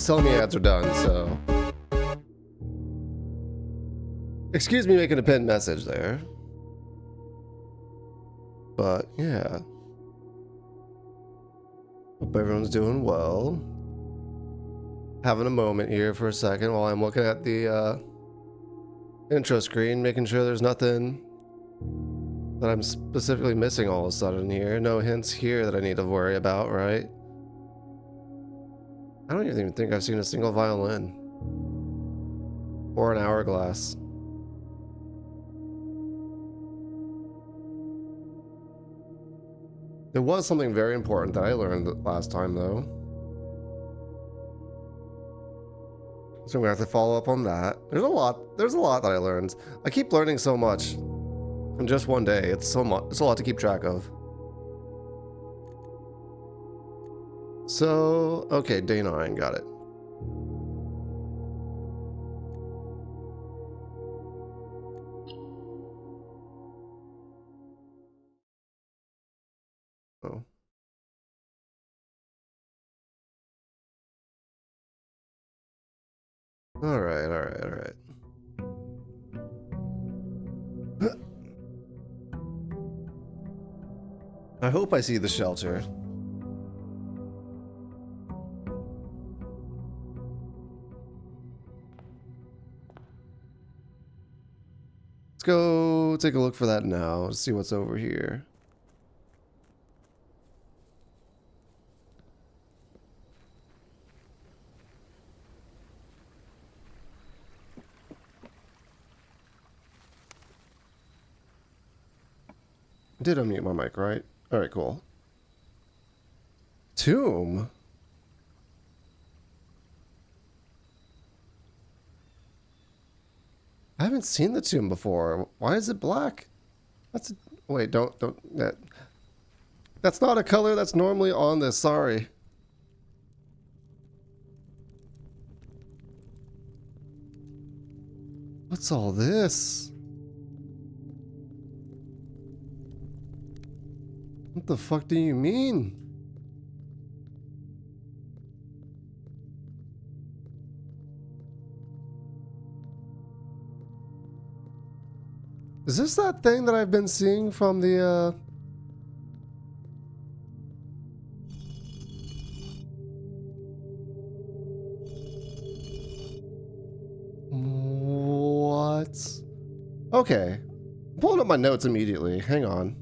Tell me ads are done, so... Excuse me making a pinned message there. But, yeah. Hope everyone's doing well. Having a moment here for a second while I'm looking at the intro screen, making sure there's nothing that I'm specifically missing all of a sudden here. No hints here that I need to worry about, right? I don't even think I've seen a single violin. Or an hourglass. There was something very important that I learned last time, though. So I'm gonna have to follow up on that. There's a lot that I learned. I keep learning so much in just one day. It's a lot to keep track of. So, okay, day 9, got it. Alright, alright, alright. I hope I see the shelter. Let's go take a look for that now. See what's over here. I did unmute my mic, right? Alright, cool. Tomb? I haven't seen the tomb before. Why is it black? That's a, wait, don't that's not a color that's normally on this, sorry. What's all this? What the fuck do you mean? Is this that thing that I've been seeing from the, What? Okay. I'm pulling up my notes immediately. Hang on.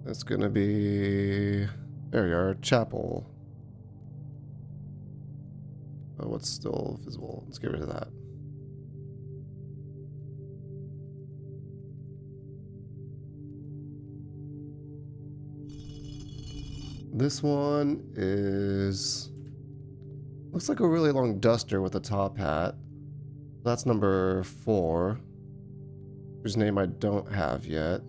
It's gonna be... There you are, chapel. Oh, what's still visible? Let's get rid of that. This one is... Looks like a really long duster with a top hat. That's number 4. Whose name I don't have yet.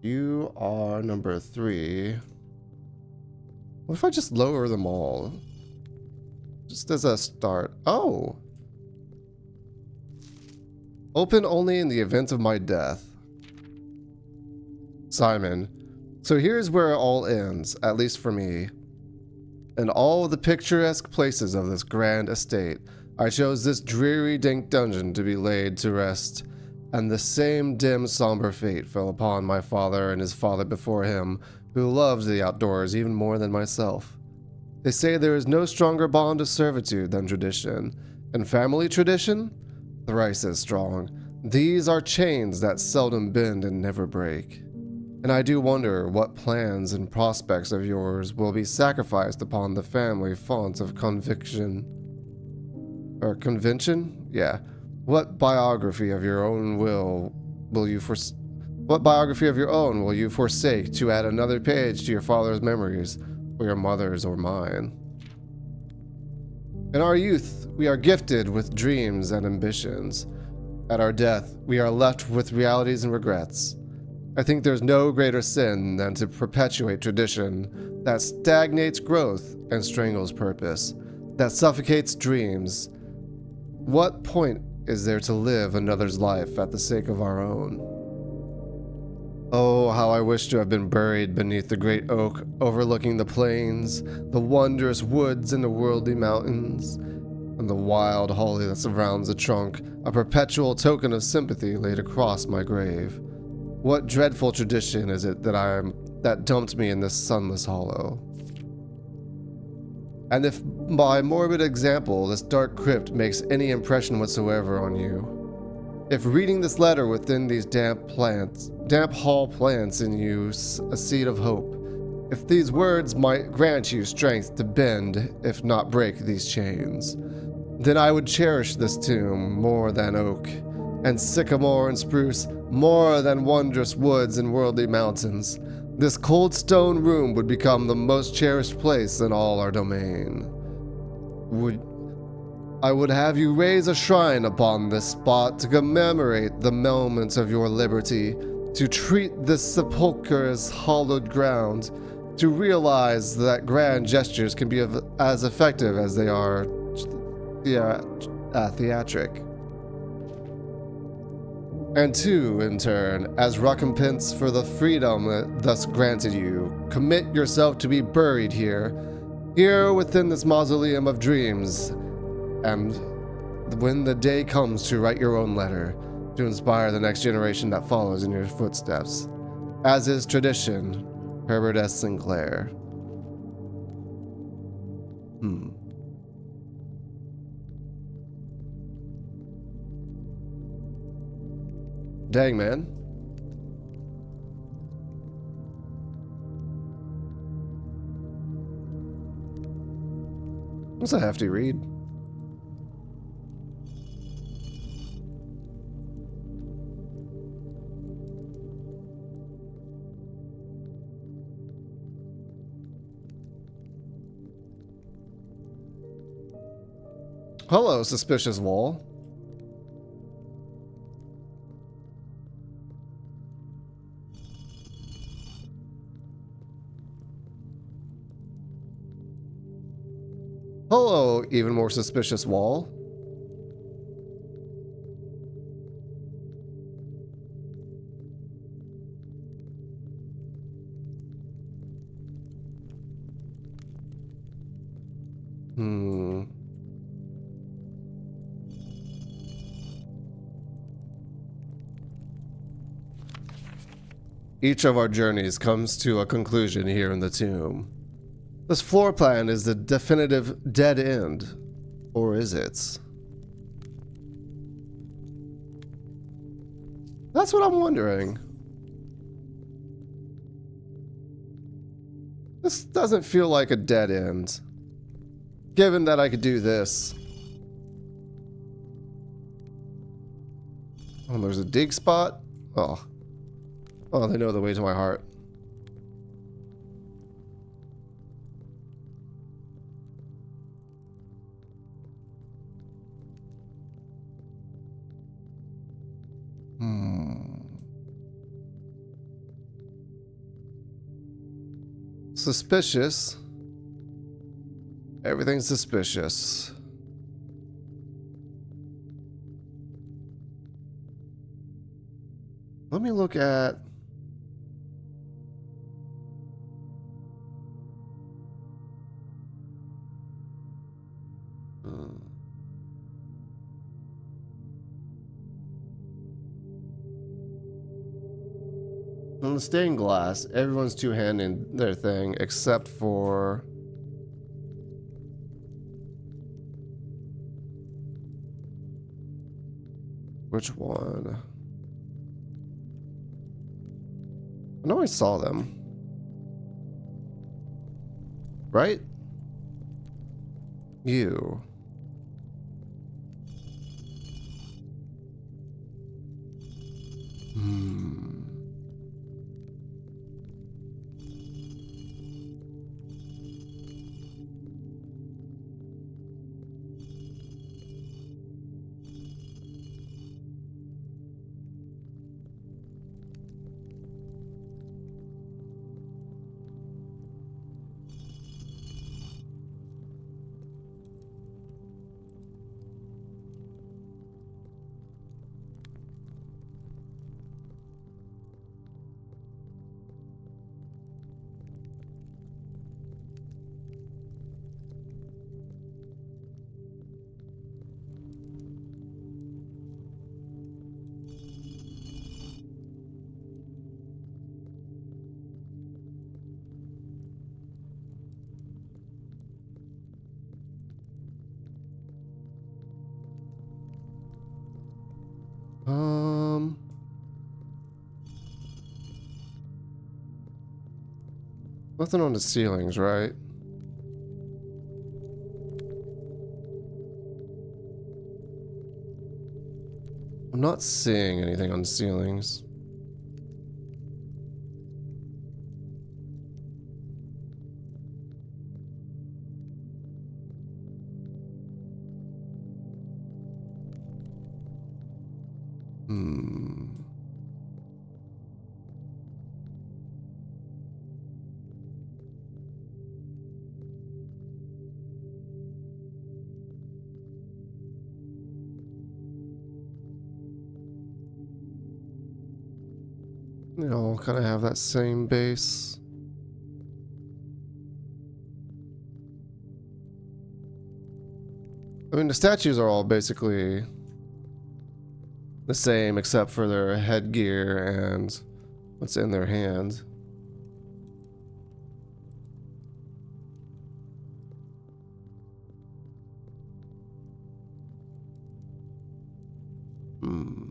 You are number 3. What if I just lower them all? Just as a start. Oh! Open only in the event of my death. Simon. So here's where it all ends, at least for me. In all the picturesque places of this grand estate, I chose this dreary, dank dungeon to be laid to rest. And the same dim, somber fate fell upon my father and his father before him, who loved the outdoors even more than myself. They say there is no stronger bond of servitude than tradition, and family tradition? Thrice as strong. These are chains that seldom bend and never break. And I do wonder what plans and prospects of yours will be sacrificed upon the family font of conviction. Or convention? Yeah. What biography of your own will you forsake to add another page to your father's memories, or your mother's or mine? In our youth, we are gifted with dreams and ambitions. At our death, we are left with realities and regrets. I think there's no greater sin than to perpetuate tradition that stagnates growth and strangles purpose, that suffocates dreams. What point is there to live another's life at the sake of our own? Oh, how I wish to have been buried beneath the great oak overlooking the plains, the wondrous woods and the worldly mountains, and the wild holly that surrounds the trunk, a perpetual token of sympathy laid across my grave. What dreadful tradition is it that dumped me in this sunless hollow? And if by morbid example this dark crypt makes any impression whatsoever on you, if reading this letter within these damp hall plants in you a seed of hope, if these words might grant you strength to bend, if not break these chains, then I would cherish this tomb more than oak, and sycamore and spruce more than wondrous woods and worldly mountains. This cold stone room would become the most cherished place in all our domain. I would have you raise a shrine upon this spot to commemorate the moments of your liberty, to treat this sepulchre as hallowed ground, to realize that grand gestures can be as effective as they are theatric. And two, in turn, as recompense for the freedom thus granted you, commit yourself to be buried here within this mausoleum of dreams, and when the day comes to write your own letter, to inspire the next generation that follows in your footsteps. As is tradition, Herbert S. Sinclair. Dang, man. That's a hefty read. Hello, suspicious wall. Hello, even more suspicious wall. Each of our journeys comes to a conclusion here in the tomb. This floor plan is the definitive dead end, or is it? That's what I'm wondering. This doesn't feel like a dead end, given that I could do this. Oh, there's a dig spot? Oh, they know the way to my heart. Suspicious. Everything's suspicious. Let me look at... On the stained glass, everyone's two-handing their thing except for... Which one? I know I saw them. Right? You. Nothing on the ceilings, right? I'm not seeing anything on the ceilings. They all kind of have that same base. I mean, the statues are all basically the same except for their headgear and what's in their hand. Hmm.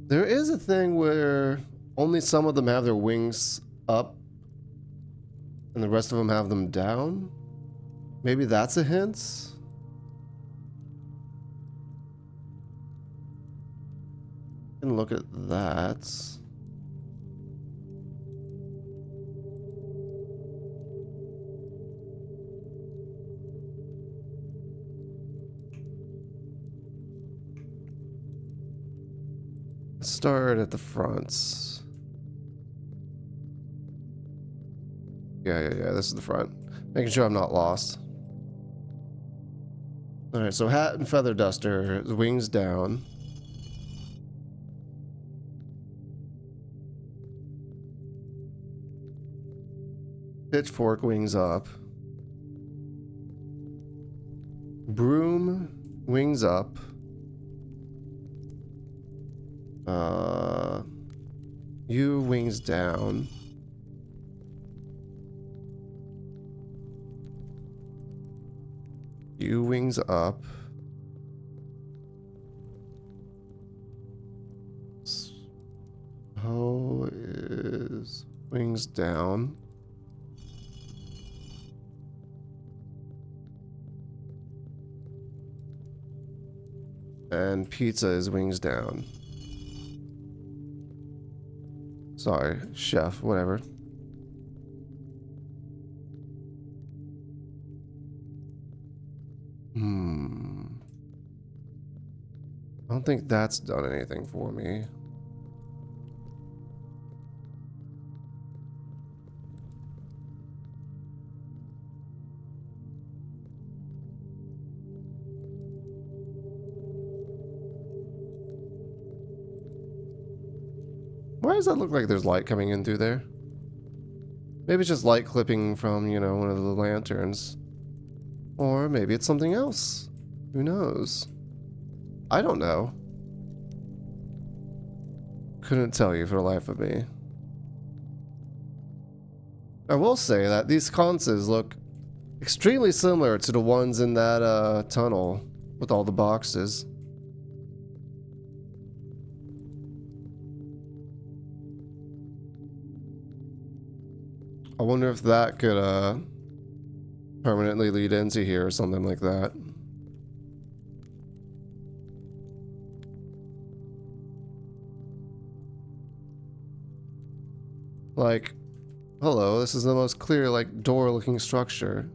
There is a thing where only some of them have their wings up and the rest of them have them down. Maybe that's a hint. Can look at that. Start at the fronts. Yeah, this is the front. Making sure I'm not lost. Alright, so hat and feather duster, wings down. Pitchfork, wings up. Broom, wings up. You, wings down. You, wings up. Ho is wings down. And pizza is wings down. Sorry, chef, whatever. I don't think that's done anything for me. Why does that look like there's light coming in through there? Maybe it's just light clipping from, you know, one of the lanterns. Or maybe it's something else. Who knows? I don't know. Couldn't tell you for the life of me. I will say that these sconces look extremely similar to the ones in that tunnel with all the boxes. I wonder if that could permanently lead into here or something like that. Like, hello, this is the most clear, like, door-looking structure.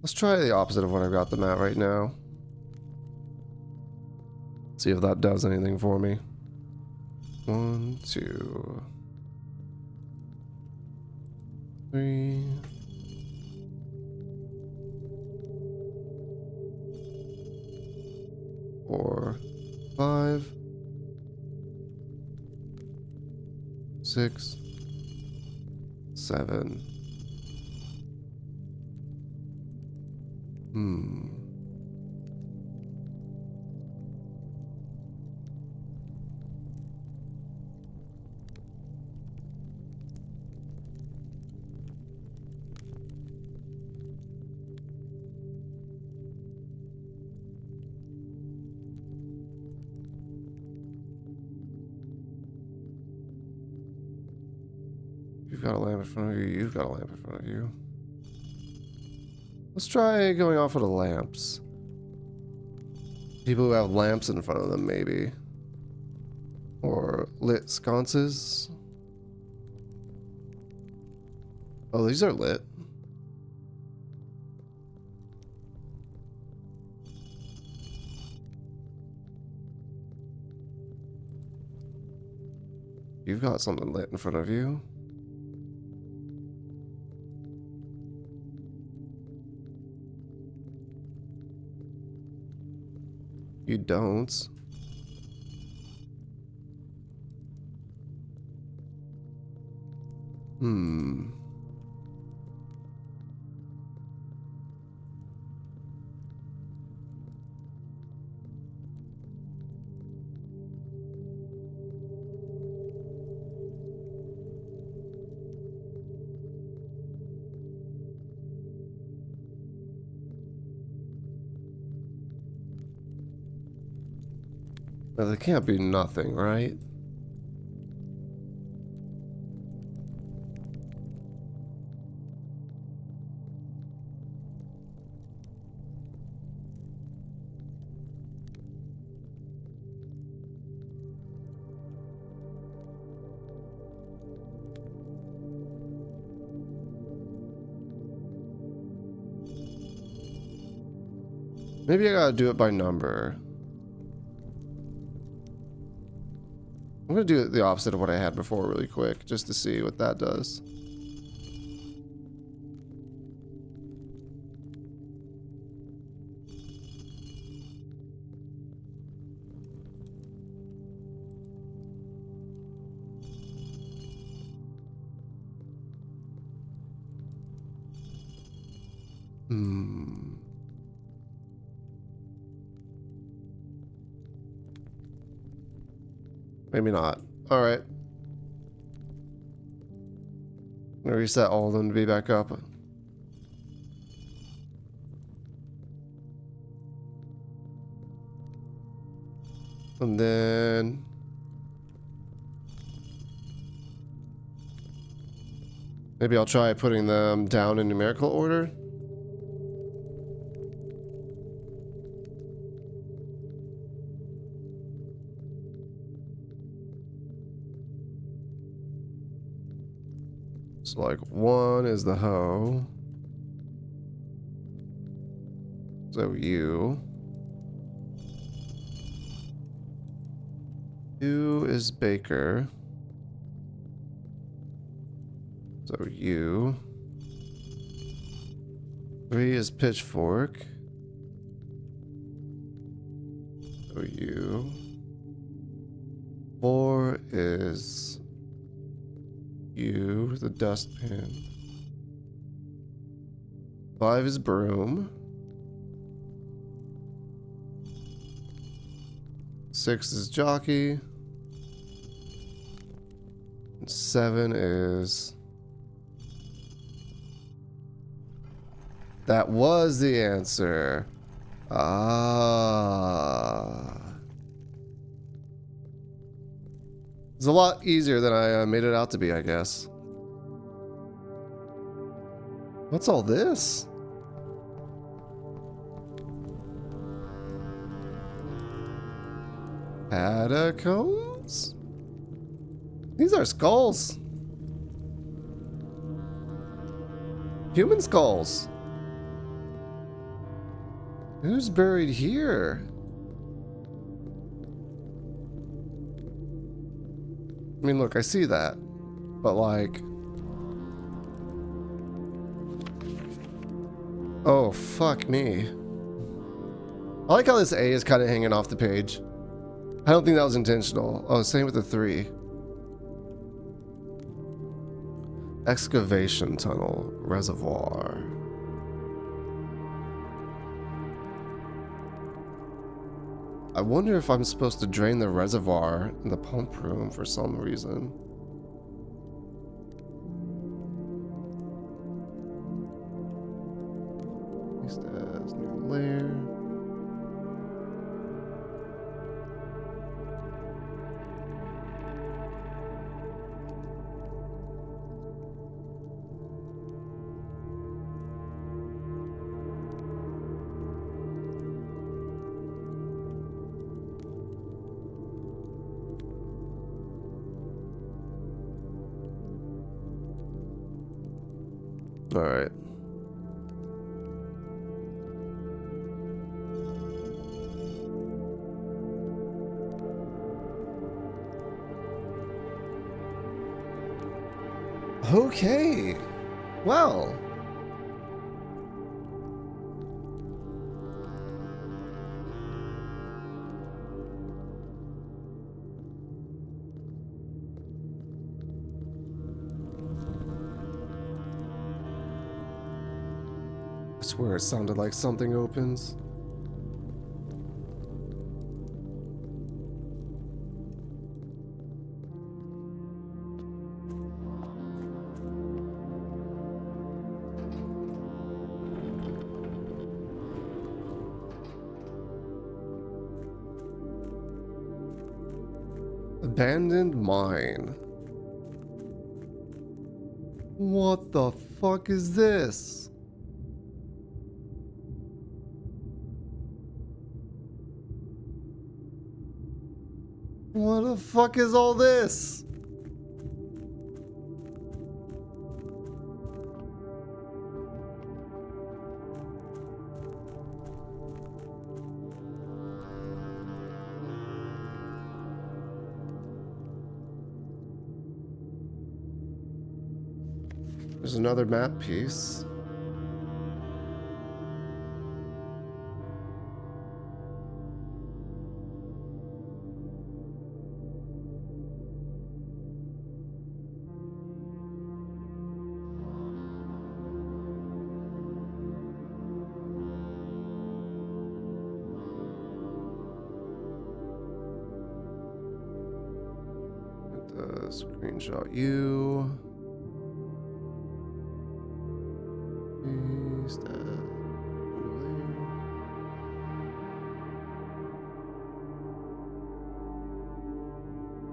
Let's try the opposite of what I've got them at right now. See if that does anything for me. 1, 2, 3. 4, 5, 6, 7. You've got a lamp in front of you, you've got a lamp in front of you. Let's try going off of the lamps. People who have lamps in front of them, maybe. Or lit sconces. Oh, these are lit. You've got something lit in front of you. You don't. Hmm. Well, there can't be nothing, right? Maybe I gotta do it by number. I'm gonna do it the opposite of what I had before really quick, just to see what that does. Hmm. Maybe not. Alright. I'm gonna reset all of them to be back up. And then... maybe I'll try putting them down in numerical order. So like 1 is the hoe. So you. 2 is baker. So you. 3 is pitchfork. So you. 4 is you, the dustpan. 5 is broom. 6 is jockey. And 7 is... that was the answer. Ah. It's a lot easier than I made it out to be, I guess. What's all this? Catacombs? These are skulls. Human skulls. Who's buried here? I mean, look, I see that. But like... oh, fuck me. I like how this A is kind of hanging off the page. I don't think that was intentional. Oh, same with the 3. Excavation tunnel. Reservoir. I wonder if I'm supposed to drain the reservoir in the pump room for some reason. Paste as new layer. All right. Okay. Well. I swear it sounded like something opens. Abandoned mine. What the fuck is this? What the fuck is all this? There's another map piece. Screenshot you. Paste that.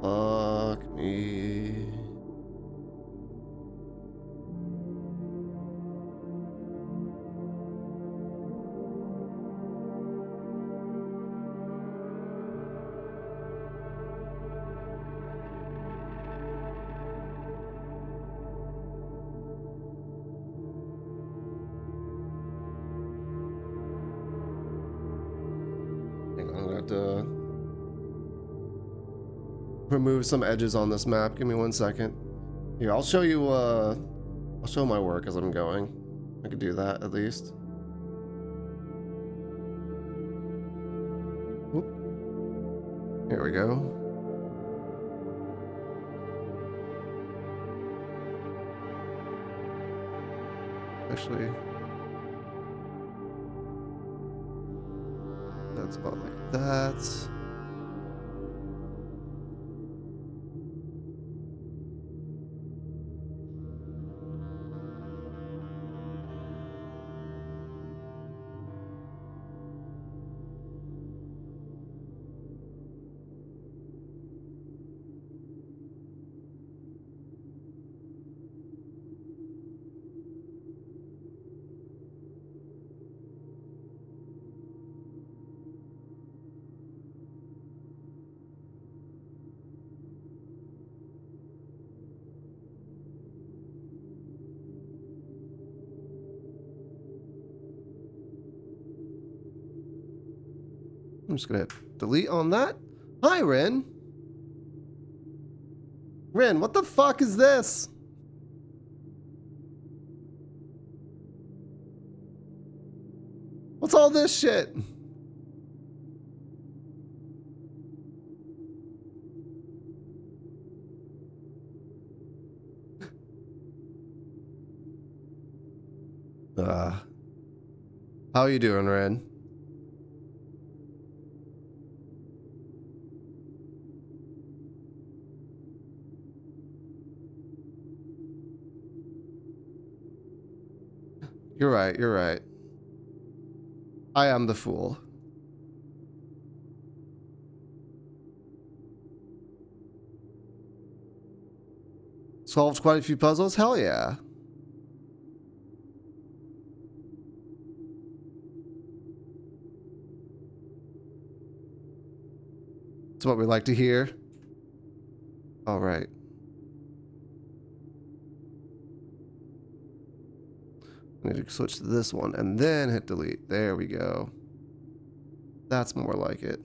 Fuck me. I'm gonna have to remove some edges on this map. Give me 1 second. Here, I'll show you, I'll show my work as I'm going. I could do that at least. Whoop. Here we go. Actually, that's about like that. I'm just gonna delete on that. Hi, Ren. Ren, what the fuck is this? What's all this shit? How you doing, Ren? You're right, you're right. I am the fool. Solved quite a few puzzles? Hell yeah. That's what we like to hear. All right. I need to switch to this one and then hit delete. There we go. That's more like it.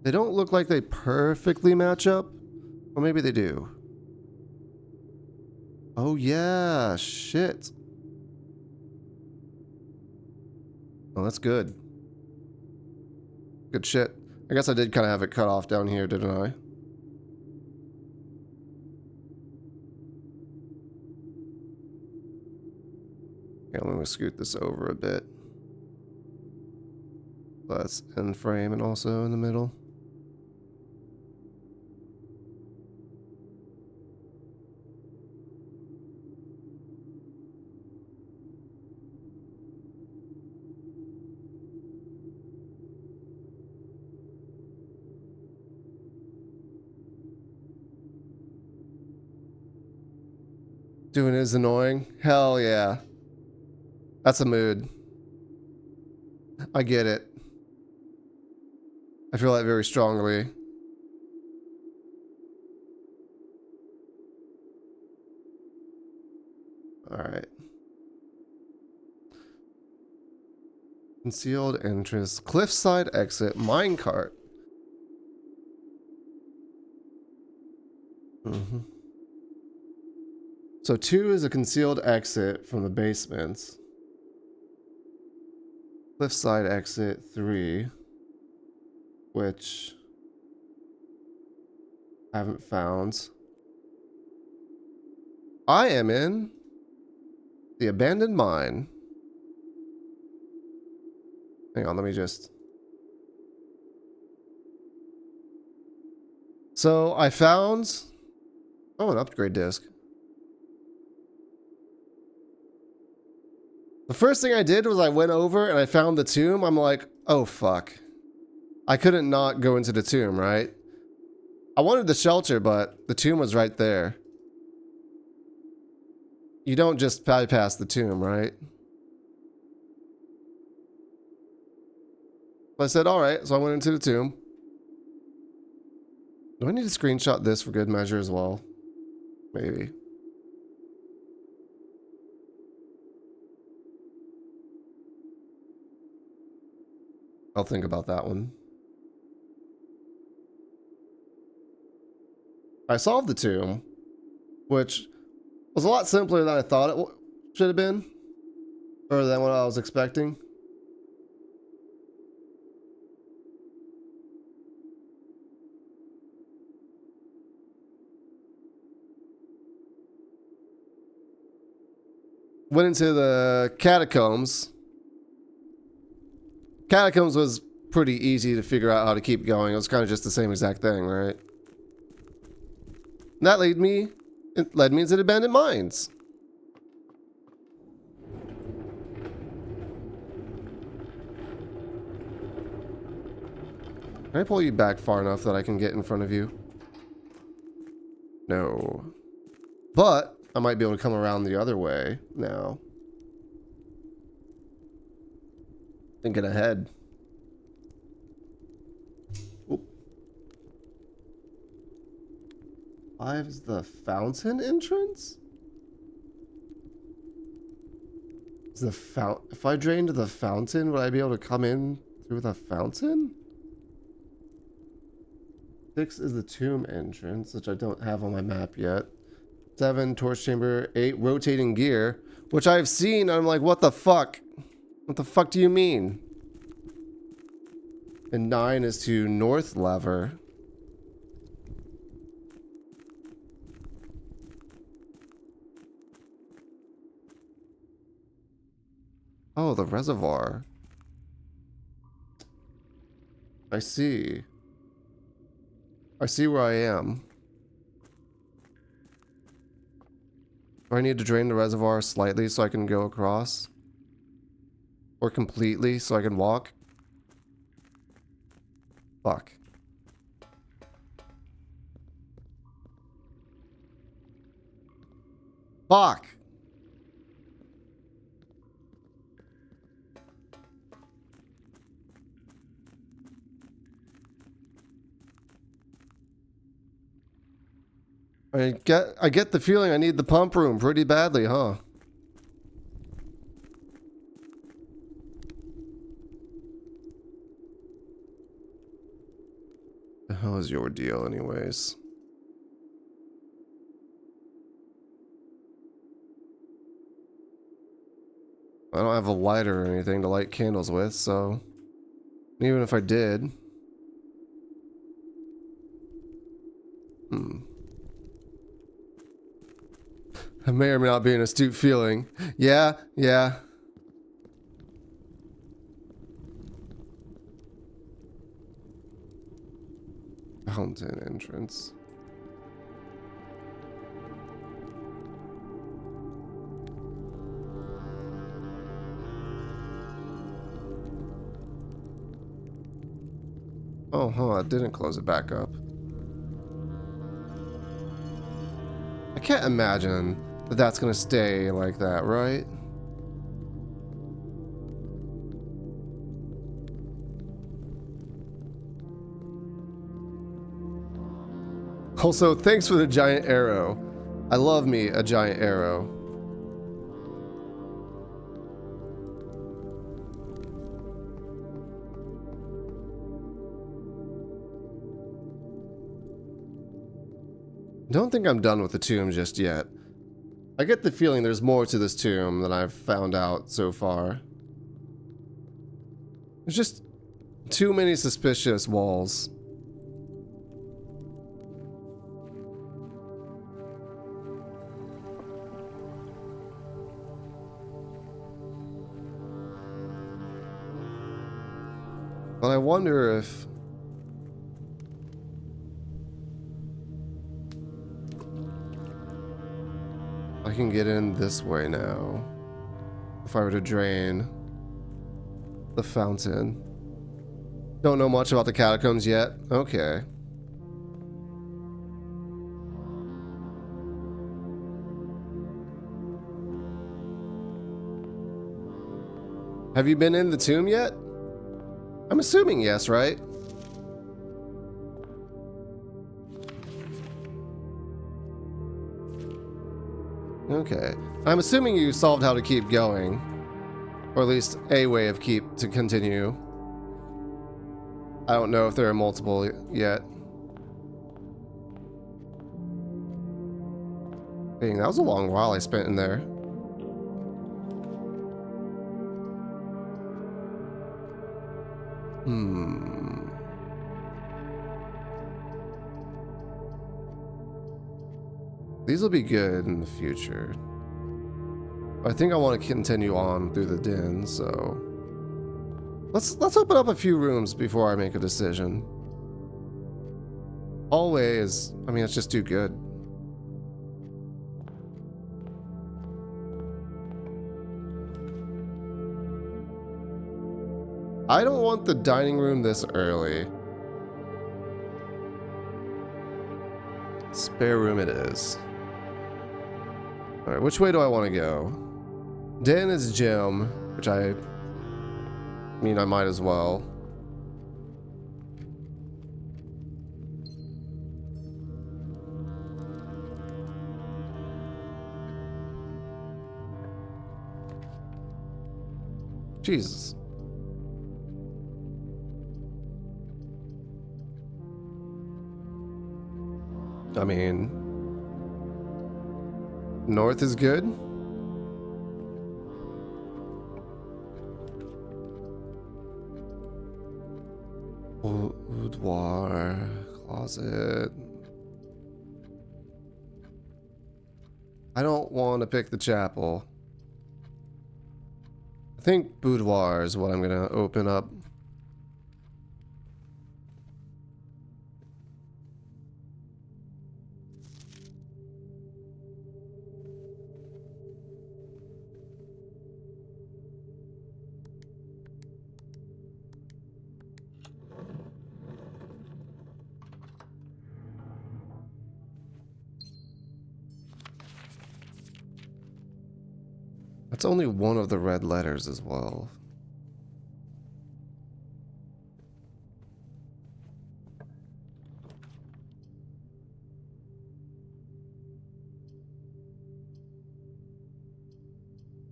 They don't look like they perfectly match up. Or maybe they do. Oh yeah, shit. Oh, that's good. Good shit. I guess I did kind of have it cut off down here, didn't I? Yeah, let me scoot this over a bit. That's end frame and also in the middle. Doing is annoying. Hell yeah. That's a mood. I get it. I feel that very strongly. Alright. Concealed entrance. Cliffside exit. Minecart. Mm-hmm. So 2 is a concealed exit from the basements. Cliffside exit 3. Which I haven't found. I am in the abandoned mine. Hang on, let me just... So I found... Oh, an upgrade disc. The first thing I did was I went over and I found the tomb. I'm like, oh fuck. I couldn't not go into the tomb, right? I wanted the shelter, but the tomb was right there. You don't just bypass the tomb, right? I said, alright, so I went into the tomb. Do I need to screenshot this for good measure as well? Maybe. I'll think about that one. I solved the tomb, which was a lot simpler than I thought it should have been, or than what I was expecting. Went into the catacombs. Catacombs was pretty easy to figure out how to keep going. It was kind of just the same exact thing, right? And that led me into the abandoned mines. Can I pull you back far enough that I can get in front of you? No. But I might be able to come around the other way now. Thinking ahead. Oop. 5 is the fountain entrance? Is the if I drained the fountain, would I be able to come in through the fountain? 6 is the tomb entrance, which I don't have on my map yet. 7, torch chamber. 8, rotating gear, which I've seen. I'm like, what the fuck? What the fuck do you mean? And 9 is to north lever. Oh, the reservoir. I see. I see where I am. Do I need to drain the reservoir slightly so I can go across? Or completely so I can walk? Fuck. Fuck! I get the feeling I need the pump room pretty badly, huh? The hell is your deal anyways? I don't have a lighter or anything to light candles with, so even if I did. It may or may not be an astute feeling. Yeah, yeah. Fountain entrance. Oh, huh, I didn't close it back up. I can't imagine that that's gonna stay like that, right? Also, thanks for the giant arrow. I love me a giant arrow. Don't think I'm done with the tomb just yet. I get the feeling there's more to this tomb than I've found out so far. There's just too many suspicious walls. But I wonder if... I can get in this way now. If I were to drain the fountain. Don't know much about the catacombs yet. Okay. Have you been in the tomb yet? I'm assuming yes, right? Okay. I'm assuming you solved how to keep going. Or at least a way of to continue. I don't know if there are multiple yet. Dang, that was a long while I spent in there. These will be good in the future. I think I want to continue on through the den, so let's open up a few rooms before I make a decision. Always, I mean, it's just too good. I don't want the dining room this early. Spare room it is. Alright, which way do I want to go? Den is gym, which I mean I might as well. Jesus. I mean, north is good. Boudoir, closet. I don't want to pick the chapel. I think boudoir is what I'm gonna open up. That's only one of the red letters as well.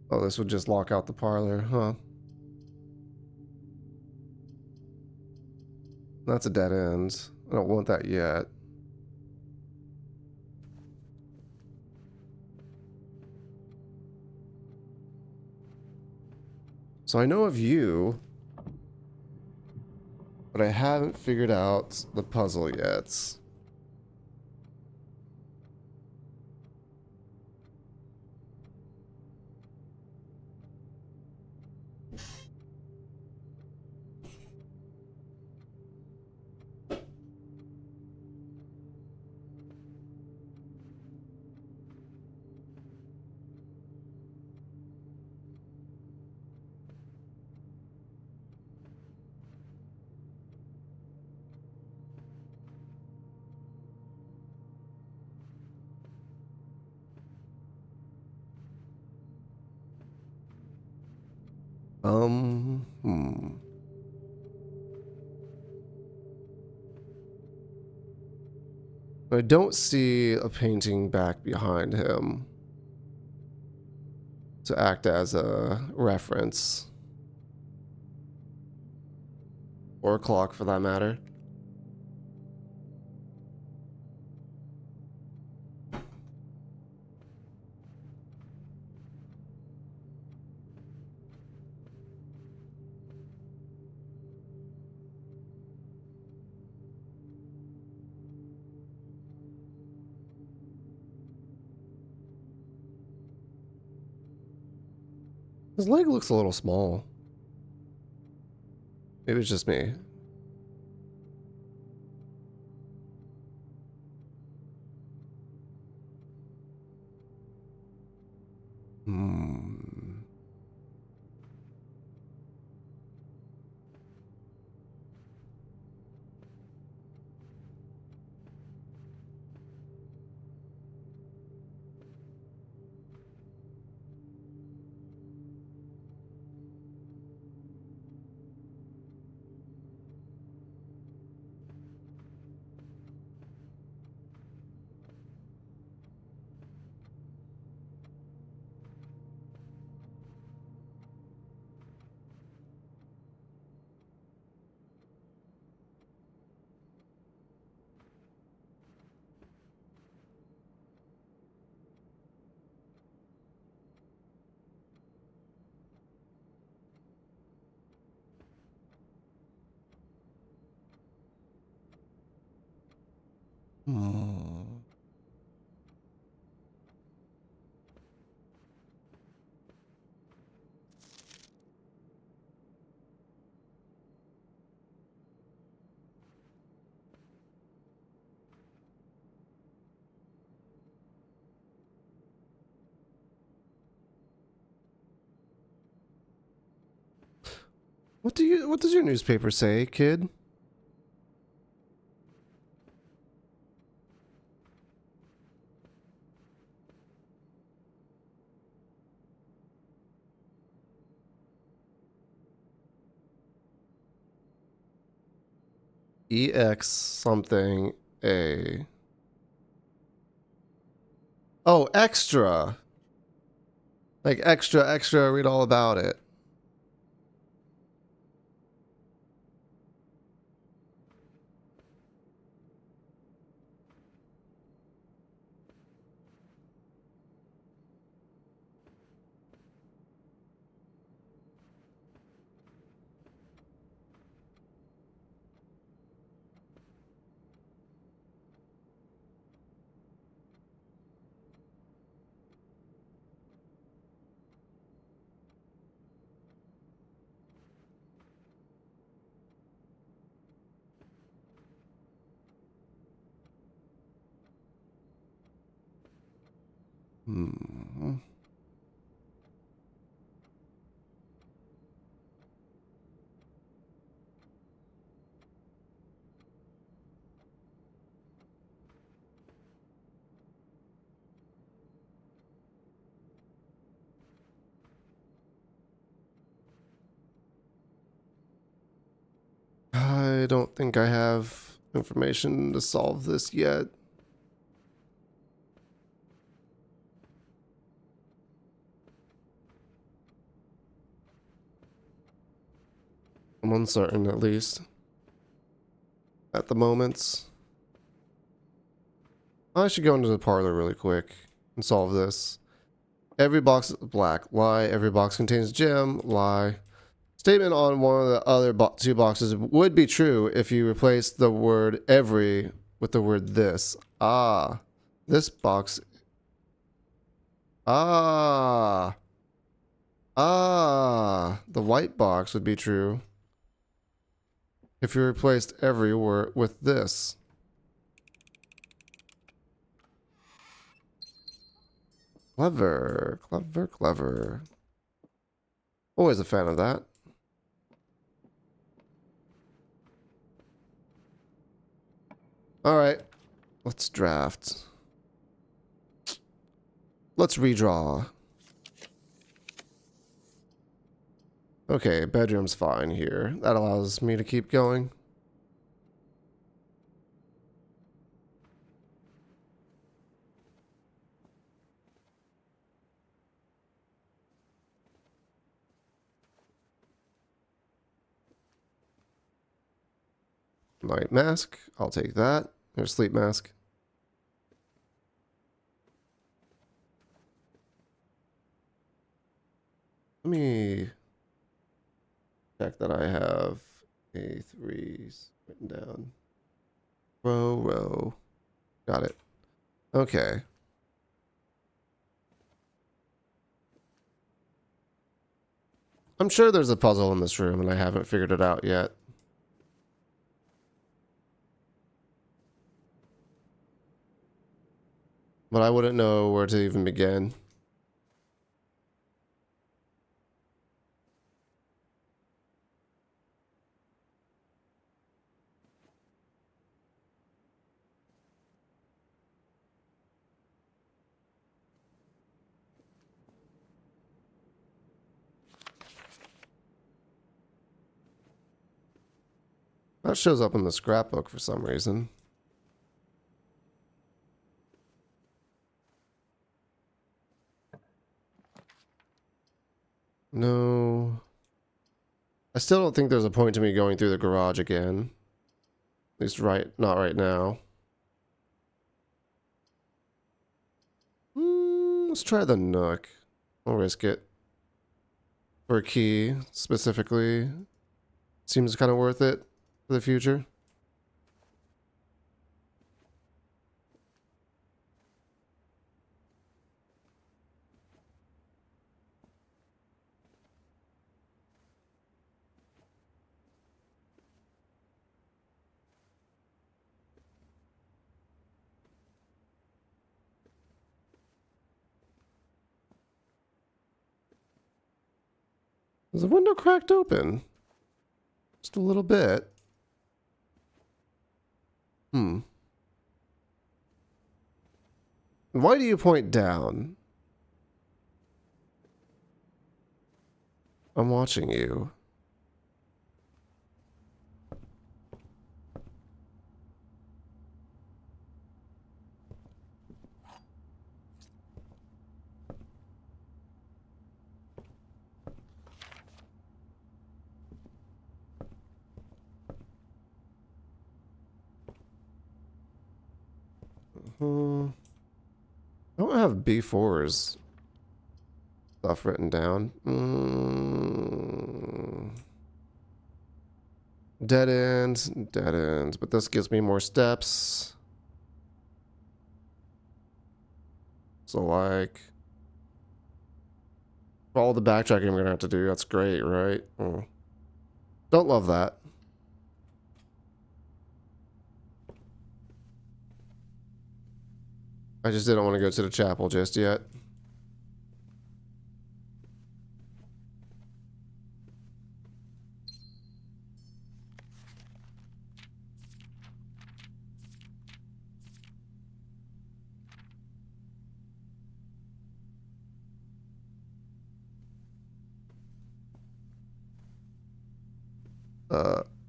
Oh, this would just lock out the parlor, huh? That's a dead end. I don't want that yet. So I know of you, but I haven't figured out the puzzle yet. Hmm. I don't see a painting back behind him to act as a reference. Or a clock, for that matter. His leg looks a little small. Maybe it's just me. Hmm. Hmm. What does your newspaper say, kid? EX something A. Oh, extra. Like extra, extra, read all about it. Hmm. I don't think I have information to solve this yet. I'm uncertain, at least. At the moment. I should go into the parlor really quick and solve this. Every box is black. Lie. Every box contains gem. Lie. Statement on one of the other two boxes would be true if you replace the word every with the word this. Ah. This box. Ah. Ah. The white box would be true if you replaced every word with this. Clever. Clever, clever. Always a fan of that. Alright. Let's draft. Let's redraw. Okay, bedroom's fine here. That allows me to keep going. Night mask. I'll take that. There's sleep mask. Let me check that I have A3s written down. Row. Got it. Okay. I'm sure there's a puzzle in this room and I haven't figured it out yet. But I wouldn't know where to even begin. That shows up in the scrapbook for some reason. No. I still don't think there's a point to me going through the garage again. At least not right now. Let's try the Nook. I'll risk it. For a key, specifically. Seems kind of worth it for the future. Is the window cracked open? Just a little bit. Why do you point down? I'm watching you. I don't have B4's stuff written down. Dead ends, but this gives me more steps. So like, for all the backtracking we're gonna have to do, that's great, right? Don't love that. I just didn't want to go to the chapel just yet.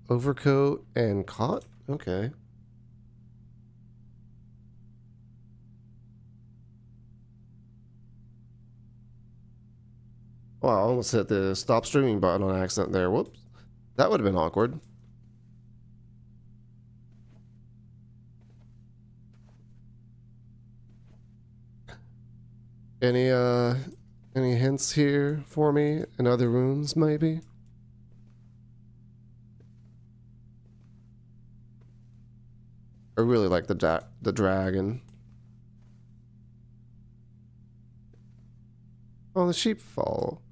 overcoat and cot? Okay. Wow, I almost hit the stop streaming button on accident there. Whoops. That would have been awkward. Any hints here for me in other rooms, maybe? I really like the dragon. Oh, the sheep fall.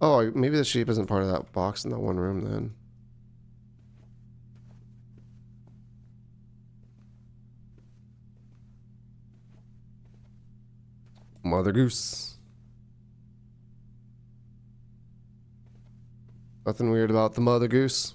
Oh, maybe the sheep isn't part of that box in that one room then. Mother Goose. Nothing weird about the Mother Goose.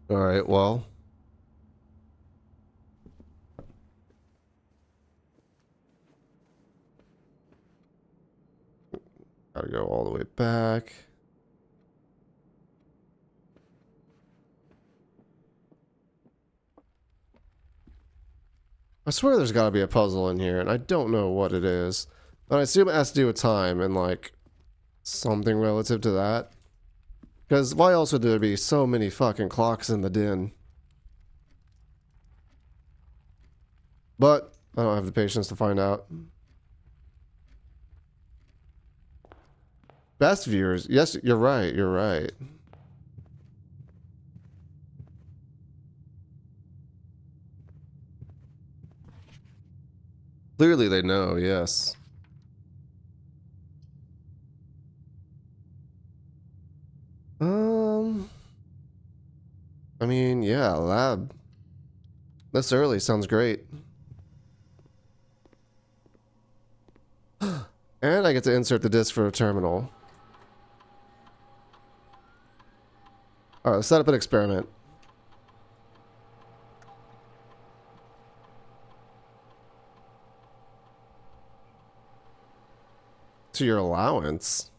All right, well. Gotta go all the way back. I swear there's gotta be a puzzle in here, and I don't know what it is. But I assume it has to do with time and, like, something relative to that. Because why else would there be so many fucking clocks in the den? But I don't have the patience to find out. Best viewers. Yes, you're right. You're right. Clearly they know, yes. I mean, yeah, lab. This early sounds great. And I get to insert the disk for a terminal. Alright, let's set up an experiment. To your allowance.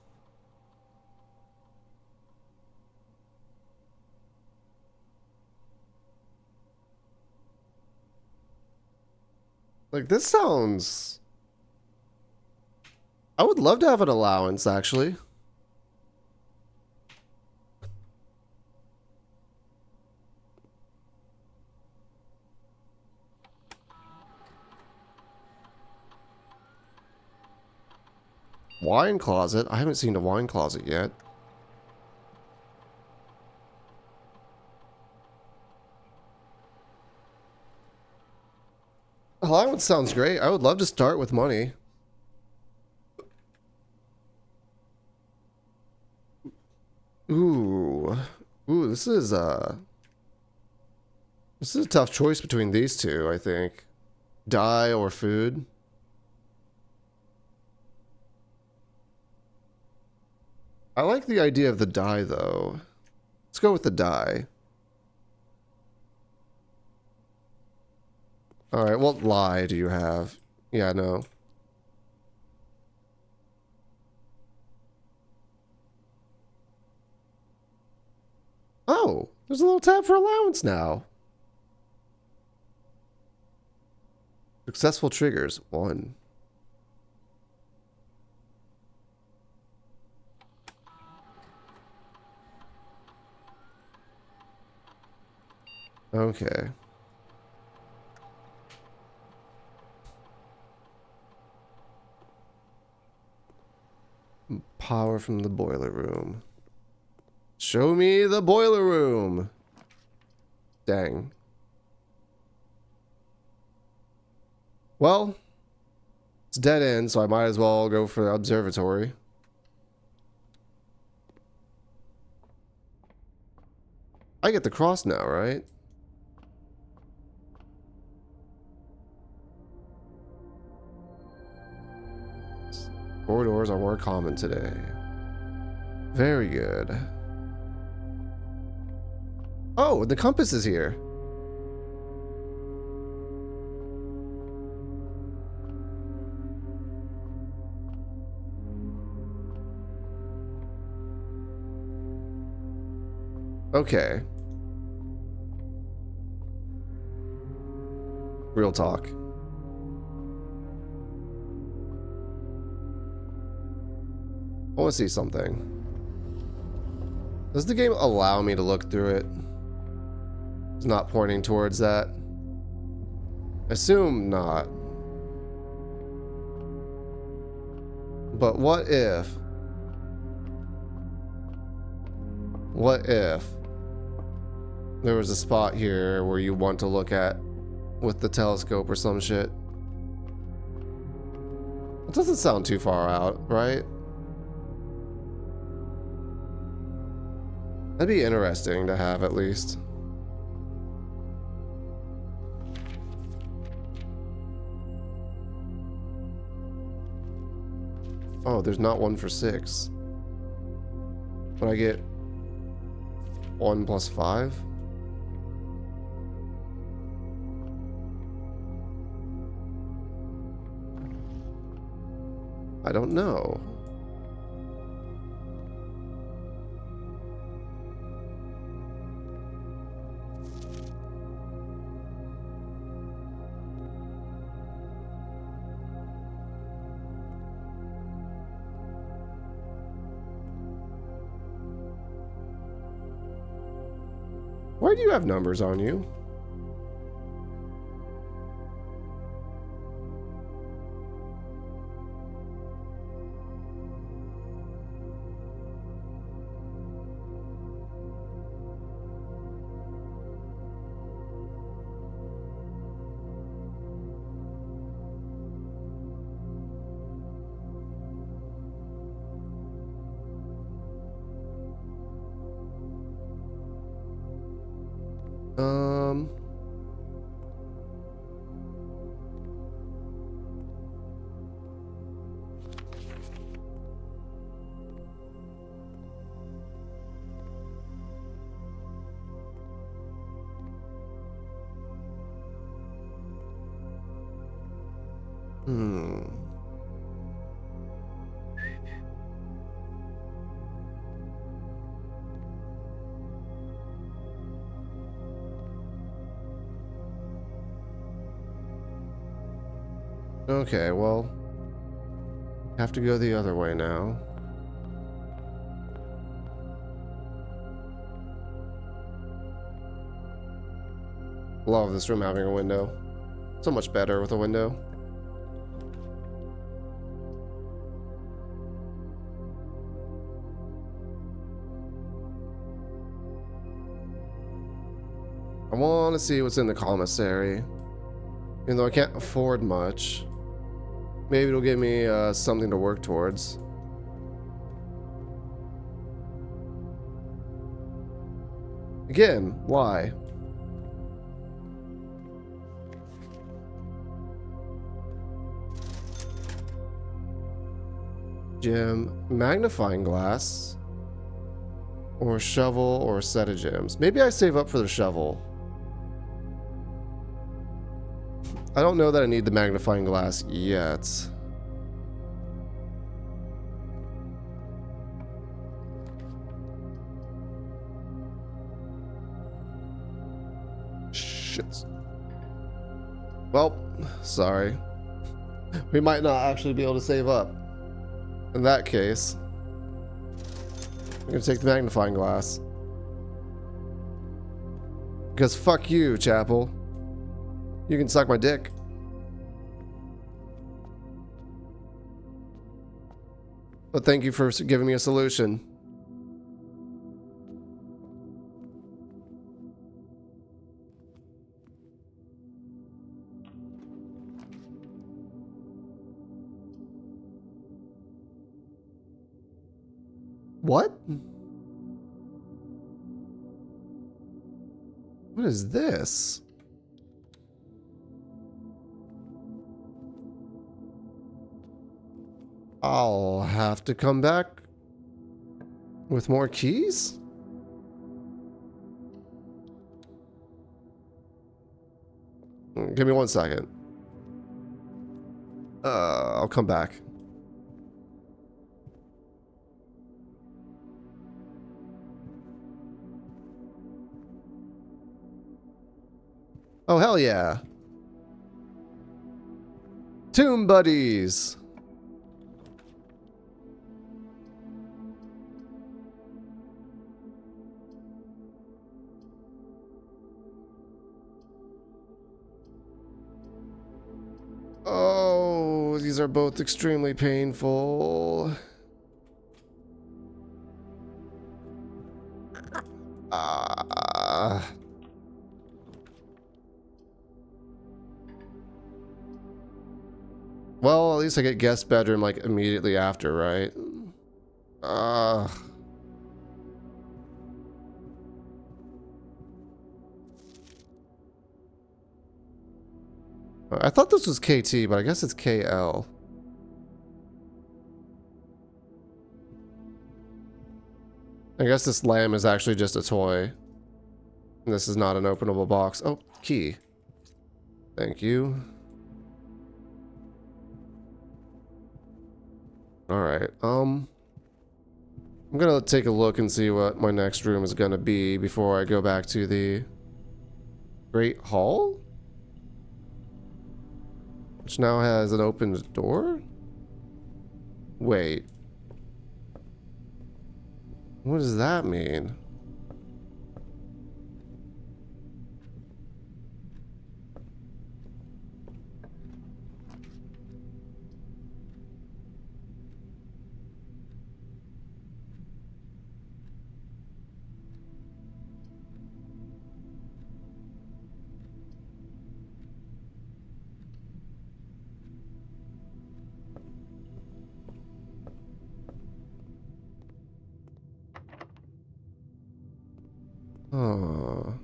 Like, this sounds... I would love to have an allowance, actually. Wine closet? I haven't seen a wine closet yet. Allowance sounds great. I would love to start with money. Ooh. Ooh, this is a tough choice between these two, I think. Dye or food. I like the idea of the dye, though. Let's go with the dye. Alright, what lie do you have? Yeah, no. Oh, there's a little tab for allowance now. Successful triggers, 1. Okay. Power from the boiler room. Show me the boiler room. Dang. Well, it's dead end, so I might as well go for the observatory. I get the cross now, right? Corridors are more common today. Very good. Oh, the compass is here. Okay. Real talk. I want to see something. Does the game allow me to look through it? It's not pointing towards that. Assume not. But what if? What if there was a spot here where you want to look at with the telescope or some shit? It doesn't sound too far out, right? That'd be interesting to have at least. Oh, there's not one for 6. But I get 1 plus 5? I don't know. Why do you have numbers on you? Um... Hmm. Okay, well, have to go the other way now. Love this room having a window. So much better with a window. I want to see what's in the commissary. Even though I can't afford much. Maybe it'll give me something to work towards. Again, why? Gem, magnifying glass, or shovel, or a set of gems. Maybe I save up for the shovel. I don't know that I need the magnifying glass yet. Shit. Well, sorry. We might not actually be able to save up. In that case, I'm gonna take the magnifying glass. Because fuck you, Chapel. You can suck my dick. But thank you for giving me a solution. What? What is this? I'll have to come back with more keys? Give me 1 second. I'll come back. Oh, hell yeah. Tomb buddies. Oh, these are both extremely painful. Ah. Well, at least I get guest bedroom like immediately after, right? I thought this was KT, but I guess it's KL. I guess this lamb is actually just a toy. And this is not an openable box. Oh, key. Thank you. Alright, I'm gonna take a look and see what my next room is gonna be before I go back to the Great Hall? Which now has an open door? Wait. What does that mean? Oh.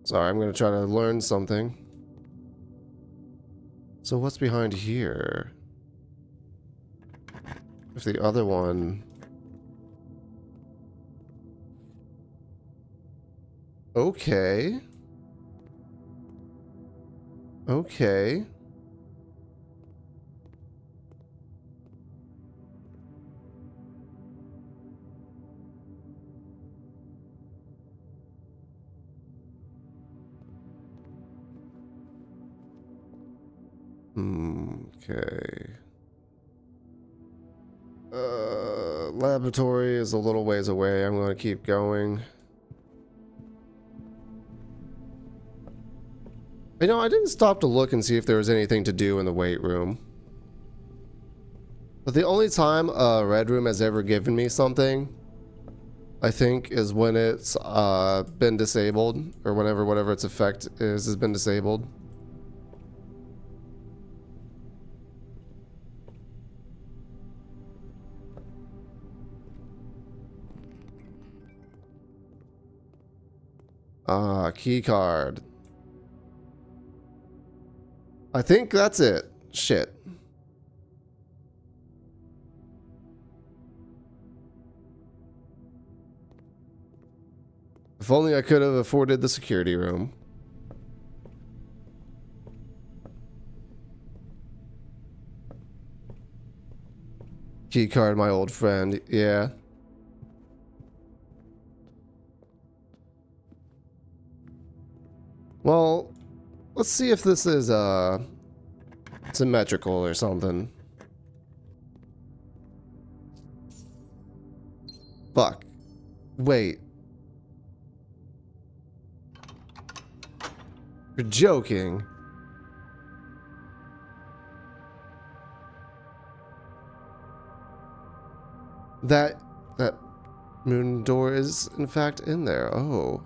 Sorry, I'm gonna try to learn something. So what's behind here? If the other one... Okay. Okay. Okay. Laboratory is a little ways away. I'm gonna keep going. You know, I didn't stop to look and see if there was anything to do in the weight room. But the only time a red room has ever given me something, I think, is when it's been disabled, or whenever whatever its effect is has been disabled. Key card. I think that's it. Shit. If only I could have afforded the security room. Key card, my old friend. Yeah. Well, let's see if this is symmetrical or something. Fuck. Wait. You're joking. That moon door is in fact in there. Oh.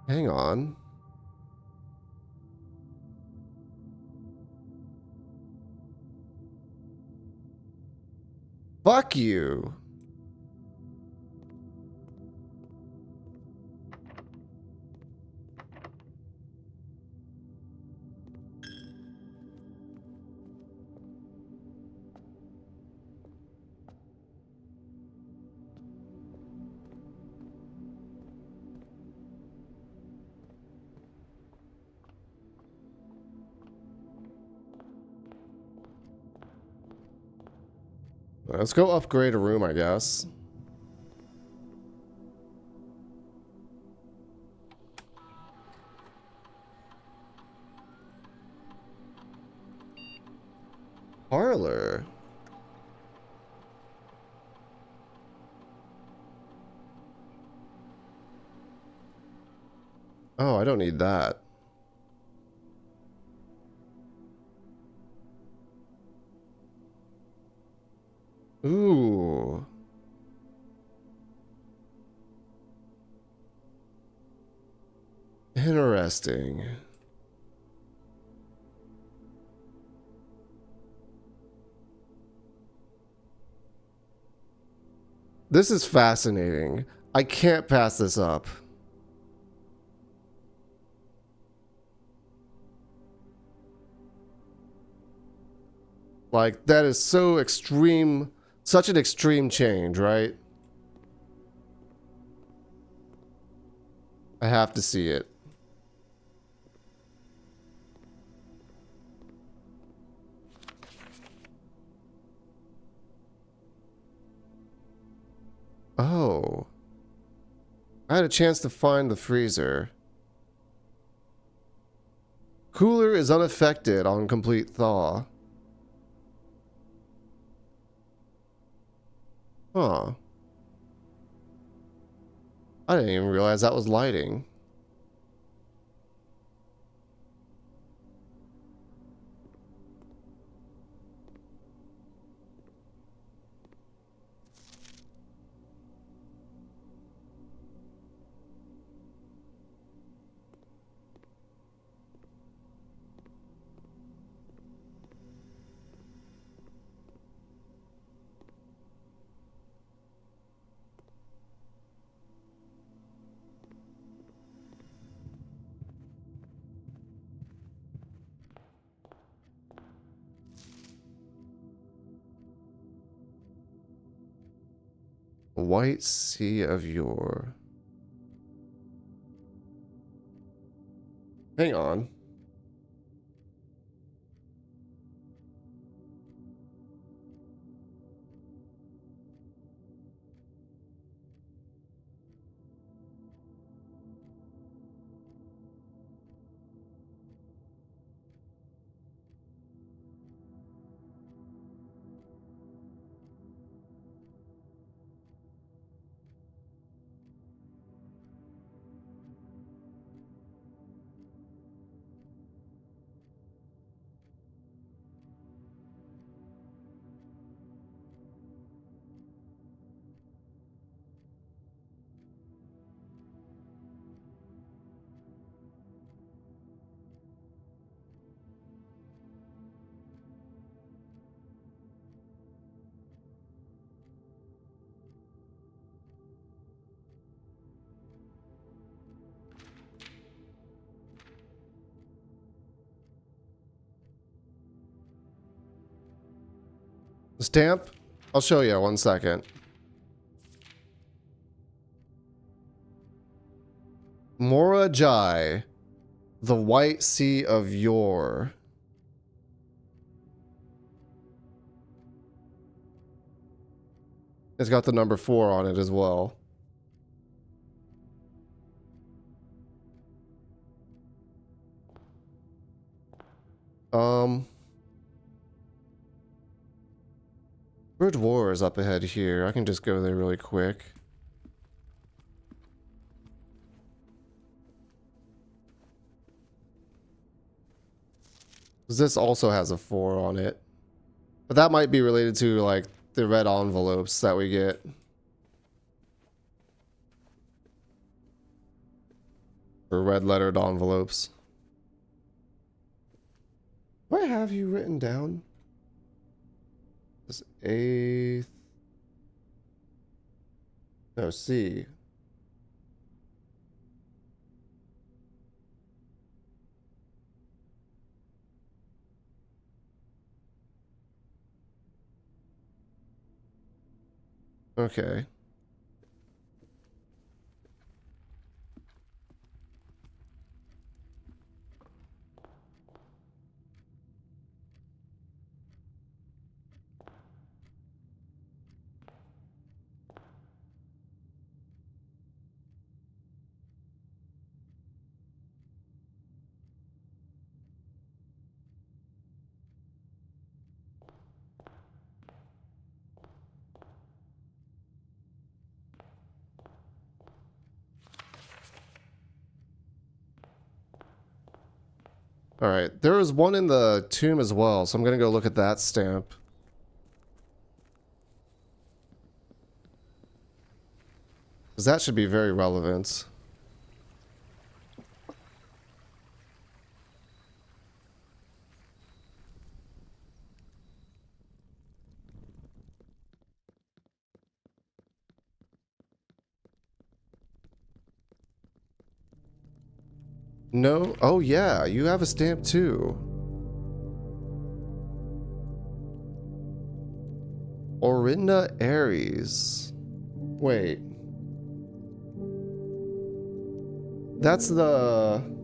Hang on. Fuck you. Let's go upgrade a room, I guess. Parlor. Oh, I don't need that. Ooh. Interesting. This is fascinating. I can't pass this up. Like, that is so extreme, such an extreme change, right? I have to see it. Oh. I had a chance to find the freezer. Cooler is unaffected on complete thaw. Huh. I didn't even realize that was lighting. White Sea of Yore. Hang on. Stamp? I'll show you 1 second. Mora Jai. The White Sea of Yore. It's got the number 4 on it as well. Bridge War is up ahead here. I can just go there really quick. This also has a 4 on it. But that might be related to, like, the red envelopes that we get. Or red lettered envelopes. What have you written down? This 8th. No, C. Okay. Alright, there is one in the tomb as well, so I'm gonna go look at that stamp. Because that should be very relevant. No? Oh yeah, you have a stamp too. Orinda Aries. Wait. That's the...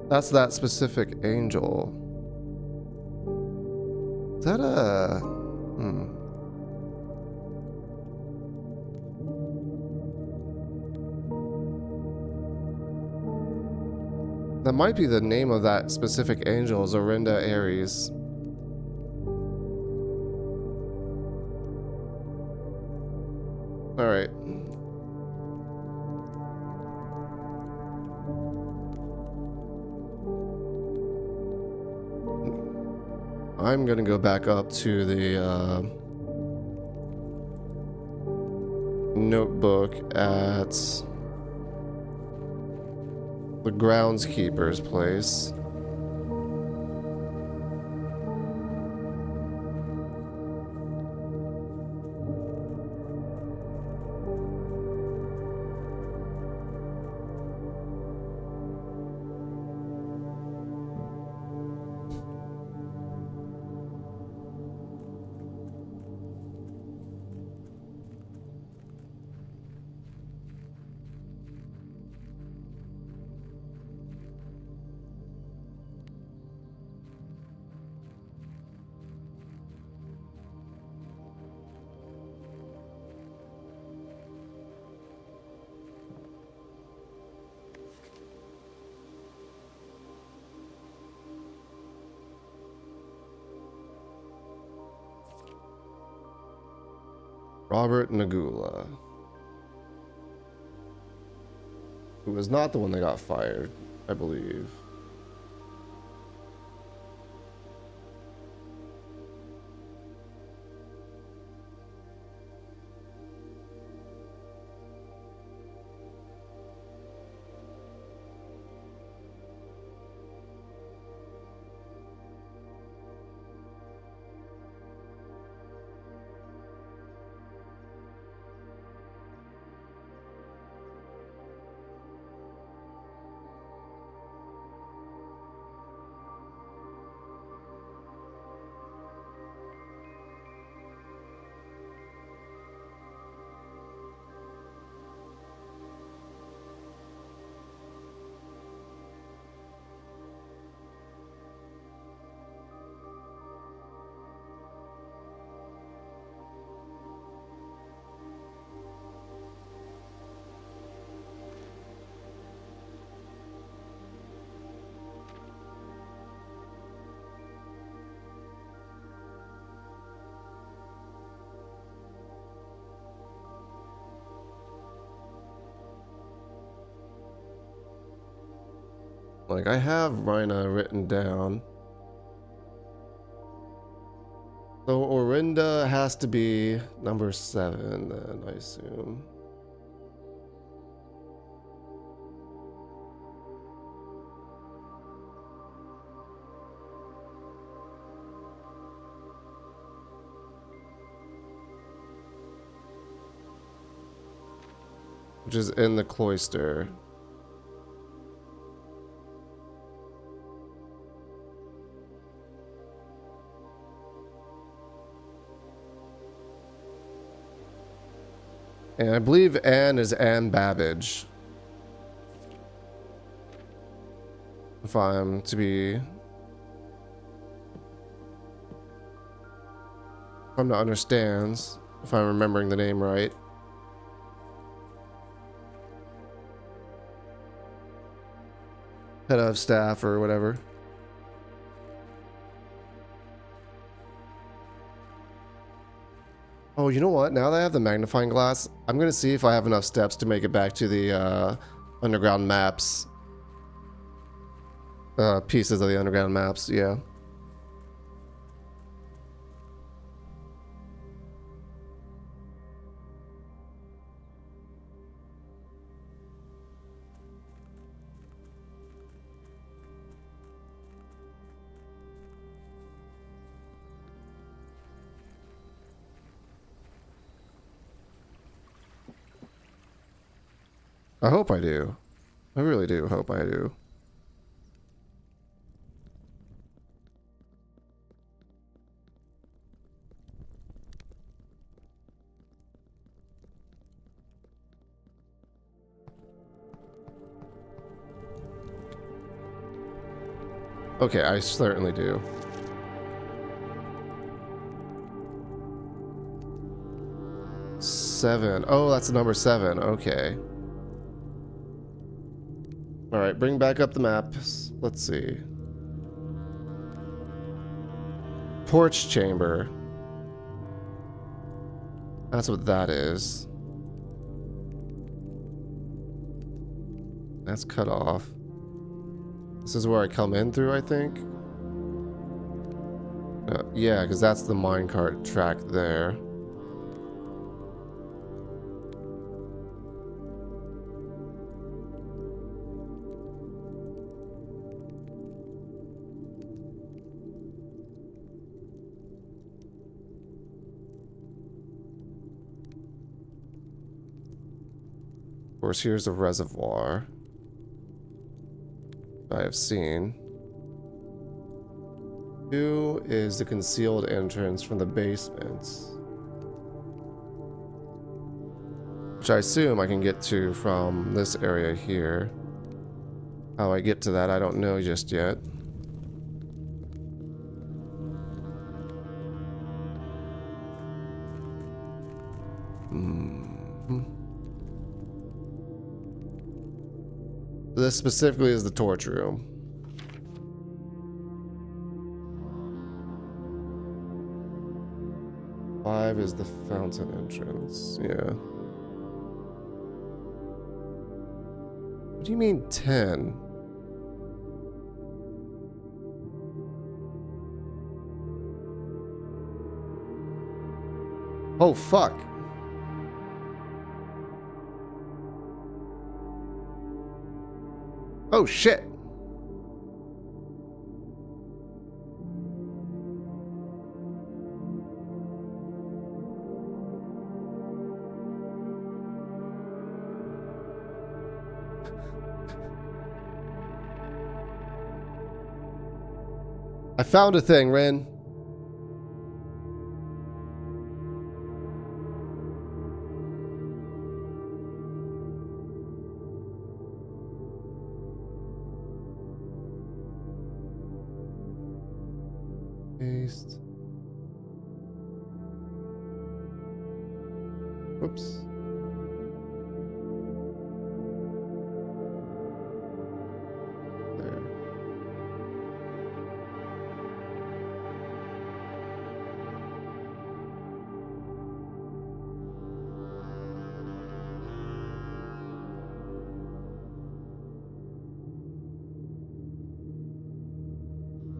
That's that specific angel. Is that a... That might be the name of that specific angel, is Orinda Aries. Alright. I'm gonna go back up to the notebook at the groundskeeper's place. Robert Nagula. Who was not the one that got fired, I believe. Like, I have Rhina written down. So Orinda has to be number 7, then, I assume. Which is in the cloister. And I believe Anne is Anne Babbage. If I'm to be... If I'm to understand, if I'm remembering the name right. Head of staff or whatever. Oh, you know what? Now that I have the magnifying glass, I'm going to see if I have enough steps to make it back to the underground maps. Pieces of the underground maps, yeah. I hope I do. I really do hope I do. Okay, I certainly do. Seven. Oh, that's the number 7. Okay. Alright, bring back up the maps. Let's see. Torch chamber. That's what that is. That's cut off. This is where I come in through, I think. Yeah, because that's the minecart track there. Of course, here's the reservoir I have seen. 2 is the concealed entrance from the basement, which I assume I can get to from this area here. How I get to that, I don't know just yet. This specifically is the torch room. Five is the fountain entrance. Yeah. What do you mean 10? Oh, fuck. Oh, shit. I found a thing, Ren. Paste. Whoops. There.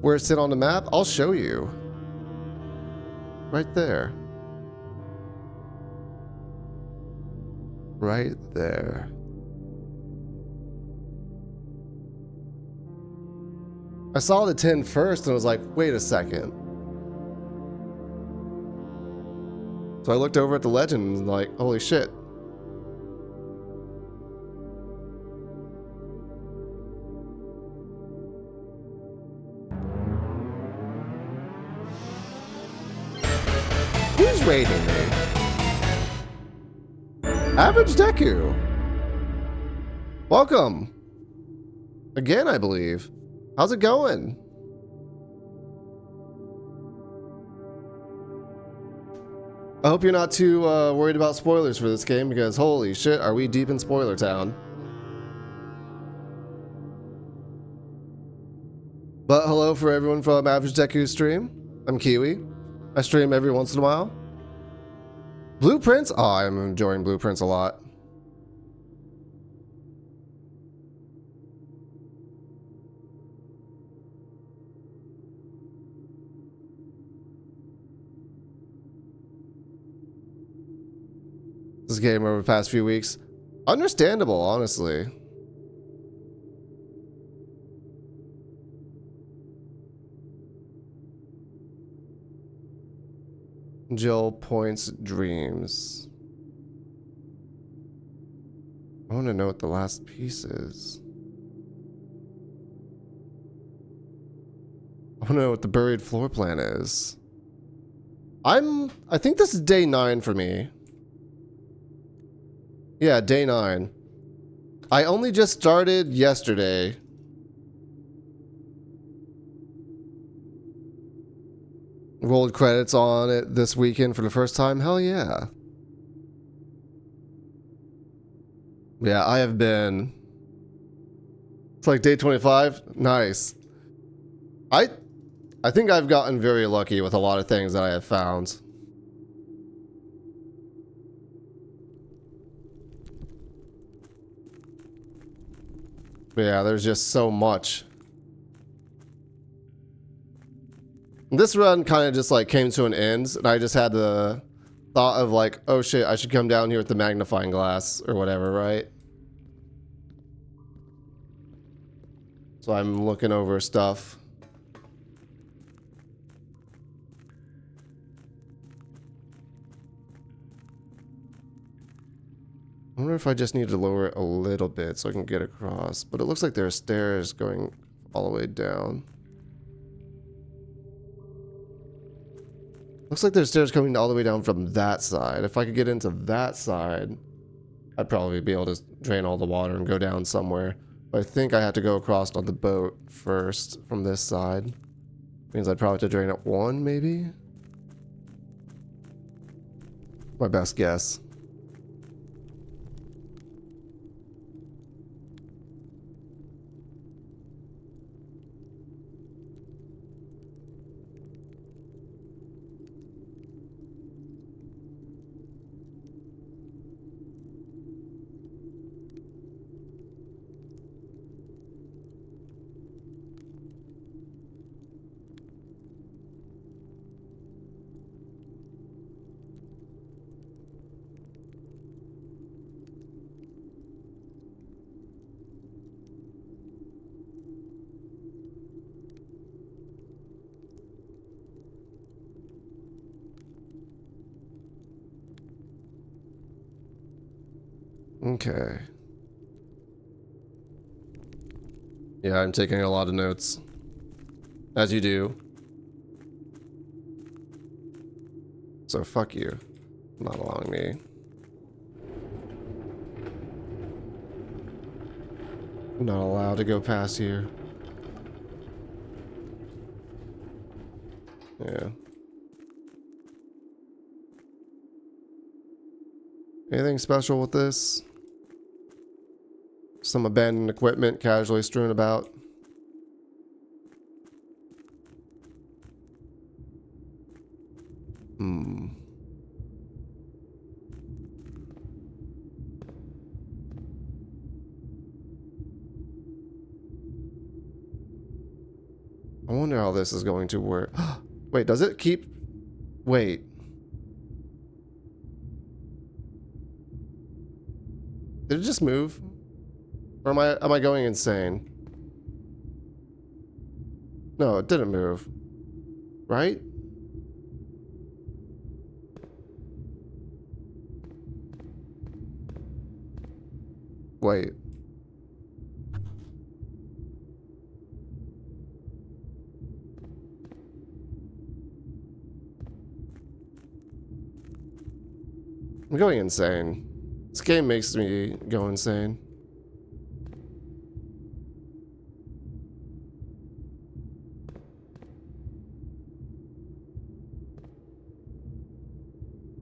Where it's sit on the map? I'll show you. Right there. Right there. I saw the 10 first and was like, wait a second. So I looked over at the legend and like, holy shit. Who's raiding me? Average Deku. Welcome. Again, I believe. How's it going? I hope you're not too worried about spoilers for this game, because holy shit, are we deep in spoiler town. But hello for everyone from Average Deku stream. I'm Kiwi. I stream every once in a while. Blueprints? Oh, I'm enjoying Blueprints a lot. This game over the past few weeks. Understandable, honestly. Jill points dreams. I want to know what the last piece is. I want to know what the buried floor plan is. I think this is day 9 for me. Yeah, day 9. I only just started yesterday. Rolled credits on it this weekend for the first time. Hell yeah. Yeah, I have been... It's like day 25. Nice. I think I've gotten very lucky with a lot of things that I have found. But yeah, there's just so much. This run kind of just like came to an end, and I just had the thought of like, oh shit, I should come down here with the magnifying glass or whatever, right? So I'm looking over stuff. I wonder if I just need to lower it a little bit so I can get across. But it looks like there are stairs going all the way down. Looks like there's stairs coming all the way down from that side. If I could get into that side, I'd probably be able to drain all the water and go down somewhere. But I think I have to go across on the boat first from this side. Means I'd probably have to drain it 1, maybe? My best guess. Okay. Yeah, I'm taking a lot of notes. As you do. So fuck you. Not allowing me. I'm not allowed to go past here. Yeah. Anything special with this? Some abandoned equipment casually strewn about. I wonder how this is going to work. Wait, does it keep... Wait. Did it just move? Or am I going insane? No, it didn't move. Right? Wait. I'm going insane. This game makes me go insane.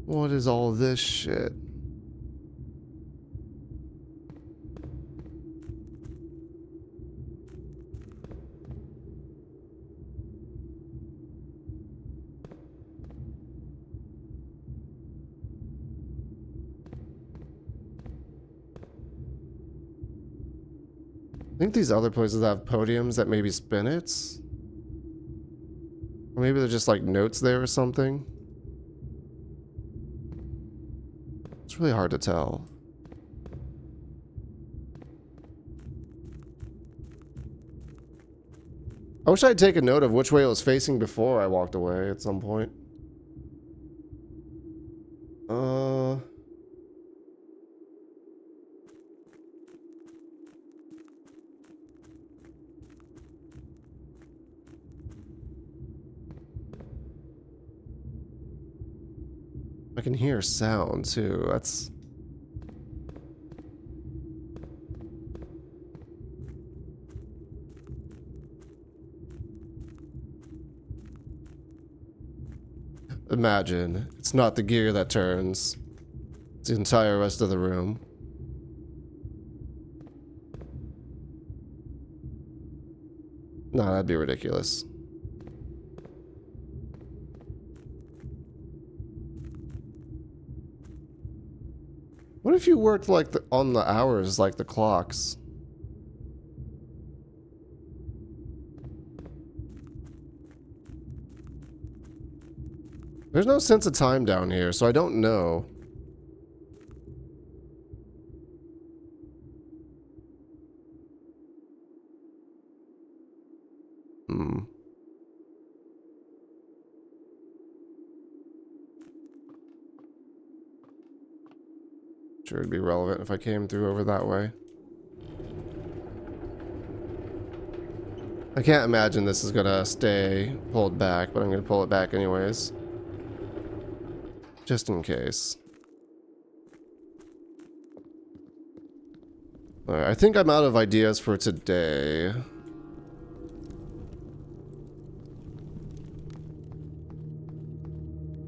What is all this shit? I think these other places have podiums that maybe spin it. Or maybe they're just like notes there or something. It's really hard to tell. I wish I'd taken note of which way it was facing before I walked away at some point. I can hear sound too. That's... Imagine, it's not the gear that turns. It's the entire rest of the room. No, that'd be ridiculous. What if you worked like on the hours like the clocks? There's no sense of time down here, so I don't know. Sure, it'd be relevant if I came through over that way. I can't imagine this is gonna stay pulled back, but I'm gonna pull it back anyways. Just in case. Alright, I think I'm out of ideas for today.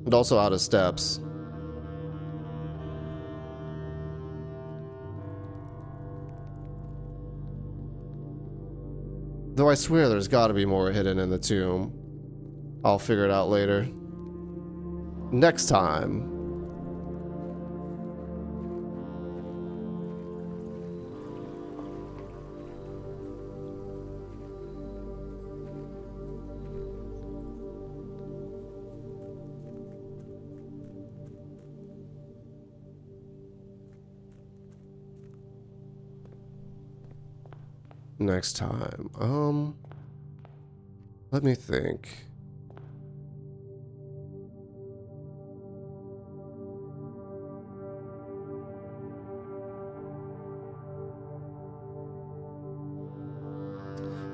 And also out of steps. Though I swear there's gotta be more hidden in the tomb. I'll figure it out later. Next time. Next time. Let me think.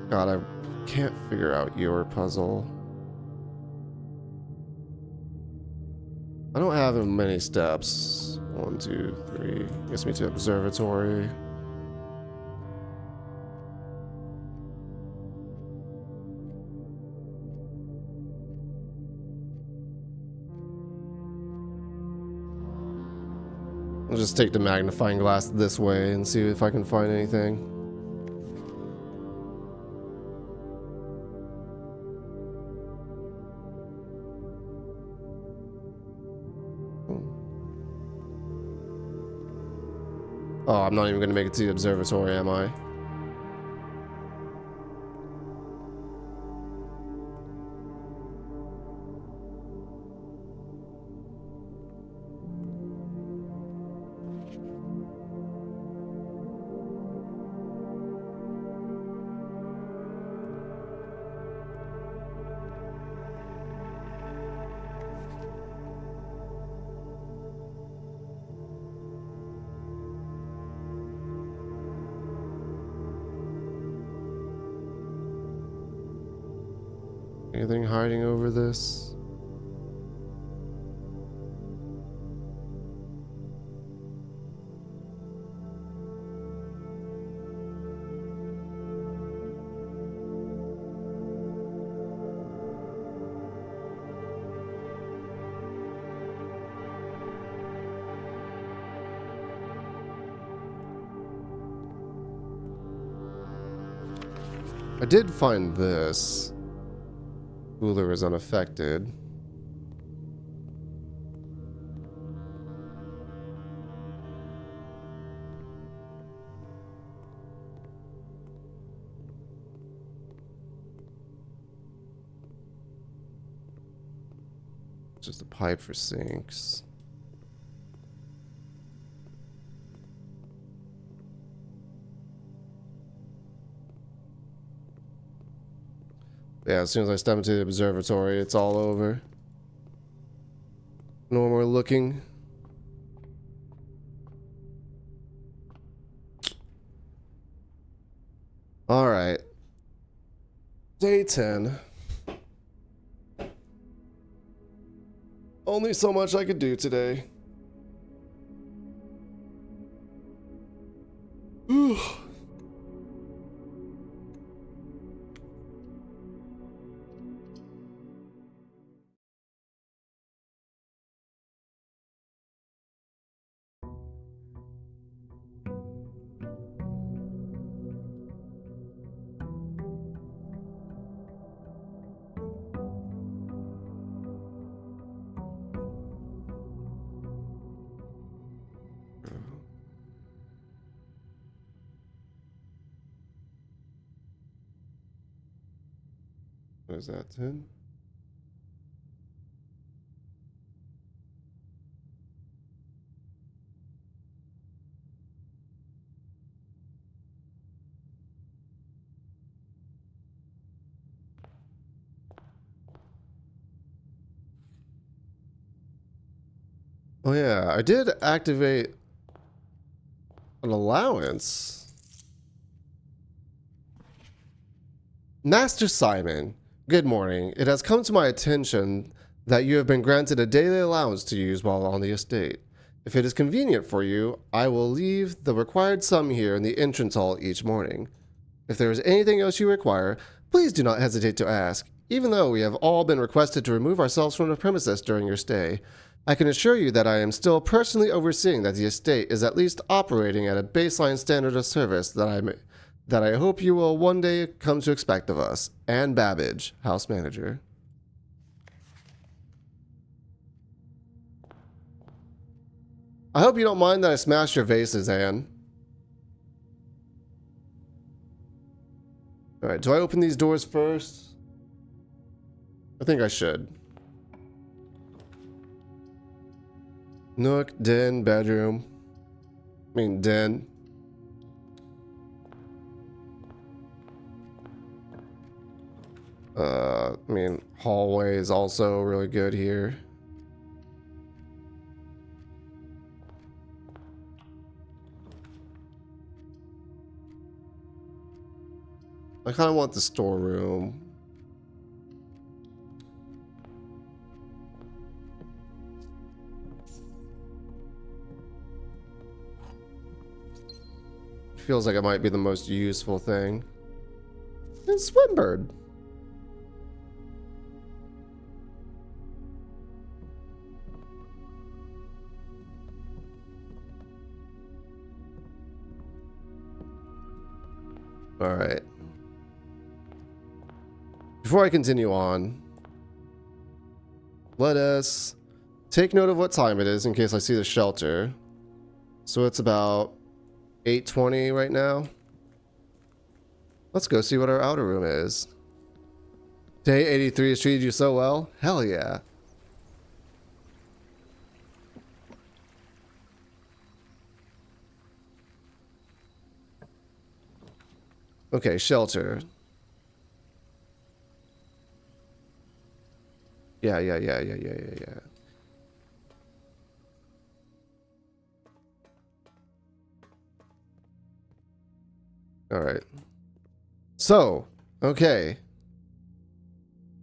God, I can't figure out your puzzle. I don't have many steps. 1, 2, 3. Gets me to observatory. I'll just take the magnifying glass this way and see if I can find anything. Oh, I'm not even gonna make it to the observatory, am I? Anything hiding over this? I did find this. Cooler is unaffected. Just a pipe for sinks. Yeah, as soon as I step into the observatory, it's all over. No more looking. Alright. Day 10. Only so much I could do today. What is that, 10? Oh yeah, I did activate an allowance. Master Simon, good morning. It has come to my attention that you have been granted a daily allowance to use while on the estate. If it is convenient for you, I will leave the required sum here in the entrance hall each morning. If there is anything else you require, please do not hesitate to ask. Even though we have all been requested to remove ourselves from the premises during your stay, I can assure you that I am still personally overseeing that the estate is at least operating at a baseline standard of service that I hope you will one day come to expect of us. Anne Babbage, house manager. I hope you don't mind that I smashed your vases, Anne. Alright, do I open these doors first? I think I should. Nook, den, bedroom. I mean, den. I mean, hallway is also really good here. I kind of want the storeroom. Feels like it might be the most useful thing. And Swimbird. All right. Before I continue on, let us take note of what time it is in case I see the shelter. So it's about 8:20 right now. Let's go see what our outer room is. Day 83 has treated you so well? Hell yeah. Okay, shelter. Yeah. All right. So, okay.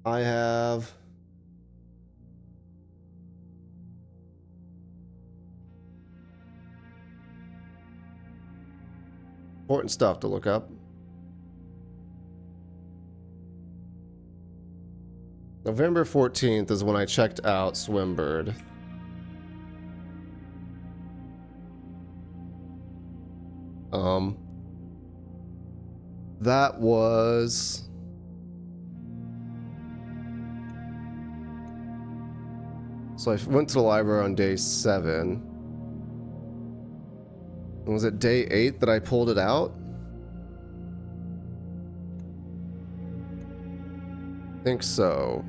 I have important stuff to look up. November 14th is when I checked out Swimbird. That was... So I went to the library on day 7. And was it day 8 that I pulled it out? I think so.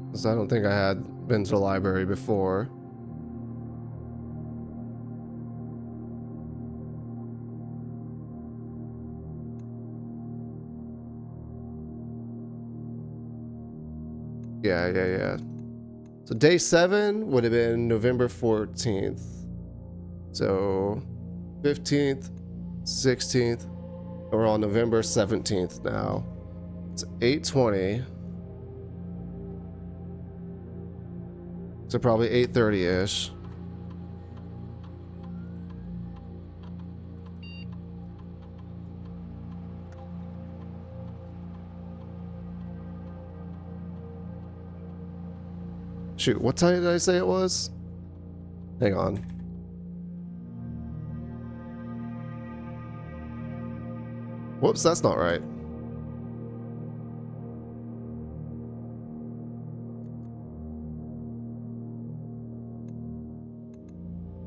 Because I don't think I had been to the library before. Yeah. So day 7 would have been November 14th. So 15th, 16th, we're on November 17th now. It's 8:20. So probably 8:30-ish. Shoot, what time did I say it was? Hang on. Whoops, that's not right.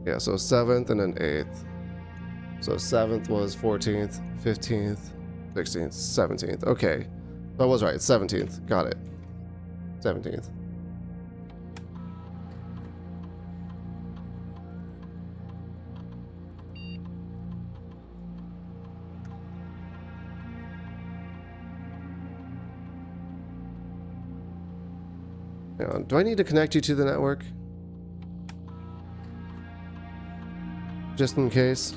Yeah, so 7th and then 8th. So 7th was 14th, 15th, 16th, 17th. Okay. I was right. 17th. Got it. 17th. Hang on. Do I need to connect you to the network? Just in case.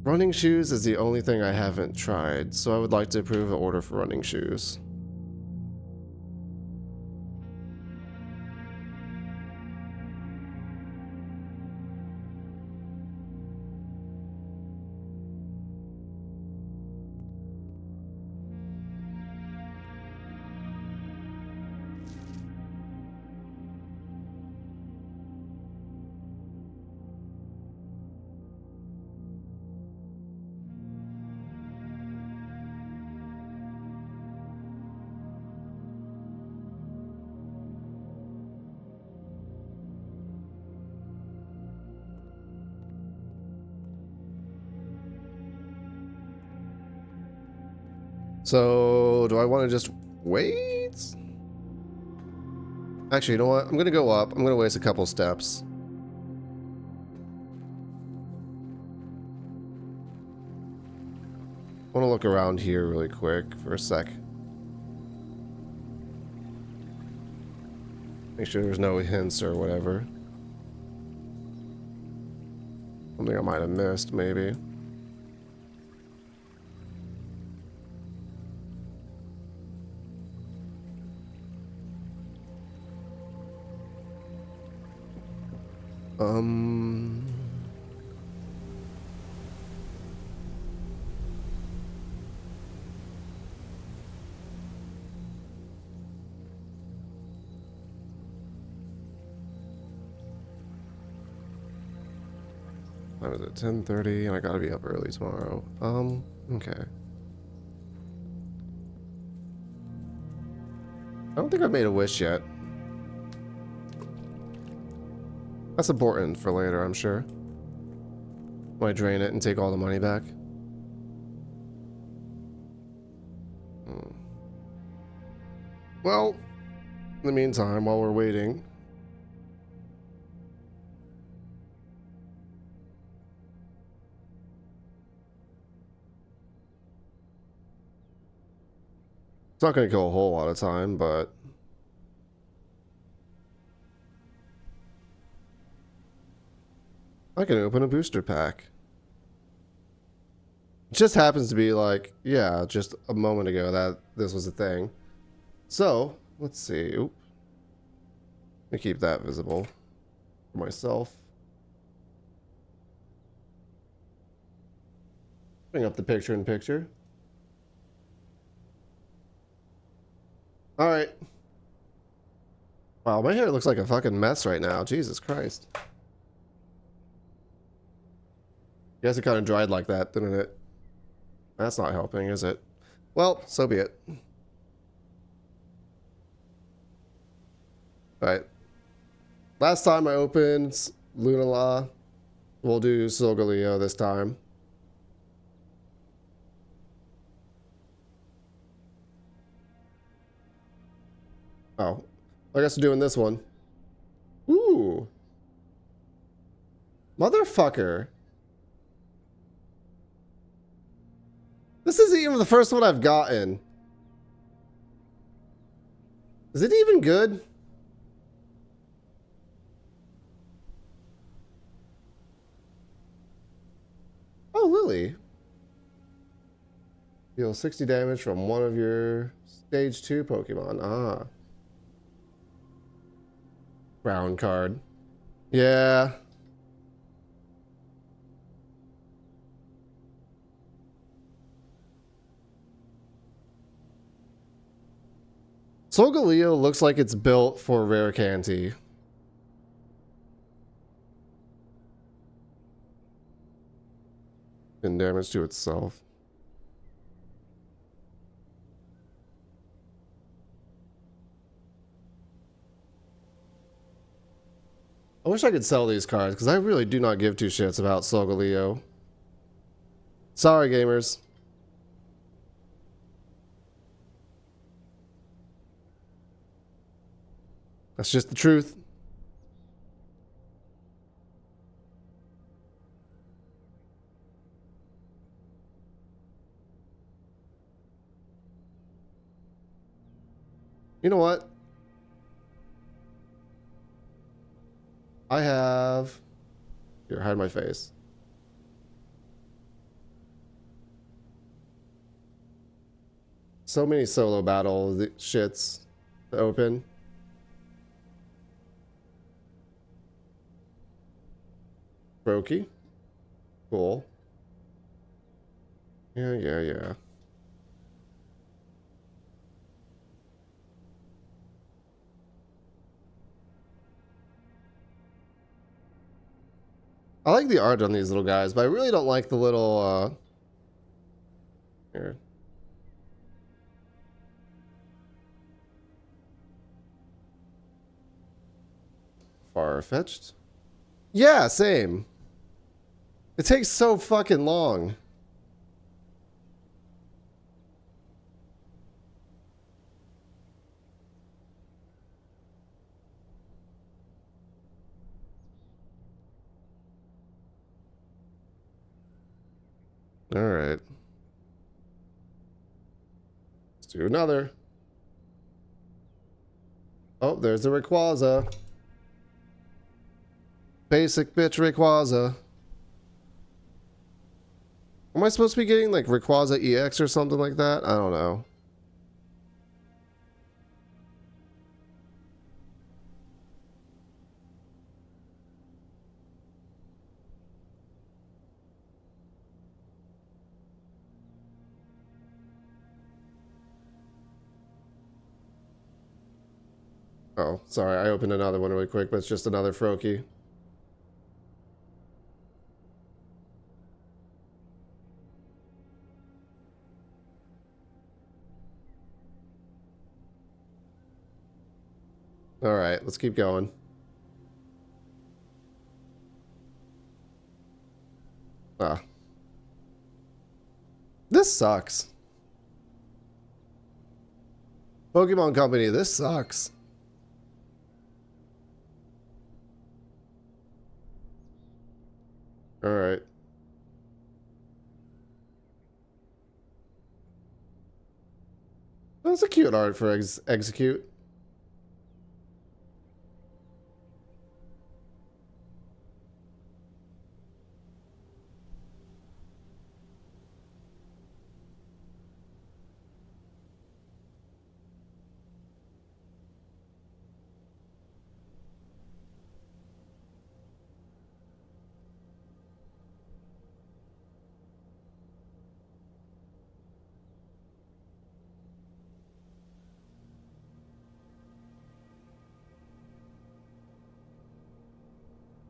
Running shoes is the only thing I haven't tried, so I would like to approve an order for running shoes. So, do I want to just wait? Actually, you know what? I'm going to go up. I'm going to waste a couple steps. I want to look around here really quick for a sec. Make sure there's no hints or whatever. Something I might have missed, maybe. Time is it? 10:30. I gotta be up early tomorrow. Okay. I don't think I've made a wish yet. That's important for later, I'm sure. When I drain it and take all the money back. Well, in the meantime, while we're waiting... It's not going to kill a whole lot of time, but... I can open a booster pack. It just happens to be like, yeah, just a moment ago that this was a thing. So, let's see. Oop. Let me keep that visible for myself. Bring up the picture in picture. Alright. Wow, my hair looks like a fucking mess right now. Jesus Christ. Guess it kind of dried like that, didn't it? That's not helping, is it? Well, so be it. Alright. Last time I opened Lunala. We'll do Solgaleo this time. Oh. I guess we're doing this one. Ooh. Motherfucker. This isn't even the first one I've gotten. Is it even good? Oh, Lily. Deal 60 damage from one of your stage 2 Pokemon. Ah. Brown card. Yeah. Solgaleo looks like it's built for Rare Candy. And damage to itself. I wish I could sell these cards, because I really do not give two shits about Solgaleo. Sorry, gamers. That's just the truth. You know what? I have... Here, hide my face. So many solo battle shits to open. Brokey. Cool. Yeah. I like the art on these little guys, but I really don't like the little, Here. Far-fetched? Yeah, same. It takes so fucking long. Alright. Let's do another. Oh, there's the Rayquaza. Basic bitch Rayquaza. Am I supposed to be getting like Rayquaza EX or something like that? I don't know. Oh, sorry, I opened another one really quick, but it's just another Froakie. Alright, let's keep going. Ah. This sucks. Pokemon Company, this sucks. Alright. That's a cute art for Execute.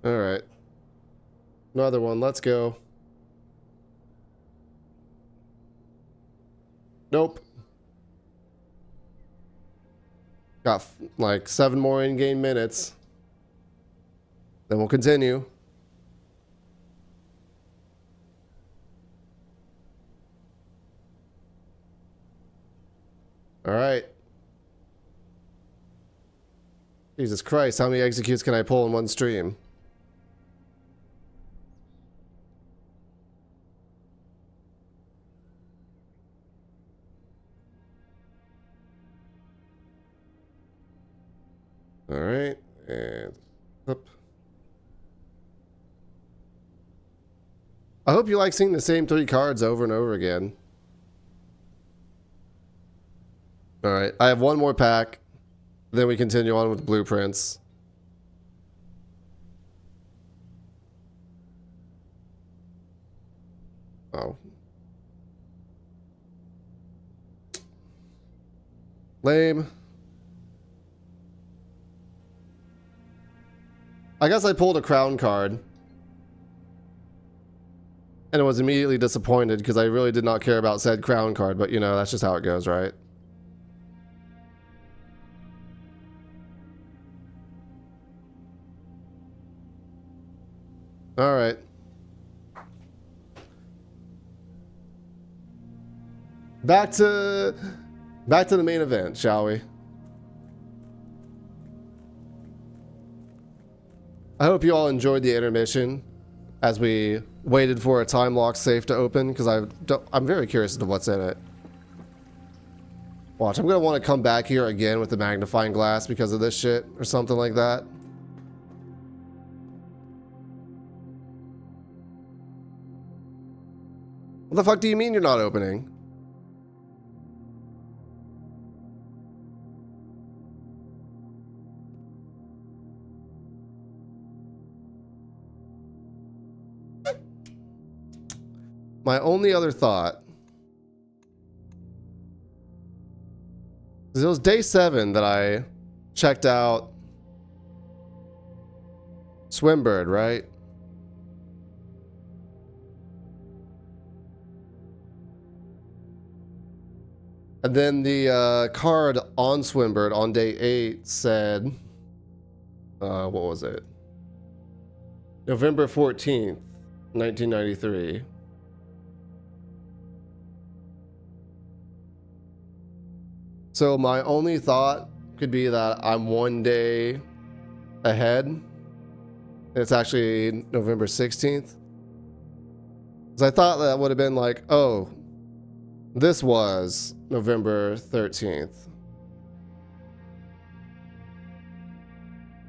Alright. Another one. Let's go. Nope. Got like 7 more in-game minutes. Then we'll continue. Alright. Jesus Christ, how many executes can I pull in one stream? Alright, and up. I hope you like seeing the same 3 cards over and over again. Alright, I have one more pack. Then we continue on with blueprints. Oh. Lame. I guess I pulled a crown card. And I was immediately disappointed because I really did not care about said crown card, but you know, that's just how it goes, right? Alright. Back to the main event, shall we? I hope you all enjoyed the intermission as we waited for a time lock safe to open, because I'm very curious as to what's in it. Watch, I'm gonna want to come back here again with the magnifying glass because of this shit or something like that. What the fuck do you mean you're not opening? My only other thought is it was day 7 that I checked out Swimbird, right? And then the card on Swimbird on day 8 said, what was it? November 14th, 1993. So my only thought could be that I'm one day ahead. It's actually November 16th. Because I thought that would have been like, oh, this was November 13th.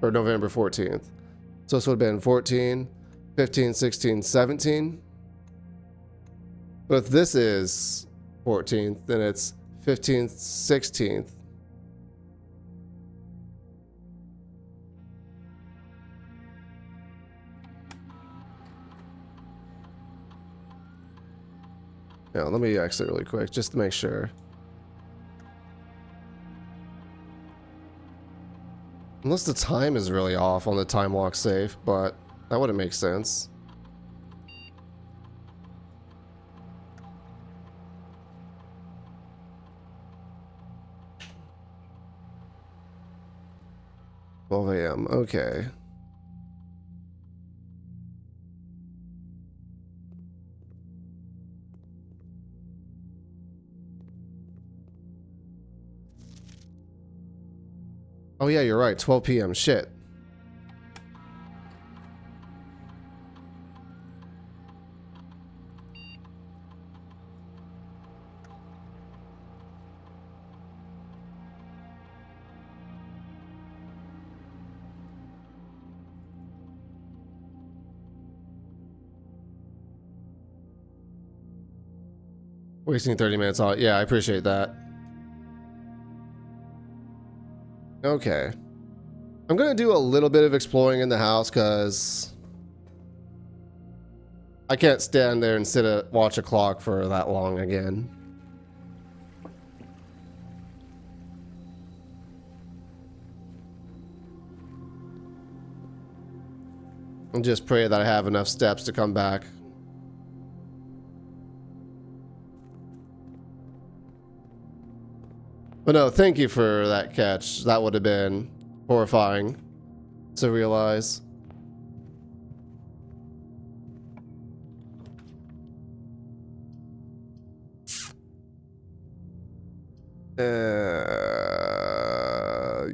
Or November 14th. So this would have been 14, 15, 16, 17. But if this is 14th, then it's 15th, 16th. Yeah, let me exit really quick just to make sure. Unless the time is really off on the time lock safe, but that wouldn't make sense. "12 a.m. Okay. Oh yeah, you're right. 12 p.m. Shit. Wasting 30 minutes on it. Yeah, I appreciate that. Okay. I'm gonna do a little bit of exploring in the house because I can't stand there and watch a clock for that long again. And just pray that I have enough steps to come back. But no, thank you for that catch. That would have been horrifying to realize.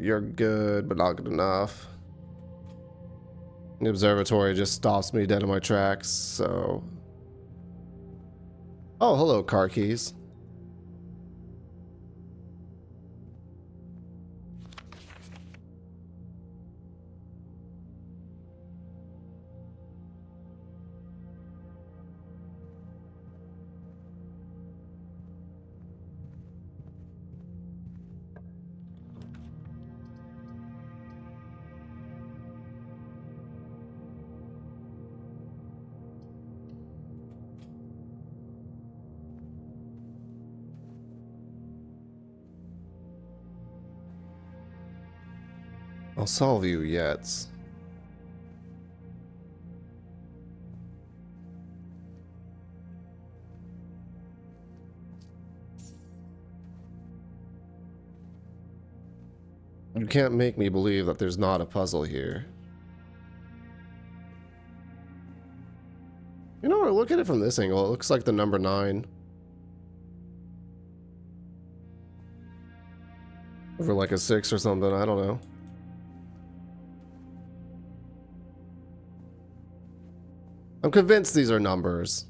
You're good, but not good enough. The observatory just stops me dead in my tracks, so... Oh, hello, car keys. I'll solve you yet. You can't make me believe that there's not a puzzle here. You know, look at it from this angle. It looks like the number 9. Over like a 6 or something, I don't know. I'm convinced these are numbers.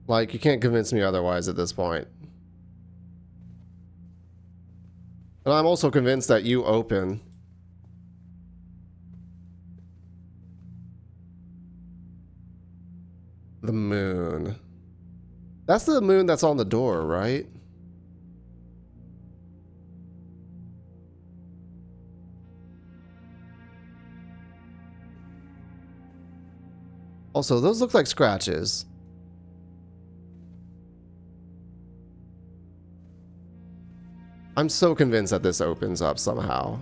Like, you can't convince me otherwise at this point. And I'm also convinced that you open. The moon. That's the moon that's on the door, right? Also, those look like scratches. I'm so convinced that this opens up somehow.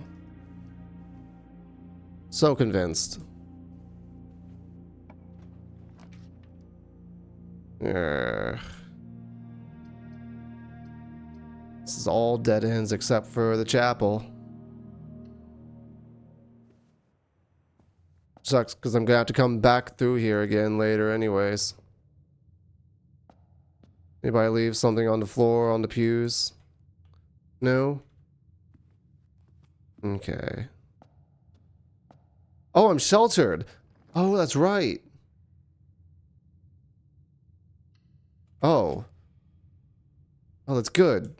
So convinced. This is all dead ends except for the chapel. Sucks because I'm gonna have to come back through here again later anyways. Anybody leave something on the floor, on the pews? No? Okay. Oh, I'm sheltered. Oh, that's right. Oh. Oh, that's good.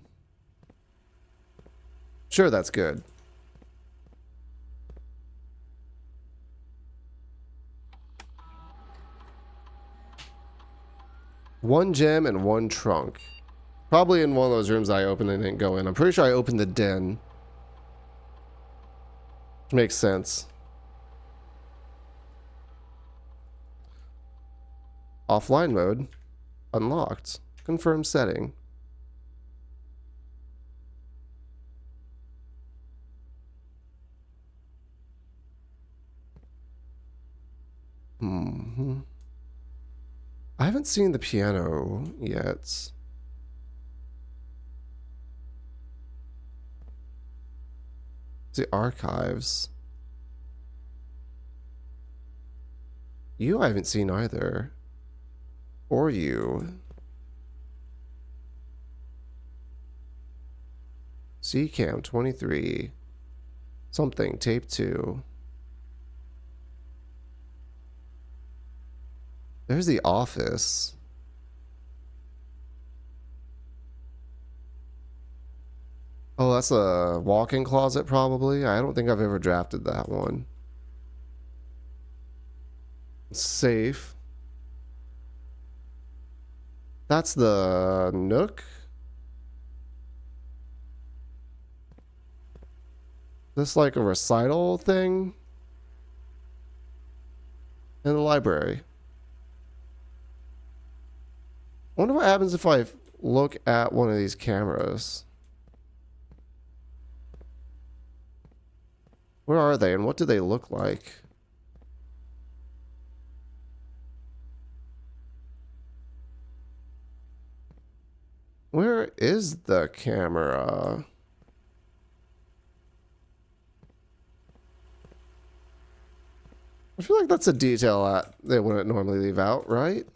Sure, that's good. One gem and one trunk. Probably in one of those rooms I opened and didn't go in. I'm pretty sure I opened the den. Makes sense. Offline mode. Unlocked. Confirm setting. I haven't seen the piano yet. The archives. You I haven't seen either. Or you. C-Cam 23. Something, tape 2. There's the office. Oh, that's a walk-in closet probably. I don't think I've ever drafted that one. Safe. That's the nook. This like a recital thing? In the library. I wonder what happens if I look at one of these cameras. Where are they and what do they look like? Where is the camera? I feel like that's a detail that they wouldn't normally leave out, right?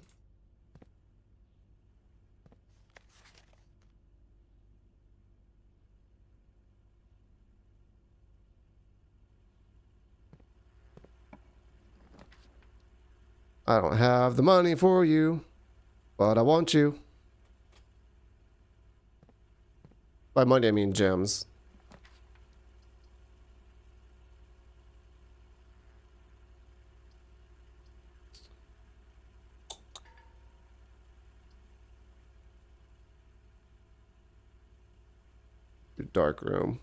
I don't have the money for you, but I want you. By money, I mean gems. Dark room.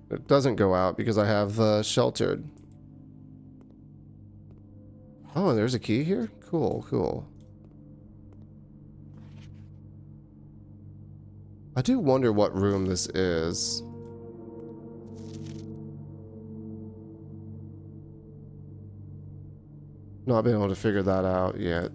It doesn't go out because I have sheltered. Oh, and there's a key here? Cool, cool. I do wonder what room this is. Not been able to figure that out yet.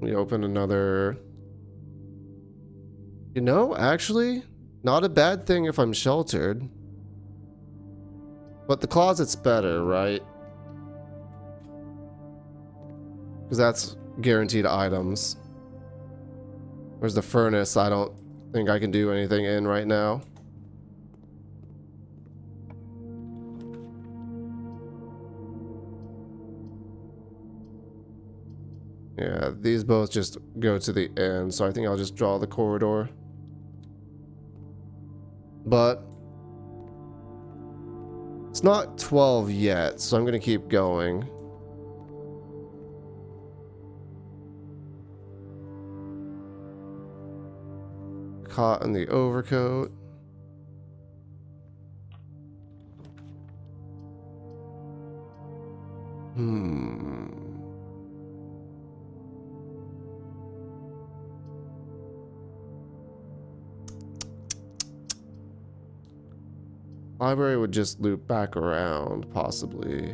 We open another... You know, actually, not a bad thing if I'm sheltered. But the closet's better, right? Because that's guaranteed items. Whereas the furnace, I don't think I can do anything in right now. Yeah, these both just go to the end, so I think I'll just draw the corridor. But it's not 12 yet, so I'm gonna keep going. Caught in the overcoat. Library would just loop back around, possibly.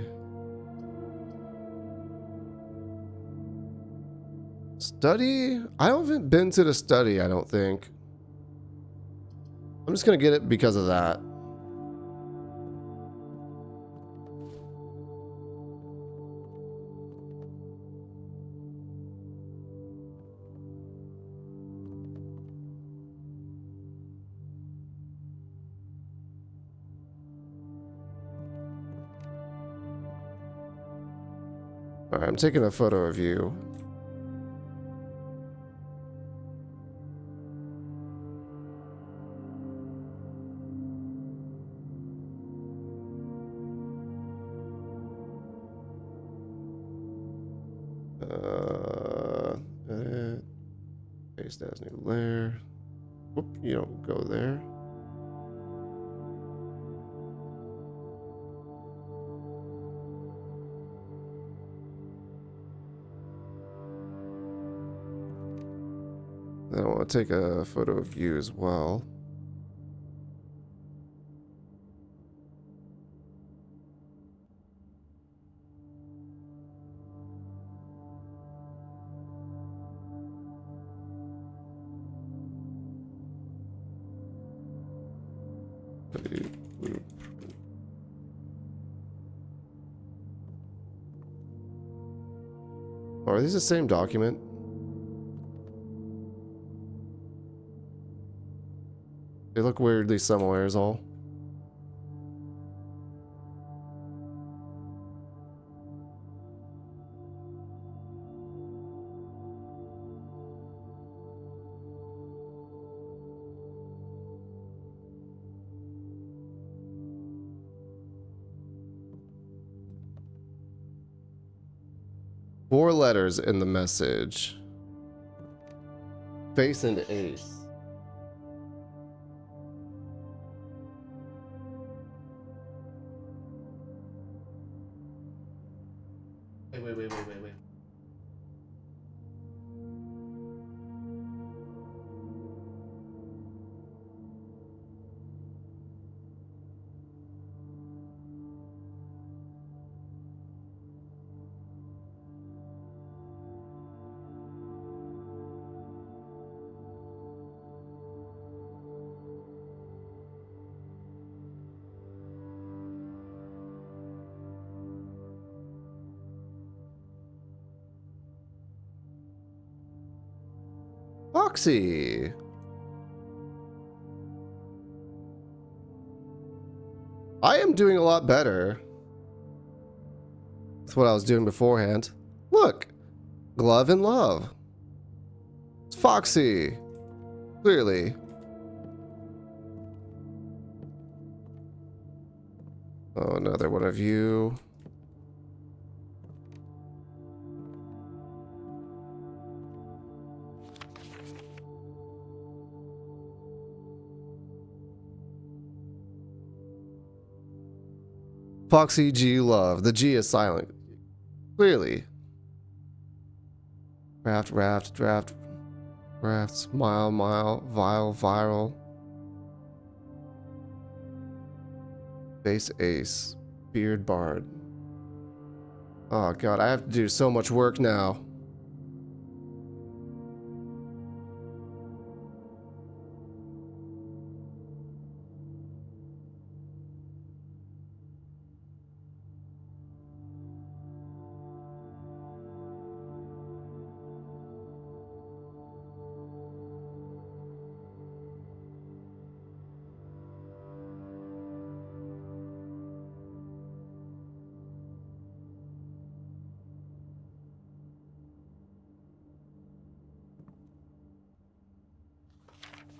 Study? I haven't been to the study, I don't think. I'm just gonna get it because of that. Alright, I'm taking a photo of you. Edit. Paste as new layer. Whoop, you don't go there. Then I want to take a photo of you as well. Oh, are these the same document? They look weirdly similar is all. Four letters in the message. Face and ace. Wait. Foxy. I am doing a lot better. That's what I was doing beforehand. Look, glove and love. It's Foxy. Clearly. Oh, another one of you. Foxy G Love. The G is silent. Clearly. Raft, draft, smile, vile, viral. Base ace. Beard bard. Oh god, I have to do so much work now.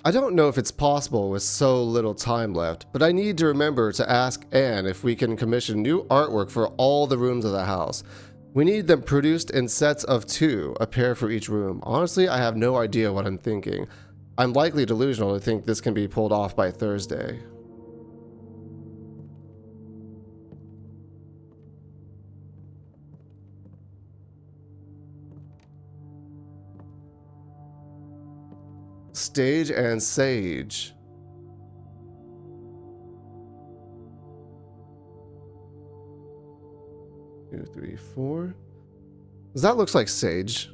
I don't know if it's possible with so little time left, but I need to remember to ask Anne if we can commission new artwork for all the rooms of the house. We need them produced in sets of 2, a pair for each room. Honestly, I have no idea what I'm thinking. I'm likely delusional to think this can be pulled off by Thursday. Stage and Sage. Two, three, four. That looks like Sage.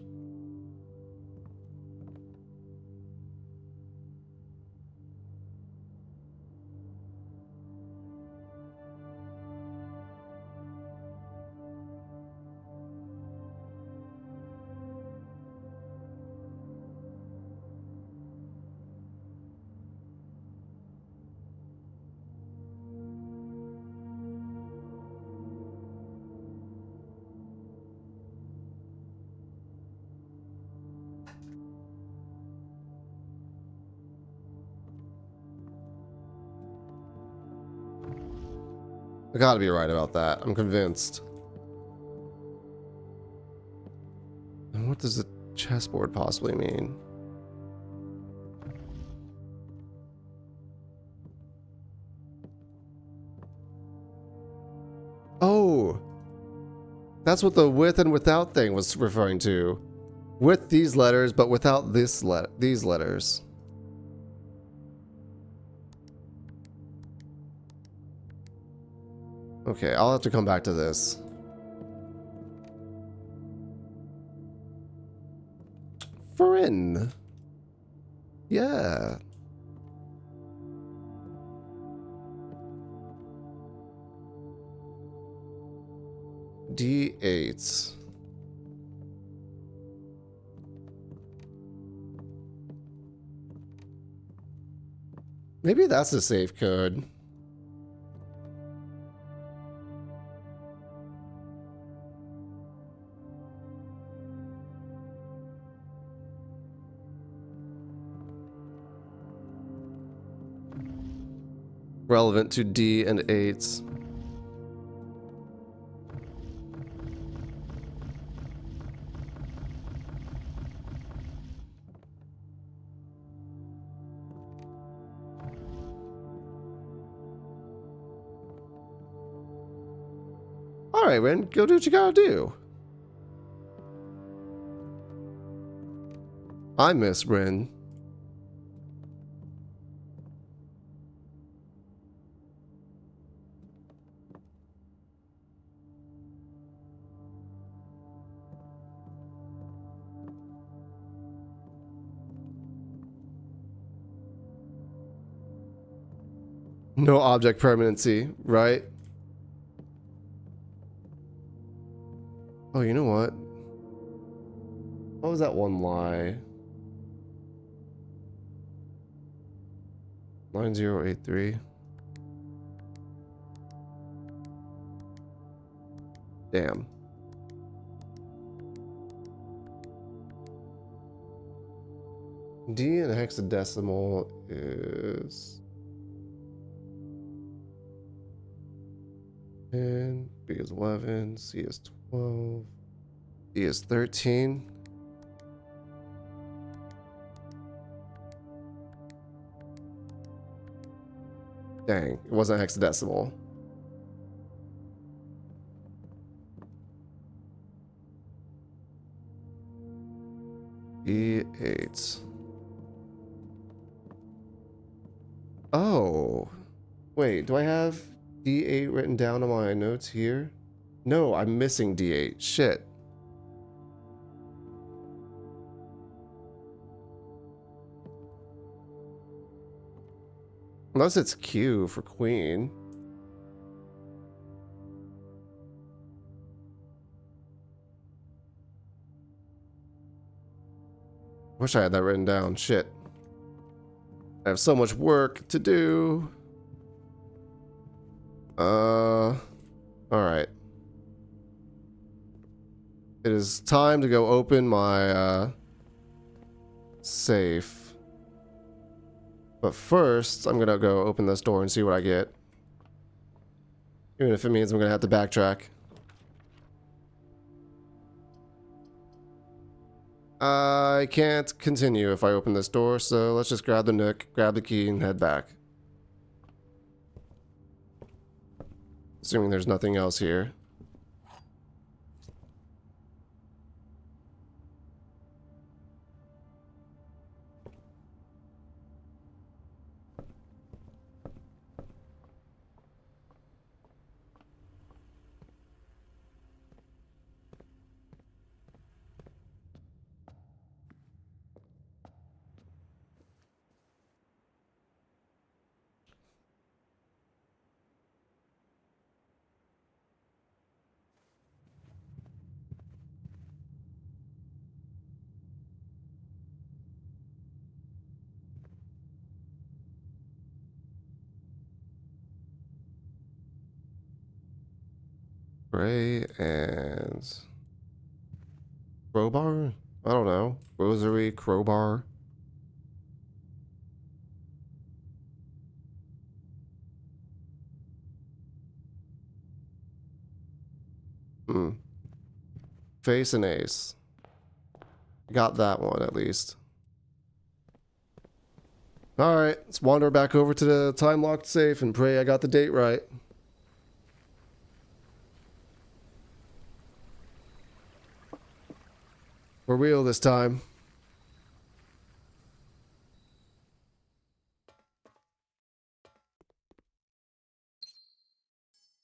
I gotta be right about that. I'm convinced. And what does the chessboard possibly mean? Oh! That's what the with and without thing was referring to. With these letters, but without these letters. Okay, I'll have to come back to this. Foreign. Yeah. D8. Maybe that's a safe code. Relevant to D and 8s. Alright, Ren, go do what you gotta do. I miss Ren. No object permanency, right? Oh, you know what? What was that one lie? 9083. Damn. D in hexadecimal is 10, B is 11, C is 12, D is 13. Dang, it wasn't hexadecimal. E8. Oh, wait, do I have D8 written down on my notes here? No, I'm missing D8. Shit. Unless it's Q for queen. Wish I had that written down. Shit. I have so much work to do. Alright. It is time to go open my, safe. But first, I'm gonna go open this door and see what I get. Even if it means I'm gonna have to backtrack. I can't continue if I open this door, so let's just grab the nook, grab the key, and head back. Assuming there's nothing else here. Gray and crowbar? I don't know. Rosary, crowbar. Face and ace. Got that one at least. Alright, let's wander back over to the time-locked safe and pray I got the date right. For real this time.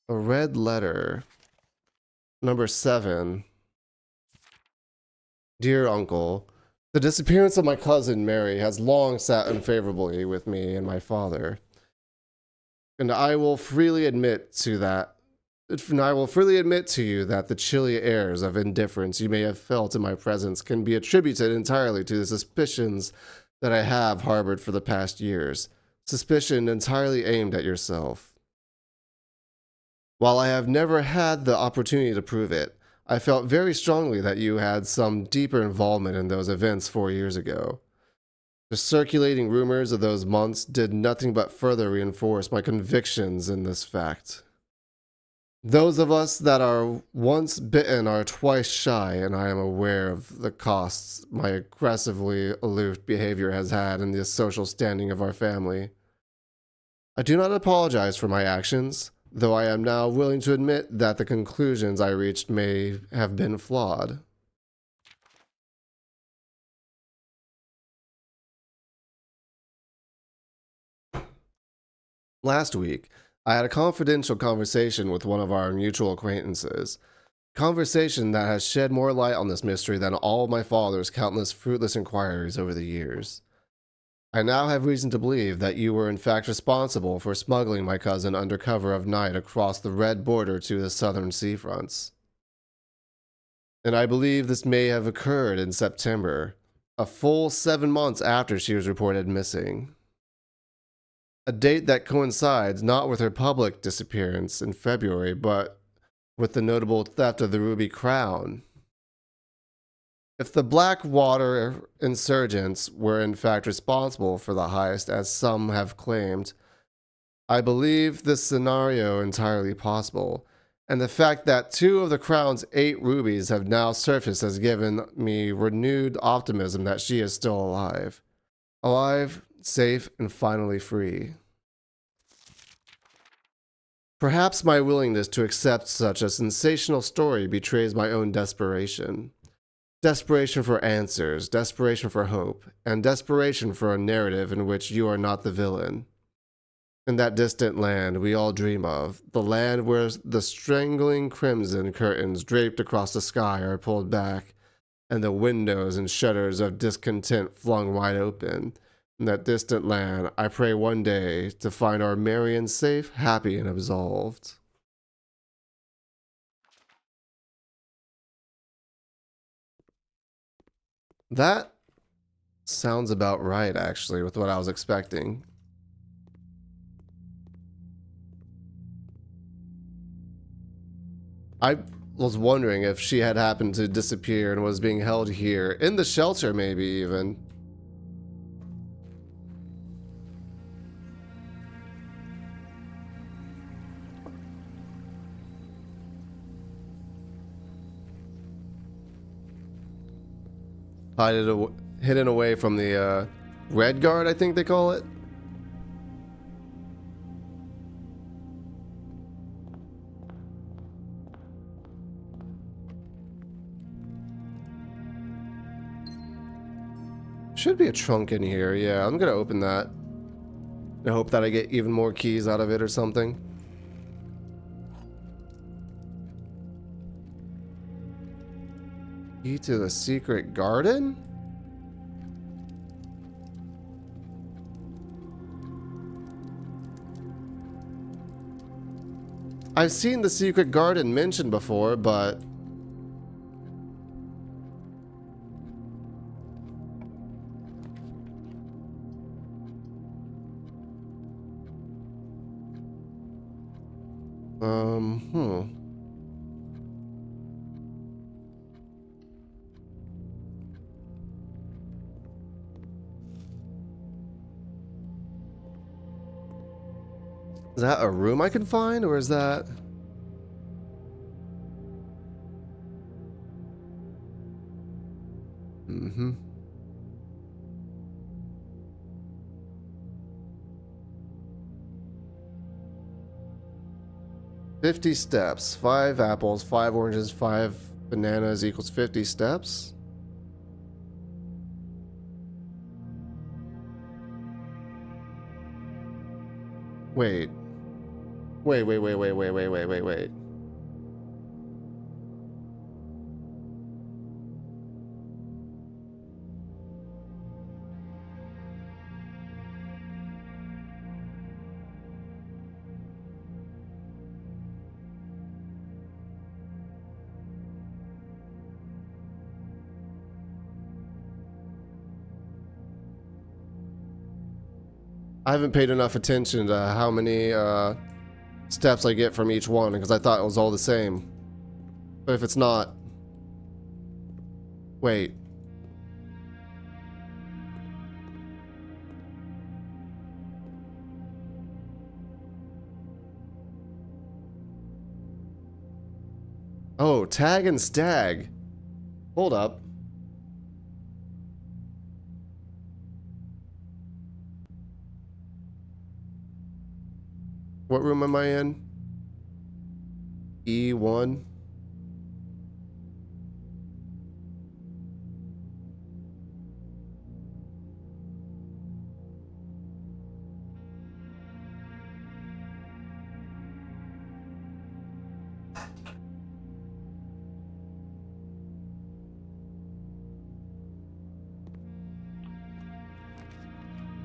A red letter. Number 7. Dear Uncle, the disappearance of my cousin Mary has long sat unfavorably with me and my father. And I will freely admit to you that the chilly airs of indifference you may have felt in my presence can be attributed entirely to the suspicions that I have harbored for the past years. Suspicion entirely aimed at yourself. While I have never had the opportunity to prove it, I felt very strongly that you had some deeper involvement in those events 4 years ago. The circulating rumors of those months did nothing but further reinforce my convictions in this fact. Those of us that are once bitten are twice shy, and I am aware of the costs my aggressively aloof behavior has had in the social standing of our family. I do not apologize for my actions, though I am now willing to admit that the conclusions I reached may have been flawed. Last week, I had a confidential conversation with one of our mutual acquaintances. Conversation that has shed more light on this mystery than all my father's countless fruitless inquiries over the years. I now have reason to believe that you were in fact responsible for smuggling my cousin under cover of night across the red border to the southern seafronts. And I believe this may have occurred in September, a full 7 months after she was reported missing. A date that coincides not with her public disappearance in February, but with the notable theft of the ruby crown. If the Blackwater insurgents were in fact responsible for the heist, as some have claimed, I believe this scenario entirely possible, and the fact that 2 of the crown's 8 rubies have now surfaced has given me renewed optimism that she is still alive. Alive, safe, and finally free. Perhaps my willingness to accept such a sensational story betrays my own desperation. Desperation for answers, desperation for hope, and desperation for a narrative in which you are not the villain. In that distant land we all dream of, the land where the strangling crimson curtains draped across the sky are pulled back, and the windows and shutters of discontent flung wide open. In that distant land, I pray one day to find our Marion safe, happy, and absolved. That sounds about right, actually, with what I was expecting. I was wondering if she had happened to disappear and was being held here, in the shelter maybe even. Hidden away from the Red Guard, I think they call it. Should be a trunk in here. Yeah, I'm gonna open that. I hope that I get even more keys out of it or something. Key to the secret garden? I've seen the secret garden mentioned before, but hmm. Is that a room I can find, or is that... Mm-hmm. "50 steps. 5 apples, 5 oranges, 5 bananas equals 50 steps." Wait. Wait. I haven't paid enough attention to how many steps I get from each one because I thought it was all the same. But if it's not... Wait. Oh, tag and stag. Hold up. What room am I in? E1.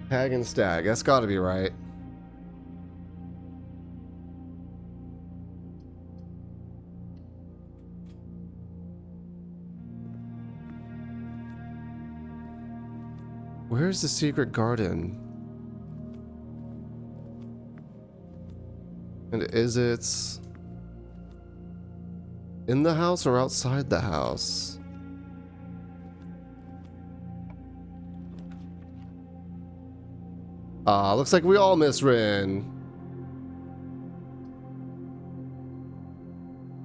Tag and stag. That's gotta be right. Where's the secret garden? And is it in the house or outside the house? Looks like we all miss Rin.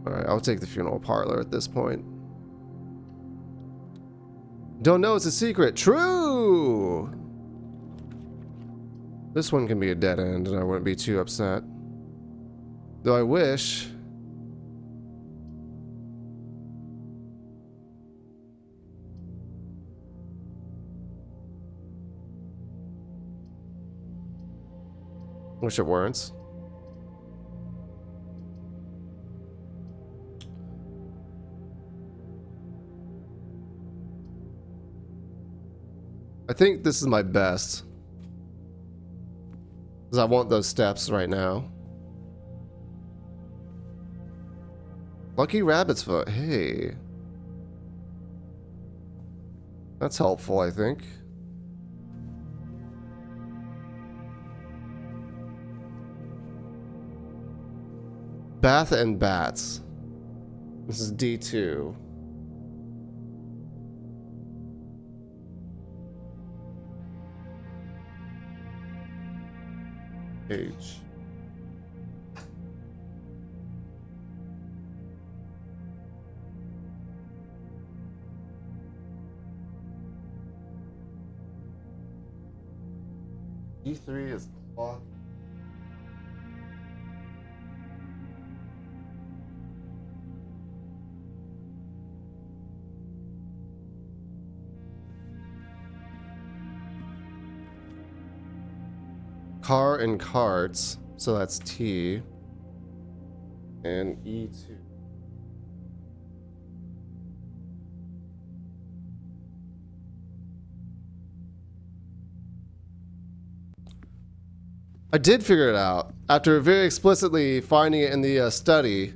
Alright, I'll take the funeral parlor at this point. Don't know it's a secret. True! This one can be a dead end and I wouldn't be too upset. Though I wish... Wish it weren't. I think this is my best. Because I want those steps right now. Lucky Rabbit's Foot. Hey. That's helpful, I think. Bath and Bats. This is D2. H. D3 is clock. Car and carts, so that's T. And E2. I did figure it out after very explicitly finding it in the study.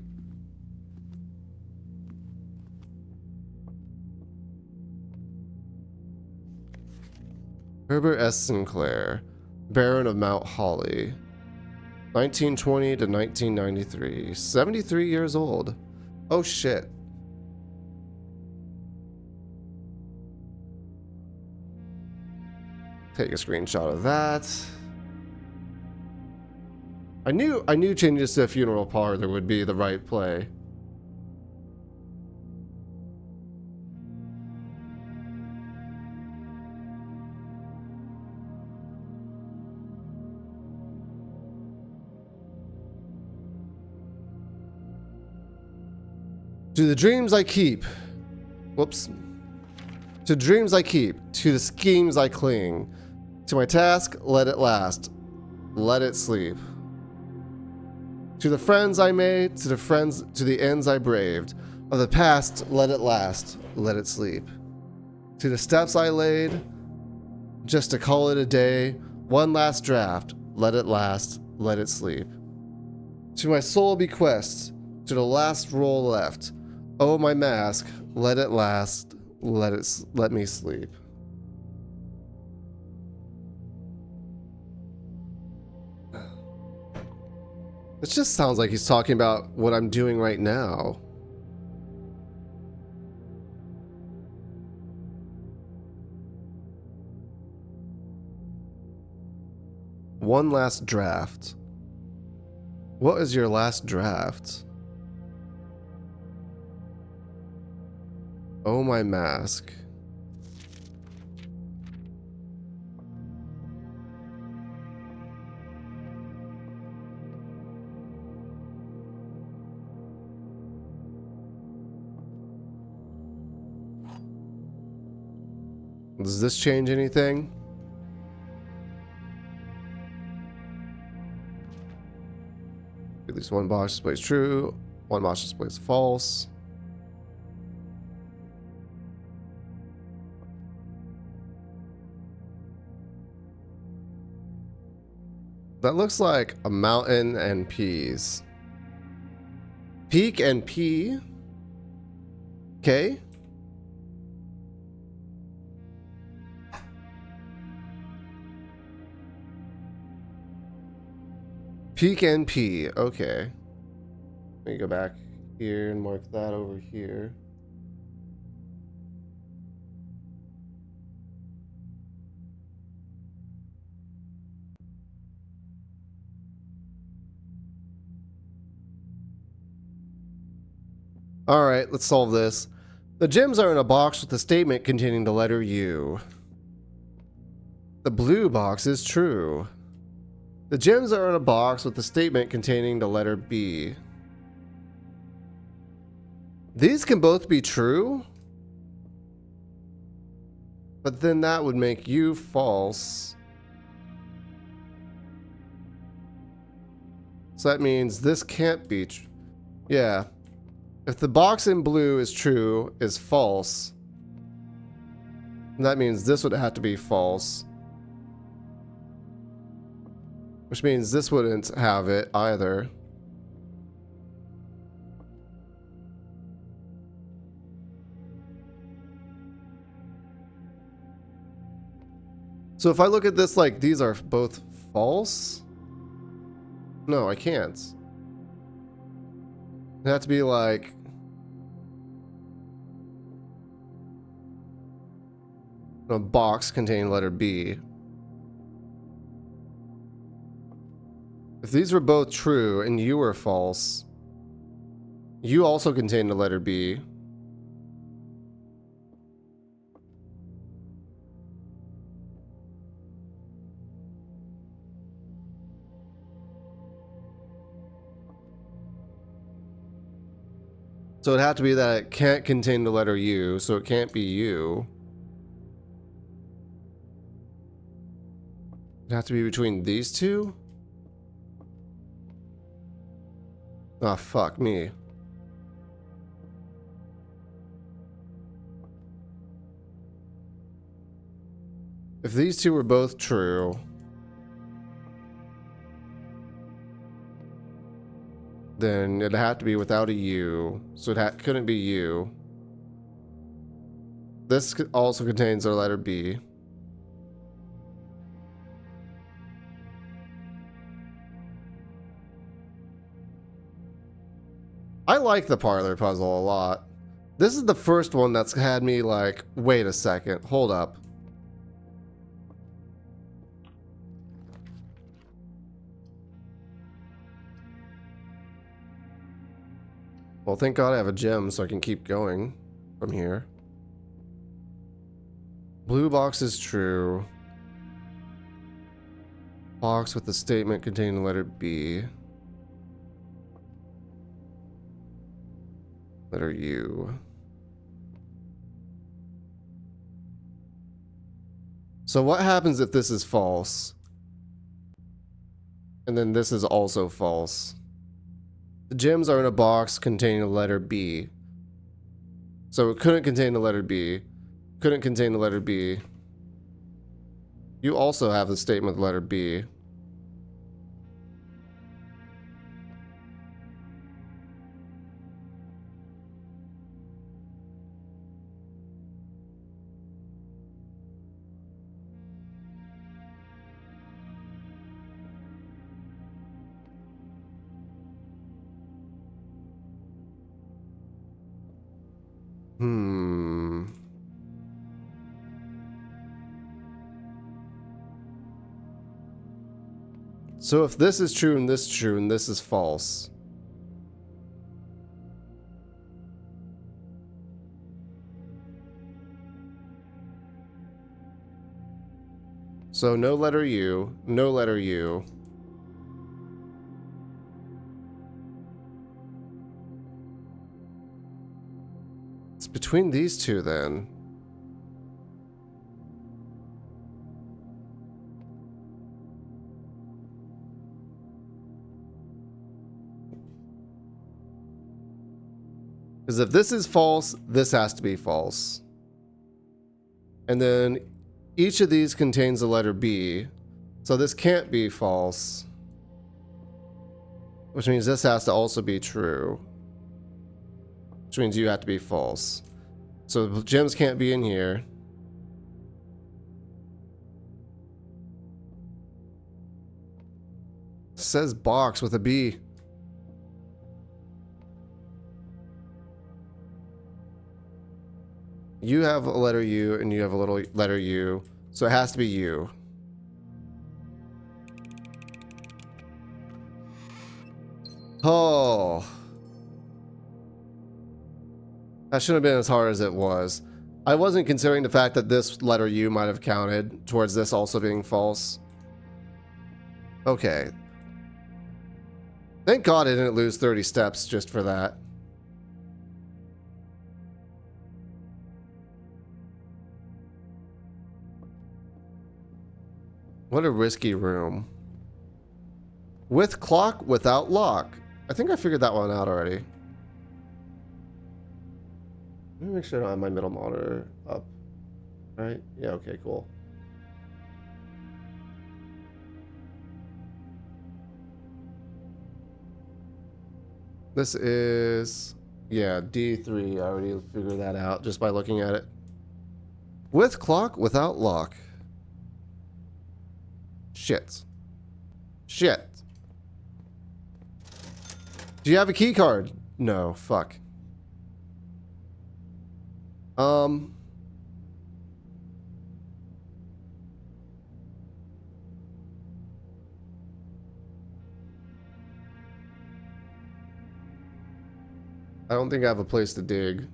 Herbert S. Sinclair, Baron of Mount Holly, 1920 to 1993, 73 years old. Oh shit. Take a screenshot of that. I knew changes to a funeral parlor would be the right play. To the dreams I keep. Whoops. To dreams I keep. To the schemes I cling. To my task, let it last. Let it sleep. To the friends I made, to the ends I braved. Of the past, let it last. Let it sleep. To the steps I laid, just to call it a day. One last draft. Let it last. Let it sleep. To my soul bequest, to the last roll left. Oh, my mask, let it last, let me sleep. It just sounds like he's talking about what I'm doing right now. One last draft. What is your last draft? Oh, my mask. Does this change anything? At least one box displays true, one box displays false. That looks like a mountain and peas. Peak and pea. Okay. Peak and P. Okay. Let me go back here and mark that over here. Alright, let's solve this. The gems are in a box with a statement containing the letter U. The blue box is true. The gems are in a box with a statement containing the letter B. These can both be true, but then that would make U false. So that means this can't be true. Yeah. If the box in blue is true, is false, that means this would have to be false. Which means this wouldn't have it either. So if I look at this like these are both false? No, I can't. It'd have to be like... a box containing letter B. If these were both true and you were false, you also contain the letter B. So it'd have to be that it can't contain the letter U, so it can't be U. It'd have to be between these two? Ah, fuck me. If these two were both true, then it'd have to be without a U, so it couldn't be U. This also contains the letter B. I like the parlor puzzle a lot. This is the first one that's had me like, wait a second, hold up. Well, thank God I have a gem so I can keep going from here. Blue box is true. Box with the statement containing the letter B. Letter U. So what happens if this is false? And then this is also false. The gems are in a box containing the letter B. So it couldn't contain the letter B. Couldn't contain the letter B. You also have the statement with letter B. So if this is true and this is true and this is false. So no letter U, no letter U. It's between these two then. Because if this is false, this has to be false. And then each of these contains the letter B. So this can't be false. Which means this has to also be true. Which means you have to be false. So the gems can't be in here. says box with a B. You have a letter U and you have a little letter U, so it has to be U. Oh. That shouldn't have been as hard as it was. I wasn't considering the fact that this letter U might have counted towards this also being false. Okay. Thank God I didn't lose 30 steps just for that. What a risky room. With clock, without lock. I think I figured that one out already. Let me make sure I don't have my middle monitor up. Right? Yeah, okay, cool. This is... yeah, D3. I already figured that out just by looking at it. With clock, without lock. Shit. Shit. Do you have a key card? No, fuck. I don't think I have a place to dig.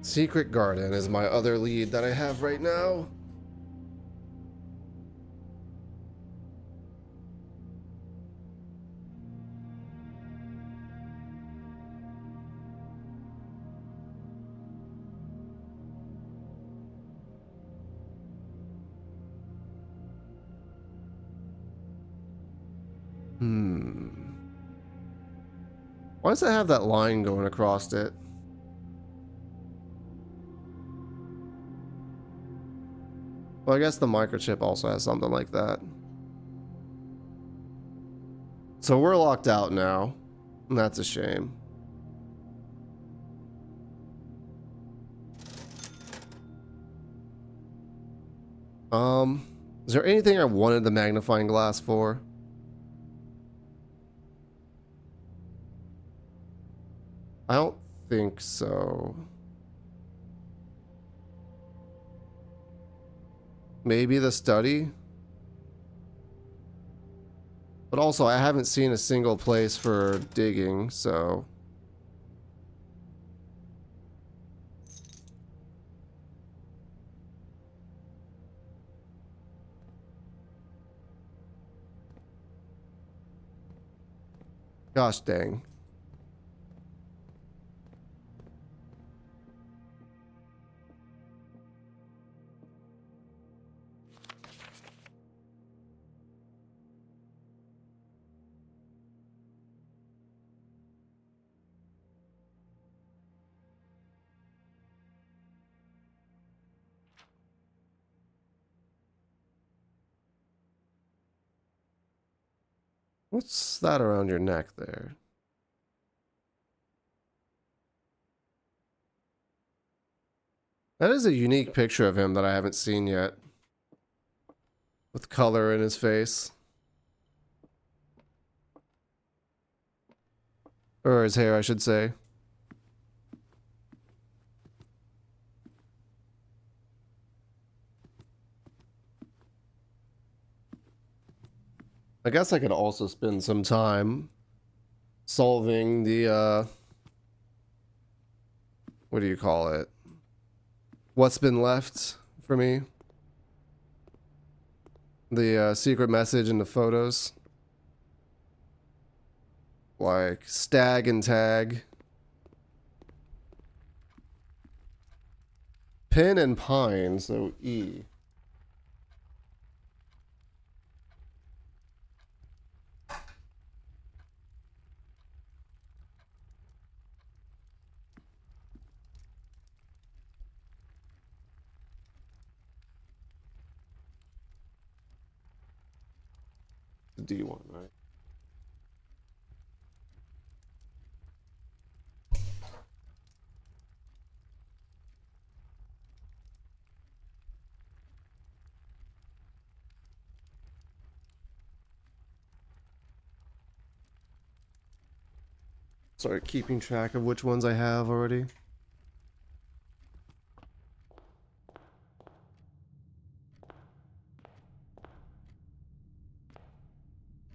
Secret Garden is my other lead that I have right now. Why does it have that line going across it? Well, I guess the microchip also has something like that. So we're locked out now, and that's a shame. Is there anything I wanted the magnifying glass for? I don't think so. Maybe the study? But also, I haven't seen a single place for digging, so... gosh dang. What's that around your neck there? That is a unique picture of him that I haven't seen yet. With color in his face. Or his hair, I should say. I guess I could also spend some time solving the, what do you call it? What's been left for me? The secret message in the photos. Like stag and tag. Pin and pine, so E. D1, right? Sorry, keeping track of which ones I have already.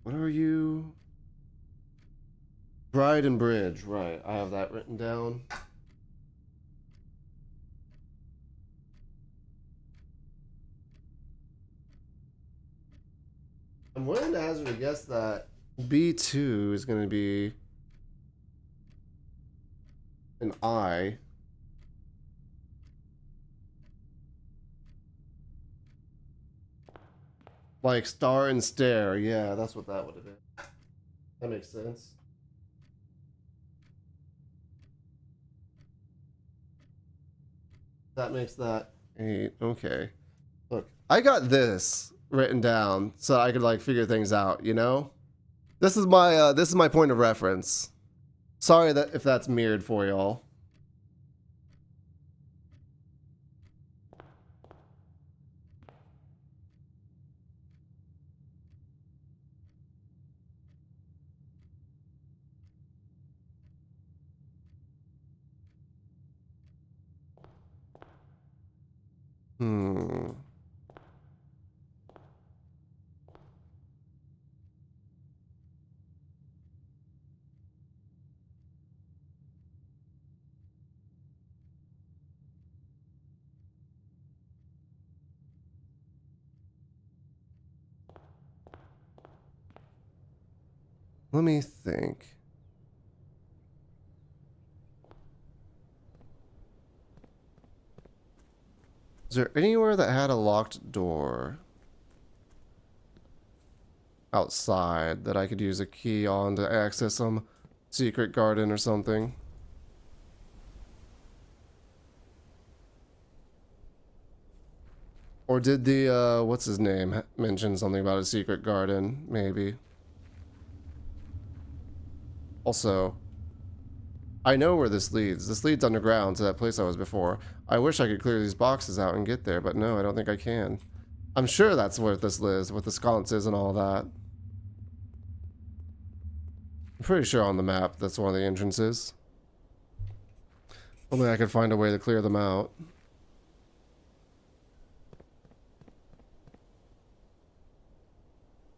What are you? Bride and Bridge, right. I have that written down. I'm willing to hazard a guess that B2 is going to be an I. Like Star and Stare. Yeah, that's what that would have been. That makes sense. That makes that 8. Okay. Look, I got this written down so I could like figure things out, you know? This is my point of reference. Sorry that if that's mirrored for y'all. Hmm. Let me think. Is there anywhere that had a locked door outside that I could use a key on to access some secret garden or something? Or did the, what's his name, mention something about a secret garden, maybe? Also, I know where this leads. This leads underground to that place I was before. I wish I could clear these boxes out and get there, but no, I don't think I can. I'm sure that's where this lives, with the sconces and all that. I'm pretty sure on the map that's one of the entrances. Only I could find a way to clear them out.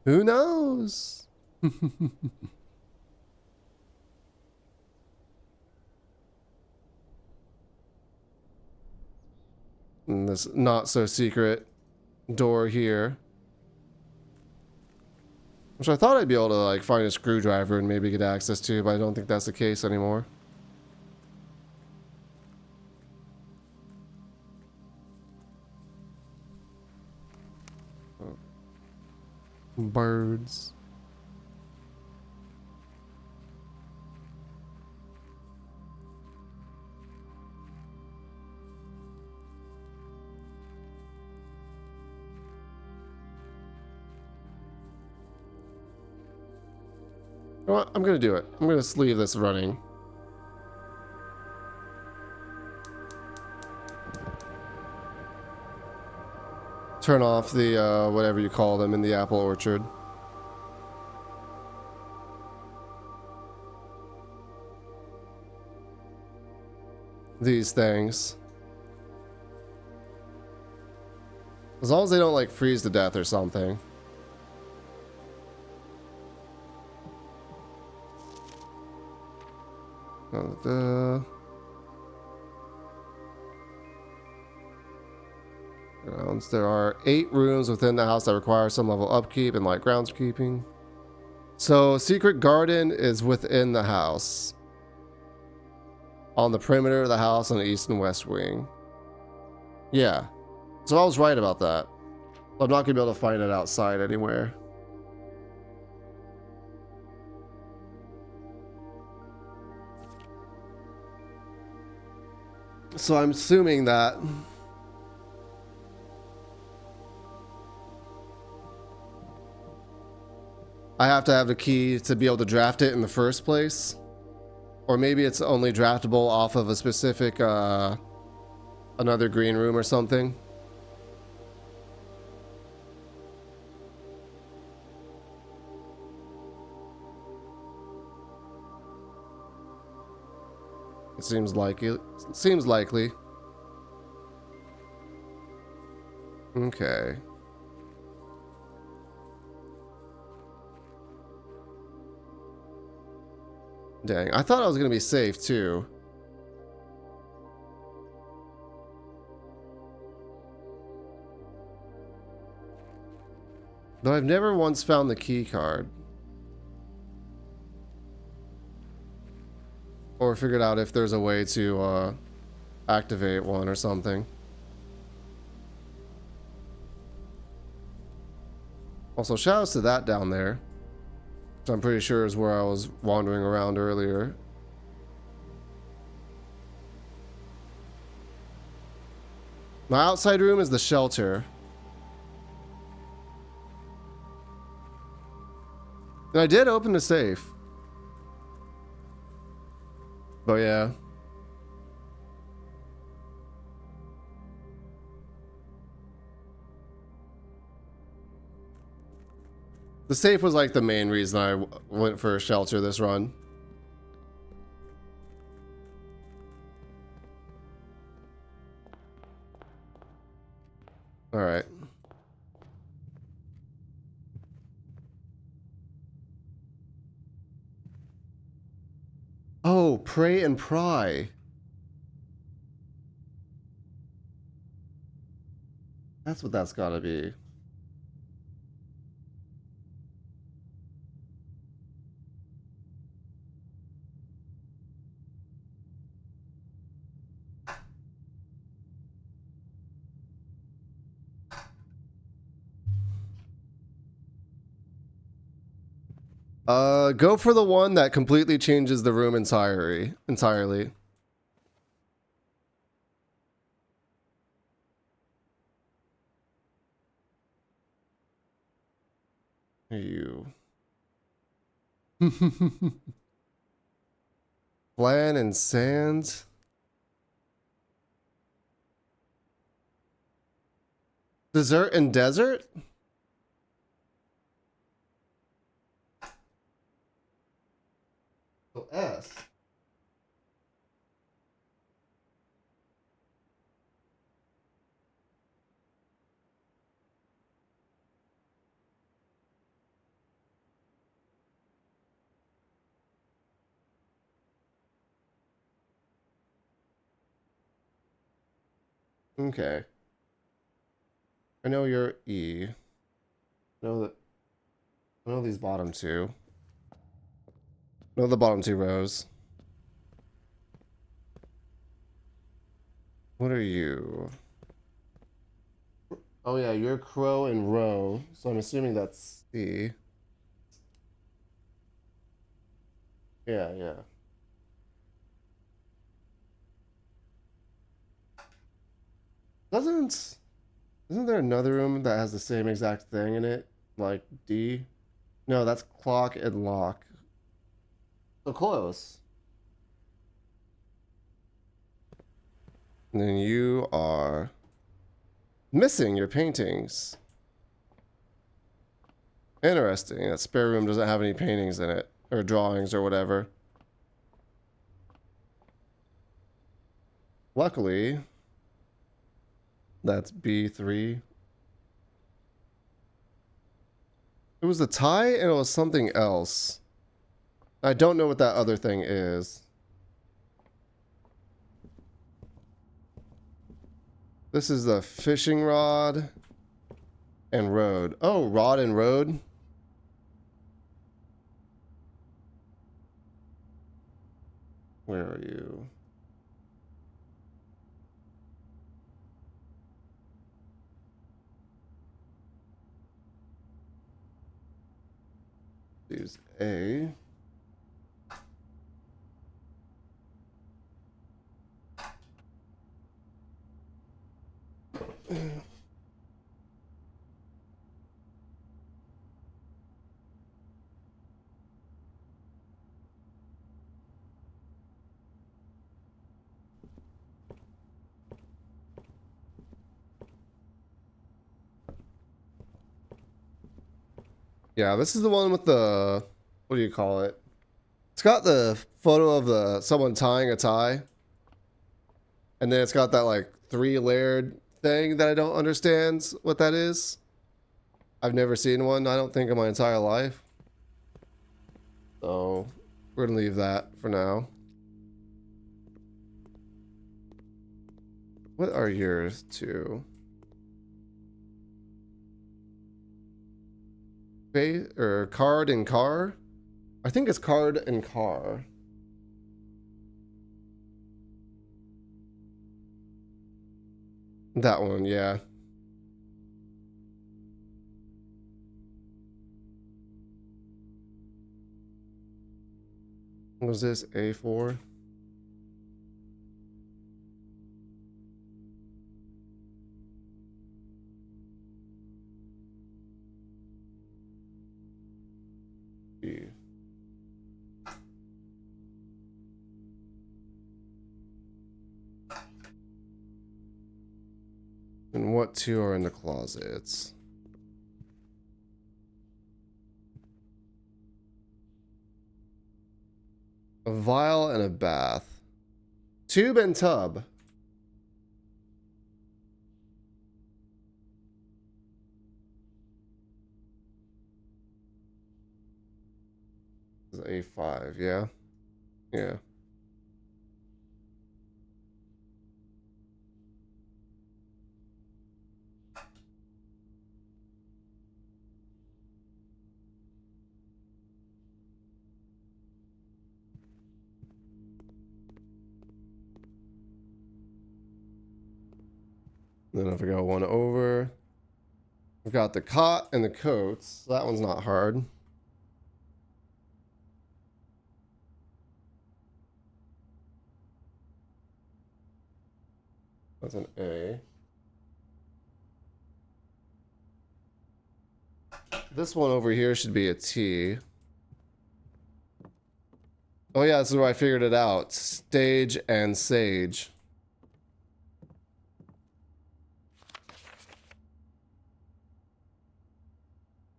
Who knows? And this not so secret door here. Which I thought I'd be able to like find a screwdriver and maybe get access to, but I don't think that's the case anymore. Oh. Birds. You know what? I'm gonna do it. I'm gonna just leave this running. Turn off the, whatever you call them in the apple orchard. These things. As long as they don't, like, freeze to death or something. Grounds. There are 8 rooms within the house that require some level of upkeep and light groundskeeping. So, secret garden is within the house. On the perimeter of the house on the east and west wing. Yeah. So I was right about that. I'm not going to be able to find it outside anywhere. So I'm assuming that I have to have the key to be able to draft it in the first place. Or maybe it's only draftable off of a specific, another green room or something. It seems like it seems likely. Okay. Dang, I thought I was gonna be safe too. Though I've never once found the key card. Or figured out if there's a way to activate one or something. Also, shoutouts to that down there. Which I'm pretty sure is where I was wandering around earlier. My outside room is the shelter. And I did open the safe. But yeah. The safe was like the main reason I went for a shelter this run. All right. Oh, pray and pry. That's what that's gotta be. Go for the one that completely changes the room entirely. You. Plan and sand. Dessert and desert? So S. Okay. I know you're E. I know these bottom two. I know the bottom two rows. What are you? Oh yeah, you're crow and row, so I'm assuming that's C. Yeah, yeah. Isn't there another room that has the same exact thing in it? Like D? No, that's clock and lock. So close. And then you are missing your paintings. Interesting. That spare room doesn't have any paintings in it, or drawings or whatever. Luckily, that's B3. It was a tie and it was something else. I don't know what that other thing is. This is the fishing rod and road. Oh, rod and road. Where are you? Use A. Yeah, this is the one with the, what do you call it? It's got the photo of someone tying a tie. And then it's got that like 3-layered thing that I don't understand what that is. I've never seen one, I don't think, in my entire life. So we're gonna leave that for now. What are yours two? Or card and car? I think it's card and car. That one, yeah. What was this? A4? B. And what two are in the closets? A vial and a bath. Tube and tub. A5, yeah? Yeah. Then if we go one over, we've got the cot and the coats. So that one's not hard. That's an A. This one over here should be a T. Oh yeah, this is where I figured it out. Stage and sage.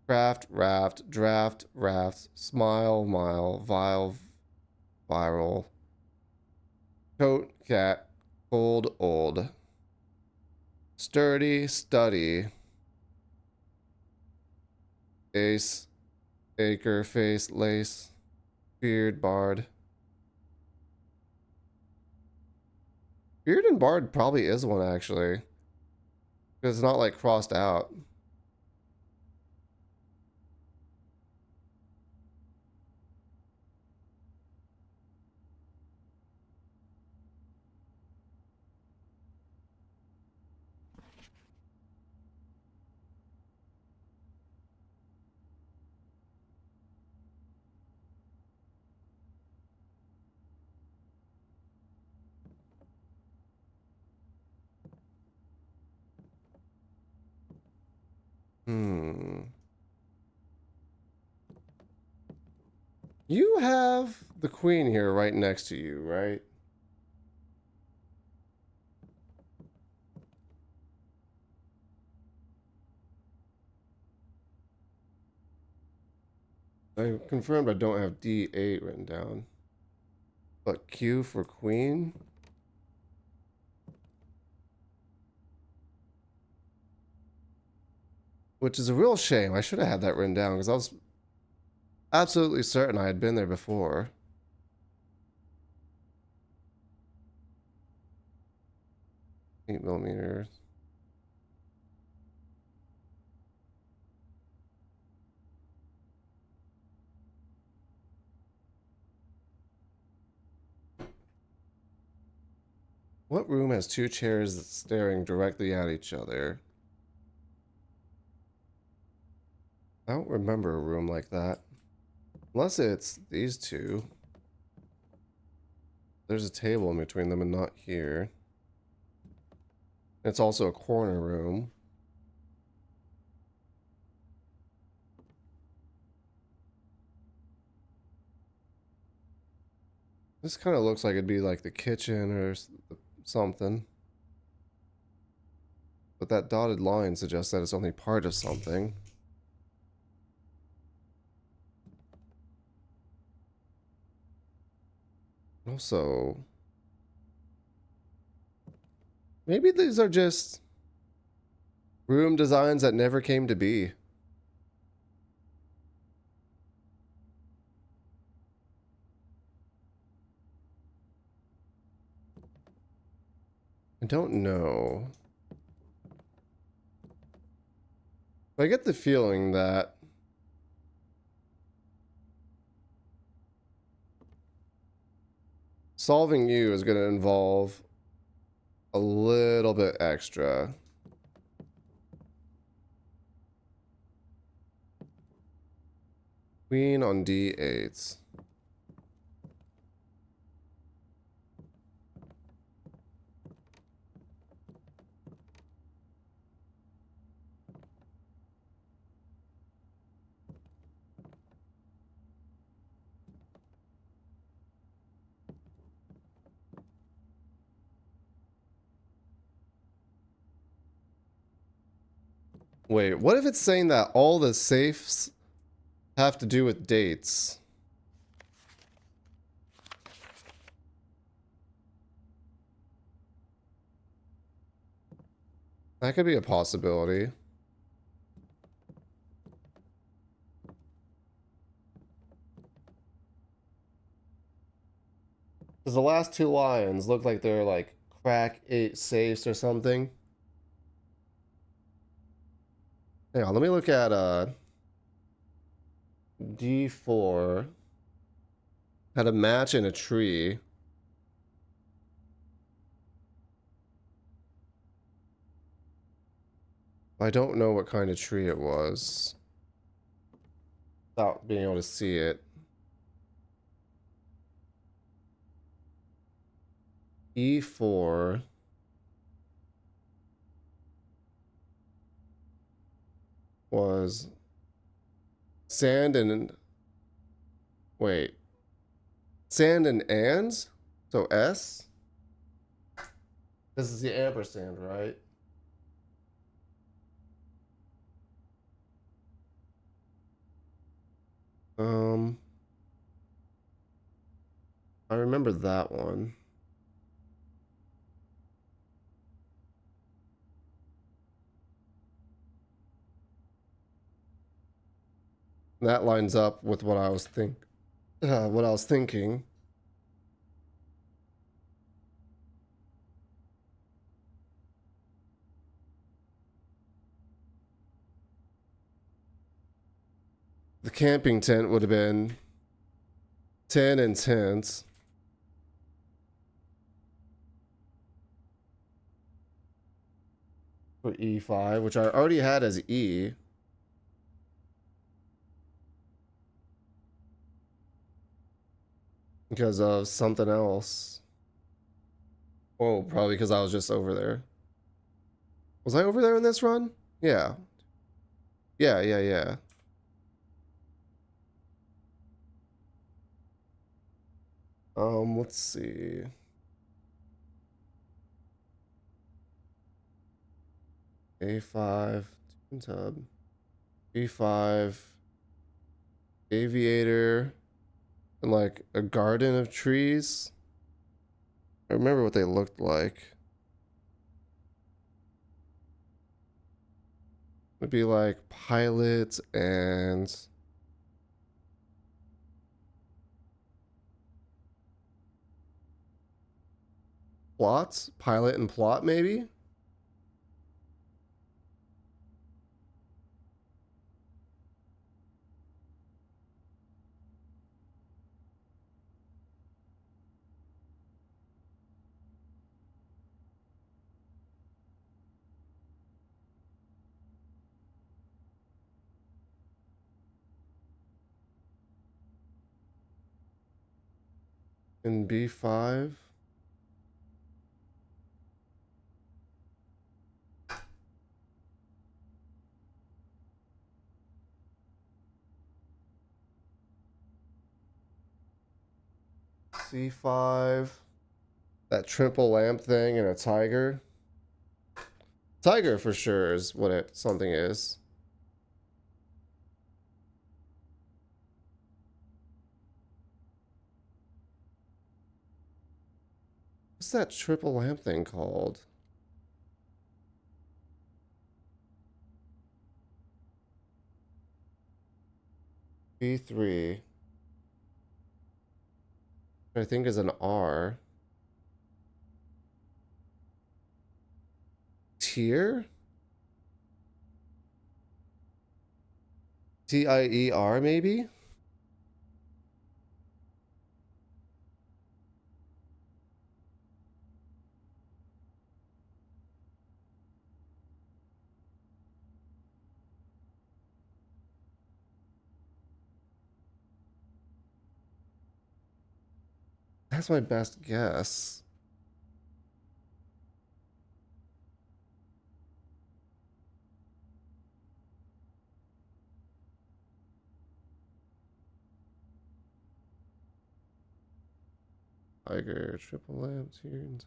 Craft, raft, draft, raft, smile, mile, vial, viral. Coat, cat, cold, old. Sturdy, study. Ace, acre, face, lace. Beard, bard. Beard and bard probably is one, actually. Because it's not, like, crossed out. You have the queen here right next to you, right? I confirmed I don't have D8 written down. But Q for queen? Which is a real shame. I should have had that written down because I was absolutely certain I had been there before. 8mm. What room has two chairs staring directly at each other? I don't remember a room like that. Unless it's these two. There's a table in between them and not here. It's also a corner room. This kind of looks like it'd be like the kitchen or something. But that dotted line suggests that it's only part of something. Also, maybe these are just room designs that never came to be. I don't know. I get the feeling that solving you is going to involve a little bit extra. Queen on d8. Wait, what if it's saying that all the safes have to do with dates? That could be a possibility. Because the last two lines look like they're like crack 8 safes or something. Hang on, let me look at D4. Had a match in a tree. I don't know what kind of tree it was without being able to see it. E4 was sand and wait, sand and ands, so S. This is the ampersand, right? I remember that one. That lines up with what I was thinking. The camping tent would have been 10 and tents. For E5, which I already had as E. Because of something else. Oh, probably because I was just over there. Was I over there in this run? Yeah. Yeah. Let's see. A5, tub. B5, aviator, and like a garden of trees. I remember what they looked like. Would be like pilot and plots, pilot and plot maybe. In B5. C5. That triple lamp thing and a tiger. Tiger for sure is what something is. What's that triple lamp thing called? B3. I think is an R. Tier? Tier, maybe? That's my best guess. Tiger, triple lamp, tier.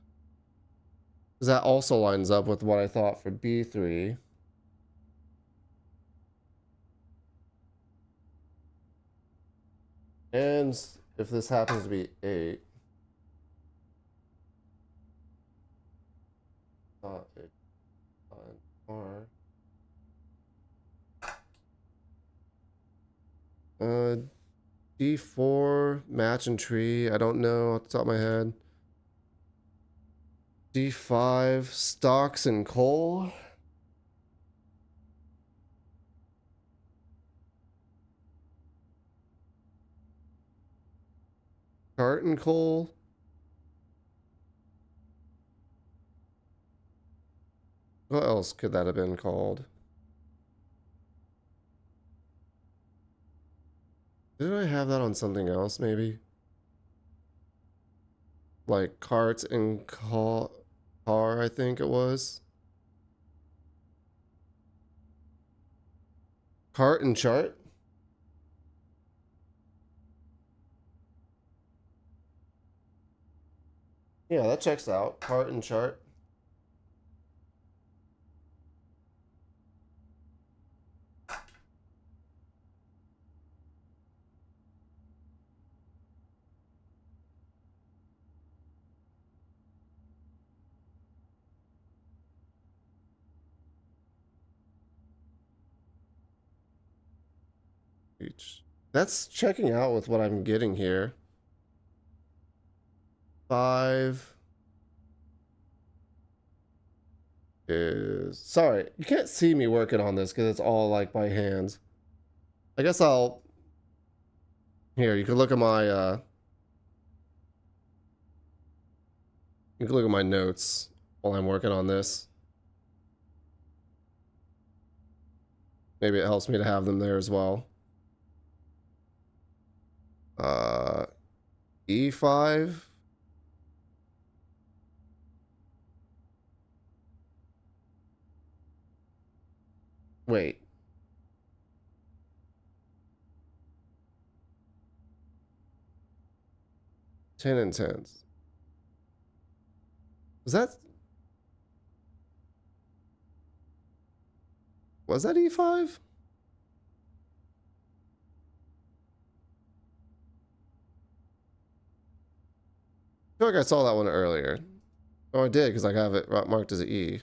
Because that also lines up with what I thought for B3. And if this happens to be 8. It, R. D4, match and tree. I don't know off the top of my head. D5, stocks and coal. Cart and coal. What else could that have been called? Did I have that on something else, maybe? Like cart and car, I think it was. Cart and chart? Yeah, that checks out. Cart and chart. Each. That's checking out with what I'm getting here. 5 is... Sorry, you can't see me working on this because it's all like by hand. I guess I'll... Here, you can look at my... You can look at my notes while I'm working on this. Maybe it helps me to have them there as well. E5. Wait. Ten and tens. Was that... Was that E5? I feel like I saw that one earlier. Oh, I did, because I have it marked as an E.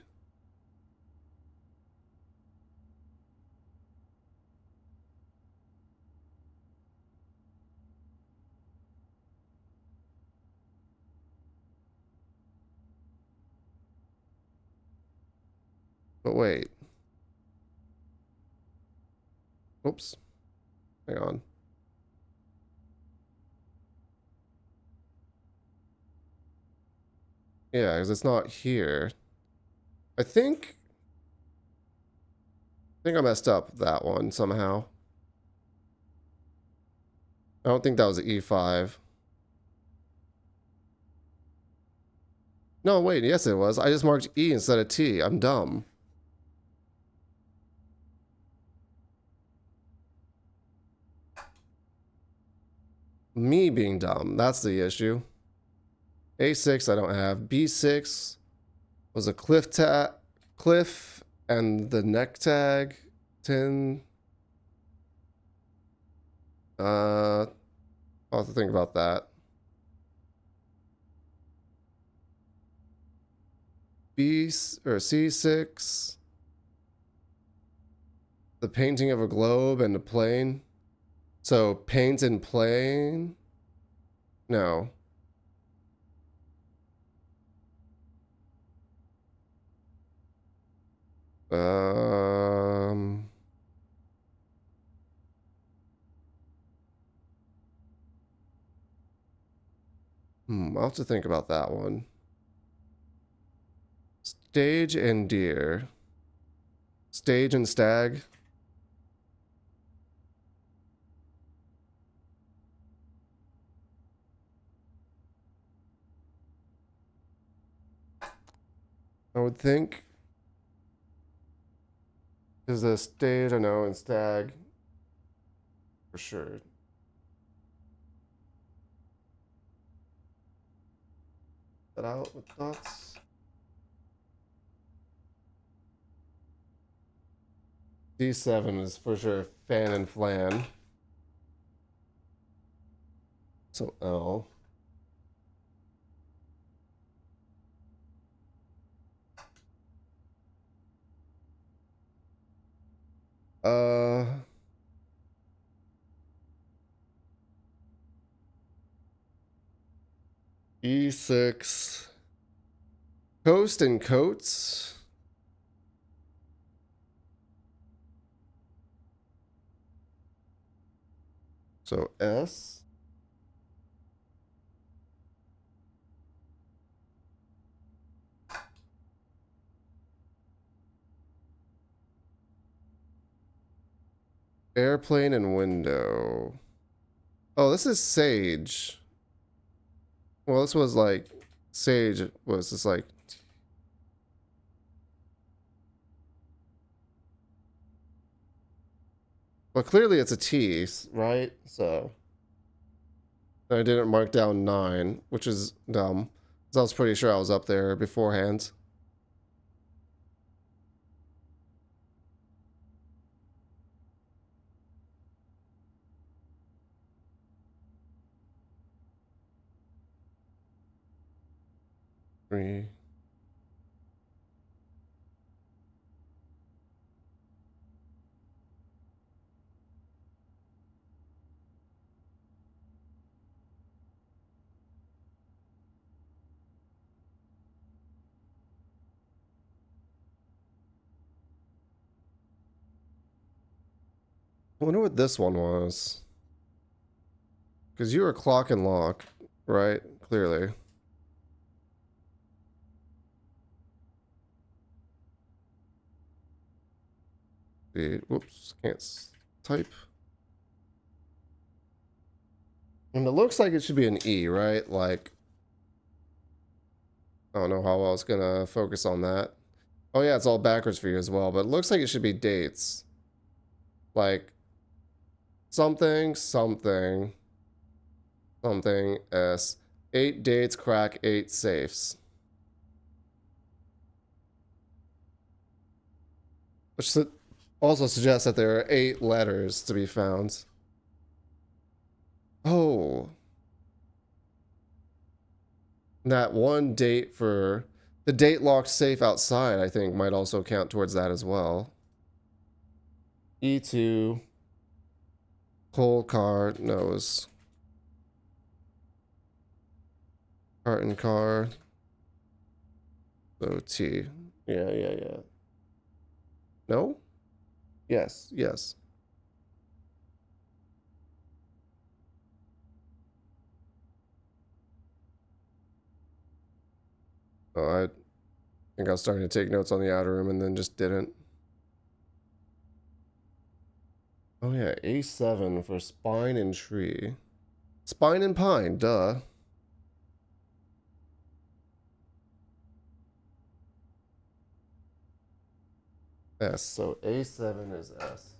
But wait. Oops. Hang on. Yeah, because it's not here. I think I messed up that one somehow. I don't think that was an E5. No, wait, yes it was. I just marked E instead of T. I'm dumb. Me being dumb, that's the issue. A6 I don't have. B6 was a cliff and the neck tag. 10. I'll have to think about that. or C6. The painting of a globe and a plane. So paint and plane? No. I'll have to think about that one. Stage and deer. Stage and stag. I would think. There's a stage, I know, and stag. For sure. That out with thoughts. D7 is for sure fan and flan. So L. E6. Coast and coats. So S. Airplane and window. Oh, this is sage. Well, this was like sage was just like well, clearly it's a T, right? So I didn't mark down 9, which is dumb. Because I was pretty sure I was up there beforehand. Three. I wonder what this one was. Because you were clock and lock, right? Clearly. Whoops, can't type. And it looks like it should be an E, right? Like, I don't know how I was gonna focus on that. Oh yeah, it's all backwards for you as well, but it looks like it should be dates. Like, something, something, something, S. 8 dates, crack 8 safes. Which also suggests that there are 8 letters to be found. Oh. That one date for the date locked safe outside, I think, might also count towards that as well. E2. Coal car knows. Cart and car. So T. Yeah. No? Yes. Oh, I think I was starting to take notes on the outer room and then just didn't. Oh yeah, A7 for spine and tree. Spine and pine, duh. S, so A7 is S.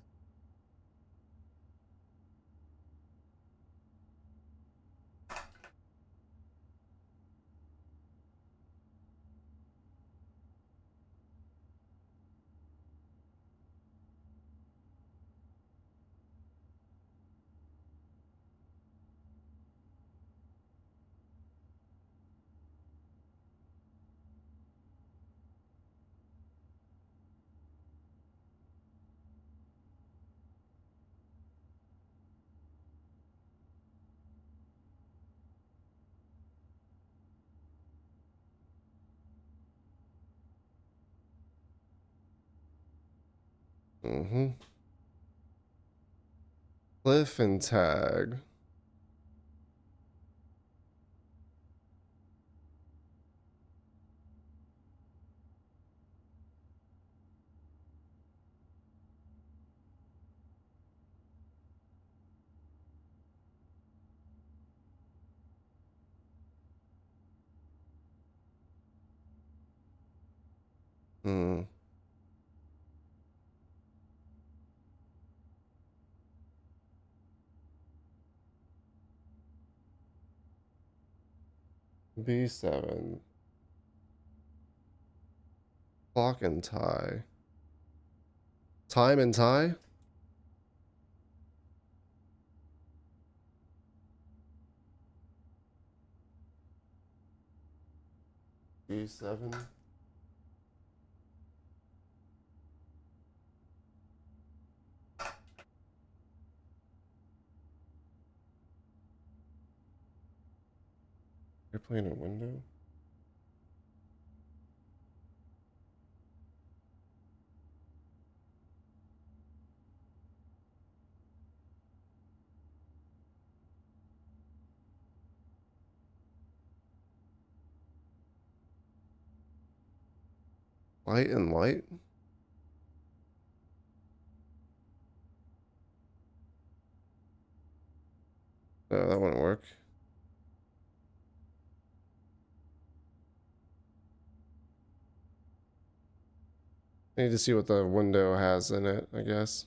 Mm-hmm. Cliff and tag. Hmm. B7. Clock and tie. Time and tie? B7. You're playing a window? Light and light? No, that wouldn't work. I need to see what the window has in it, I guess.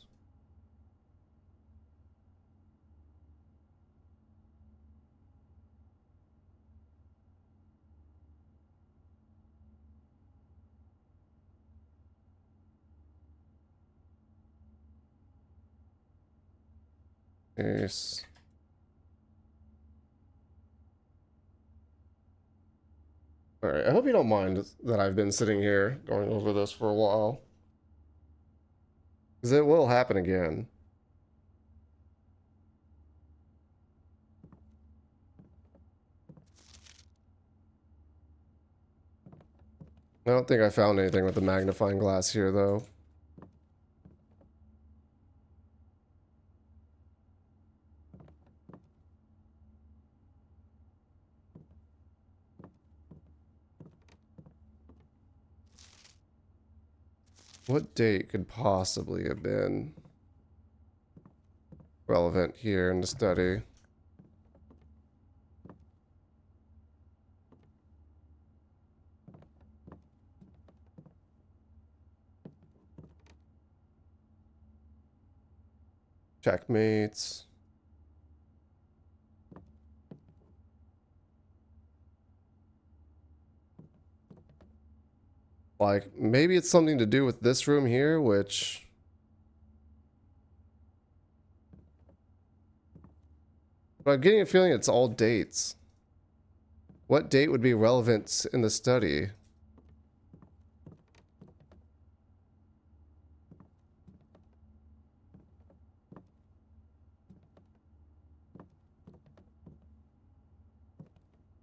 Yes. Alright, I hope you don't mind that I've been sitting here going over this for a while. Because it will happen again. I don't think I found anything with the magnifying glass here, though. What date could possibly have been relevant here in the study? Checkmates. Like, maybe it's something to do with this room here, which... But I'm getting a feeling it's all dates. What date would be relevant in the study?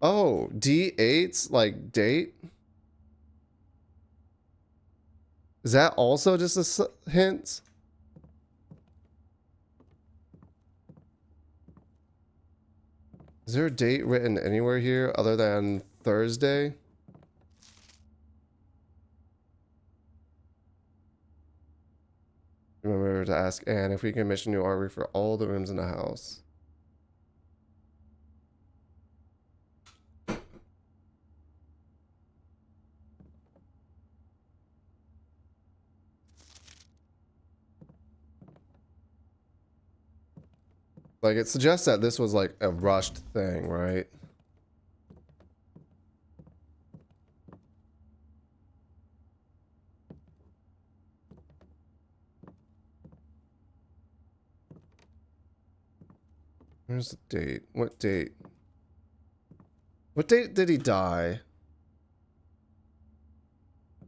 Oh, D8's like date? Is that also just a hint? Is there a date written anywhere here other than Thursday? Remember to ask Anne if we can commission new artwork for all the rooms in the house. Like, it suggests that this was like a rushed thing, right? Where's the date? What date? What date did he die?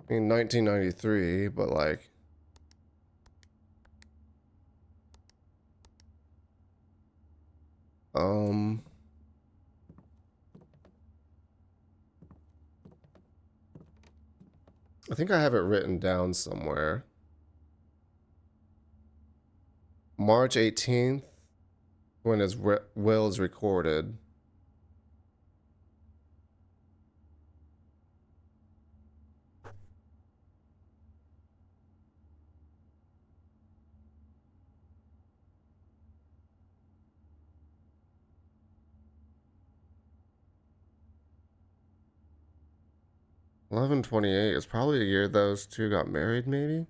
I mean, 1993, but like... I think I have it written down somewhere. March 18th when his will is recorded. $11.28 is probably a year those two got married, maybe?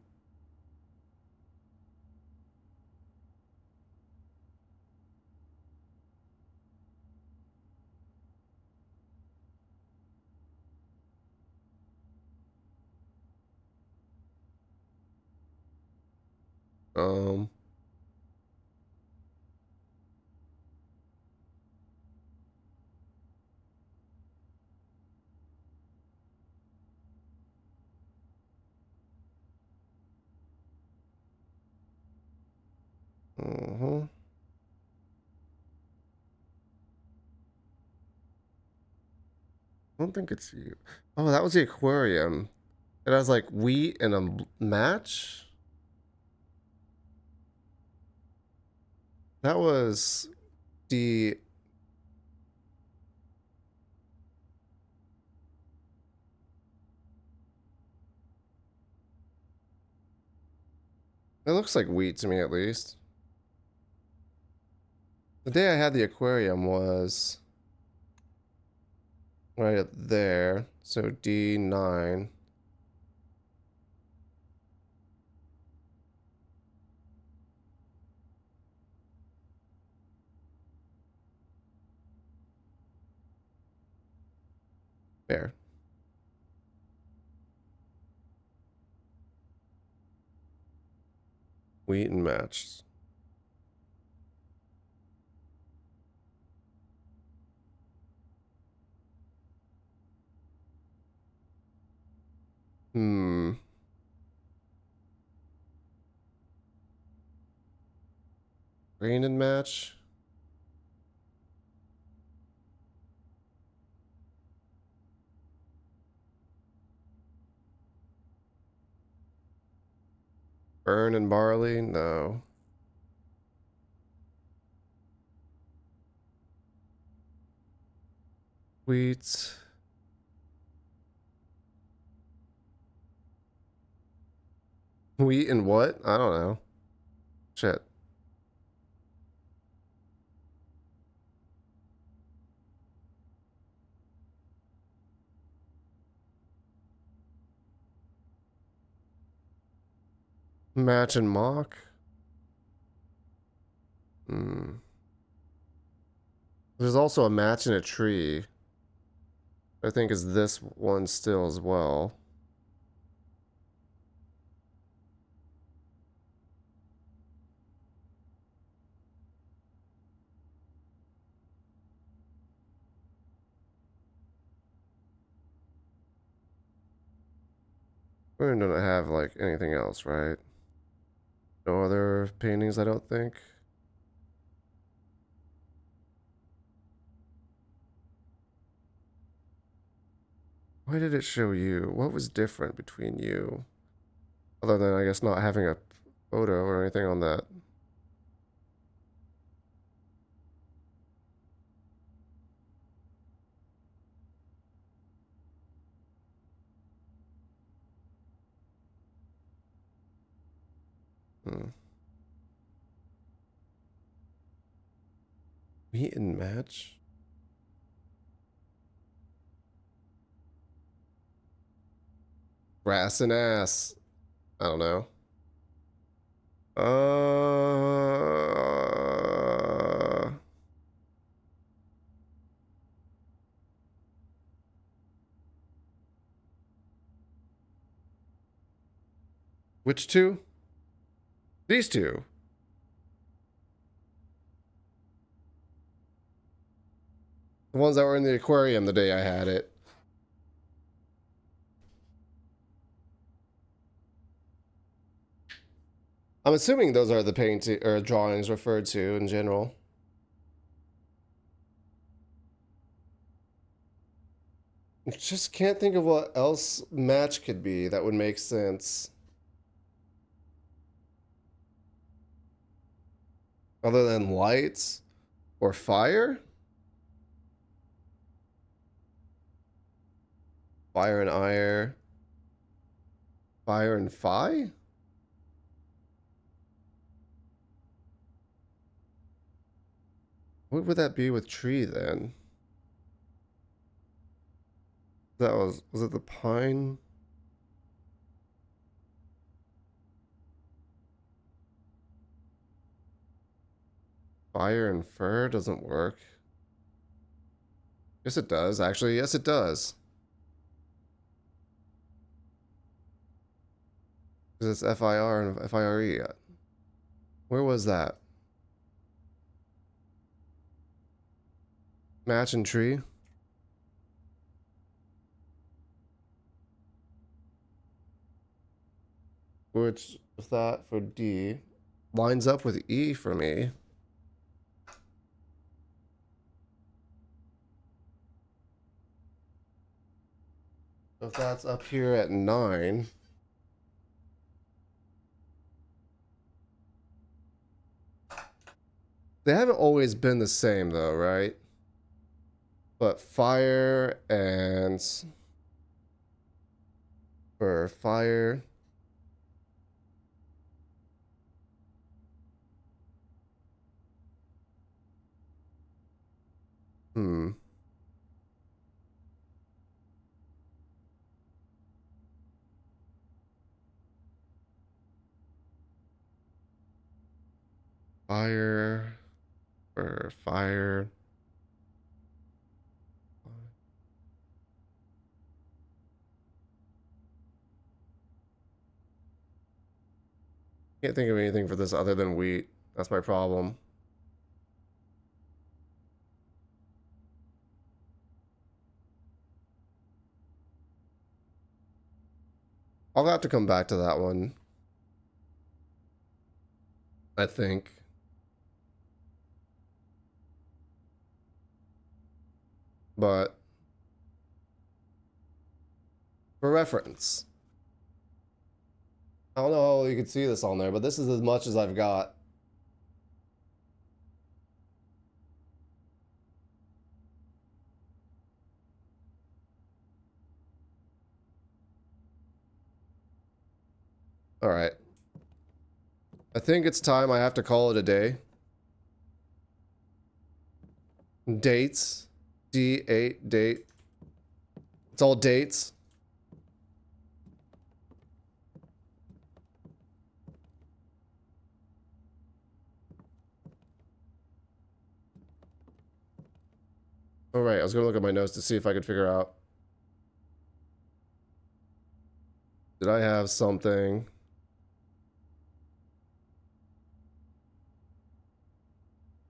Um, uh-huh. I don't think it's you. Oh, that was the aquarium. It has like wheat and a match. That was the. It looks like wheat to me, at least. The day I had the aquarium was right up there. So D9. There. Wheat and matched. Hmm. Grain and match. Burn and barley. No. Wheat. Wheat and what? I don't know. Shit. Match and mock. Hmm. There's also a match in a tree. I think is this one still as well. We're gonna have like anything else, right? No other paintings, I don't think. Why did it show you? What was different between you? Other than, I guess, not having a photo or anything on that. Hmm. Meet and match? Grass and ass. I don't know. Which two? These two. The ones that were in the aquarium the day I had it. I'm assuming those are the painting or drawings referred to in general. Just can't think of what else match could be that would make sense. Other than lights or fire? Fire and ire. Fire and fi? What would that be with tree then? That was it the pine? Fire and fir doesn't work. Yes, it does, actually. Yes, it does. Because it's FIR and FIRE. Where was that? Match and tree? Which, if that for D, lines up with E for me. If that's up here at 9. They haven't always been the same though, right? But fire and for fire. Hmm. Fire for fire. Can't think of anything for this other than wheat. That's my problem. I'll have to come back to that one, I think. But for reference, I don't know how you can see this on there, but this is as much as I've got. All right. I think it's time I have to call it a day. Dates. D8, date. It's all dates. All right, I was going to look at my notes to see if I could figure out. Did I have something?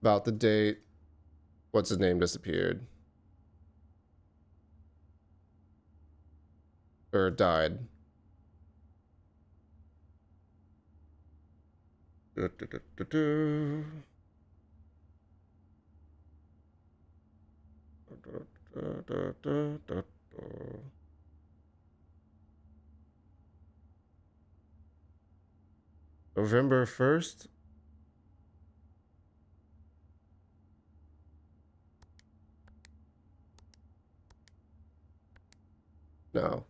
About the date. What's his name disappeared? Or died. November 1st? No.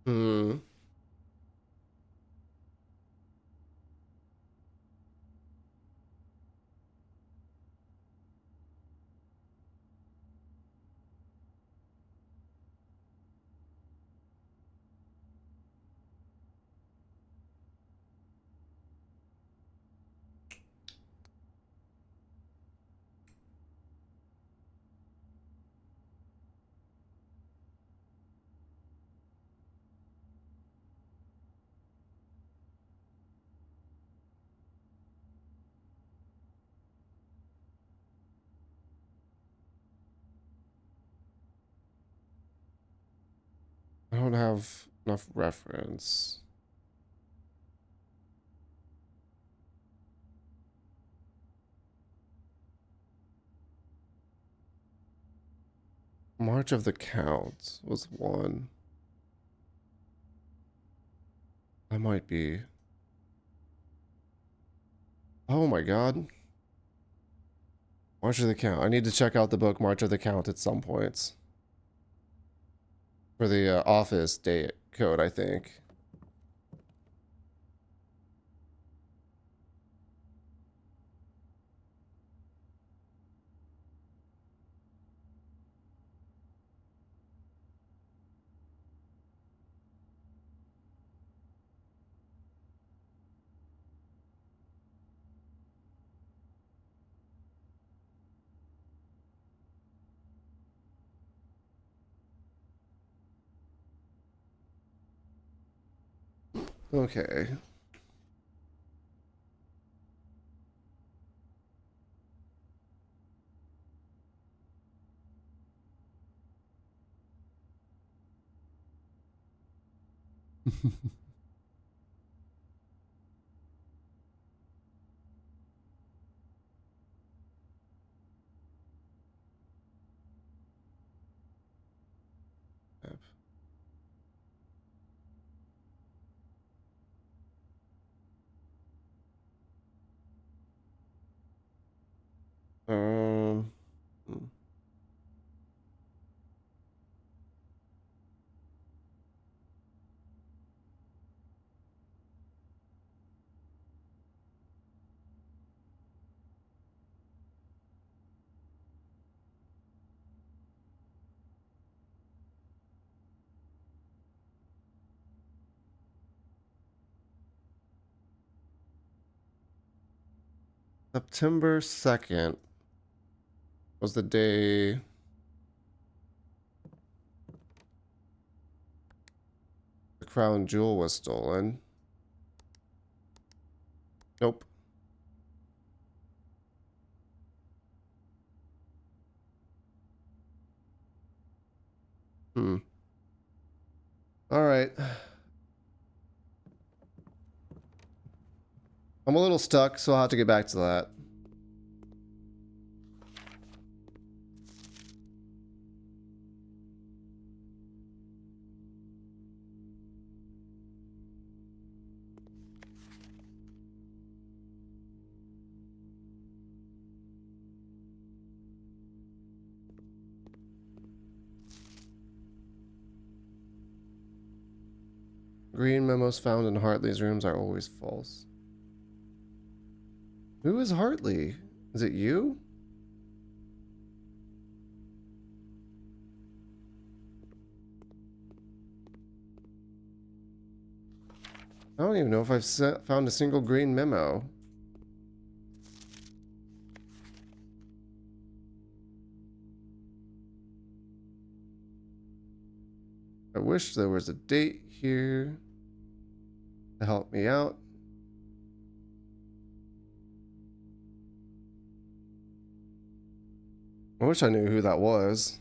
Hmm. I don't have enough reference. March of the Count was one. That might be. Oh my god. March of the Count. I need to check out the book March of the Count at some points. For the office date code, I think. Okay. Um. September 2nd was the day the crown jewel was stolen. Nope. Hmm. All right. I'm a little stuck, so I'll have to get back to that. Green memos found in Hartley's rooms are always false. Who is Hartley? Is it you? I don't even know if I've found a single green memo. I wish there was a date here to help me out. I wish I knew who that was.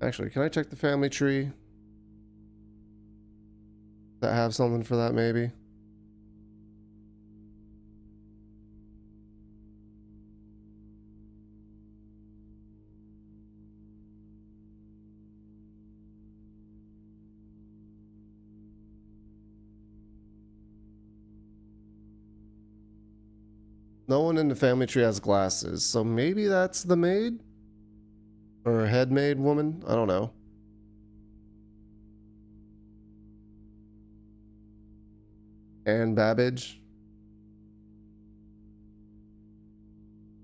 Actually, can I check the family tree? That have something for that, maybe? No one in the family tree has glasses, so maybe that's the maid? Or head maid woman? I don't know. Anne Babbage.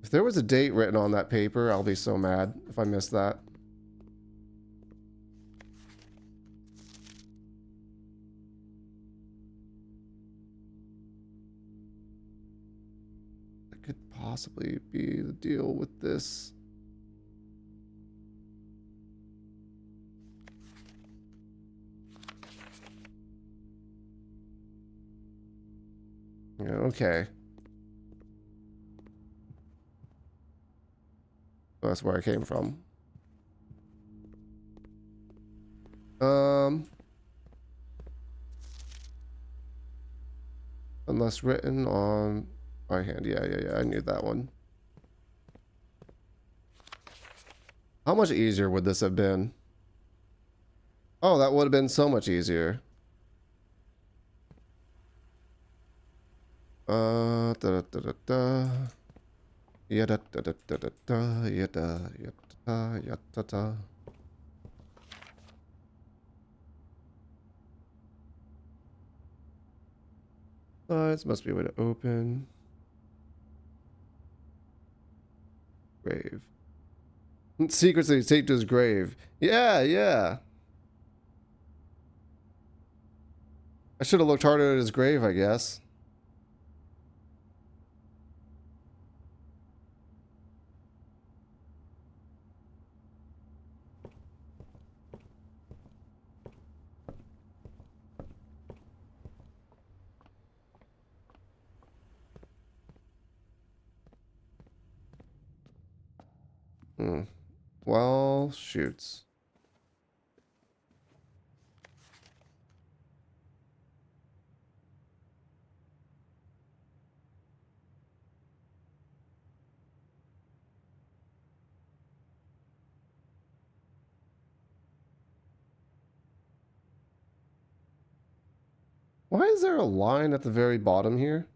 If there was a date written on that paper, I'll be so mad if I missed that. That could possibly be the deal with this. Yeah, okay. So that's where I came from. Unless written on my hand. Yeah, I knew that one. How much easier would this have been? Oh, that would have been so much easier. Da da da da da. Yeah da da da da da da. Yeah da yeah da yeah da da. This must be a way to open. Grave. Secrets that he taped to his grave. Yeah. I should have looked harder at his grave, I guess. Well, shoots. Why is there a line at the very bottom here?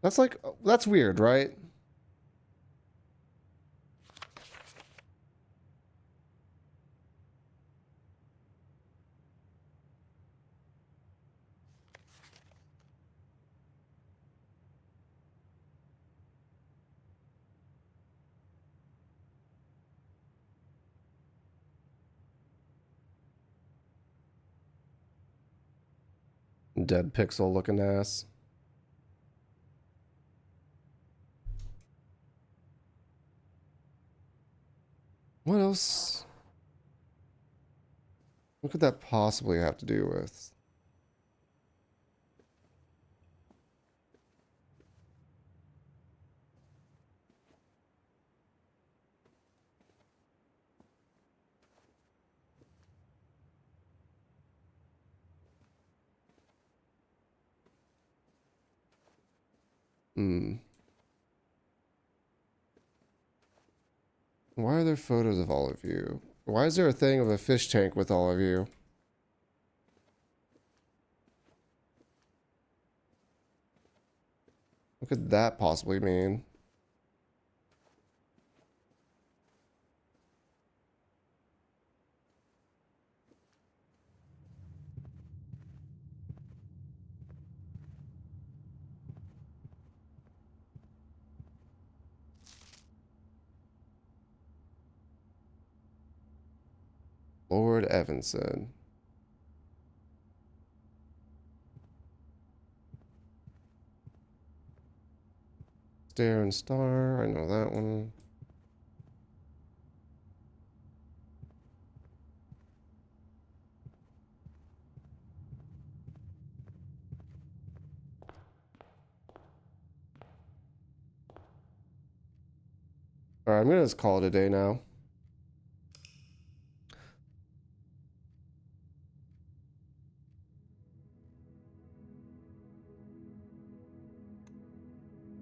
That's like, that's weird, right? Dead pixel looking ass. What else? What could that possibly have to do with? Why are there photos of all of you? Why is there a thing of a fish tank with all of you? What could that possibly mean? Lord Evanson. Stare and Star. I know that one. Alright, I'm gonna just call it a day now.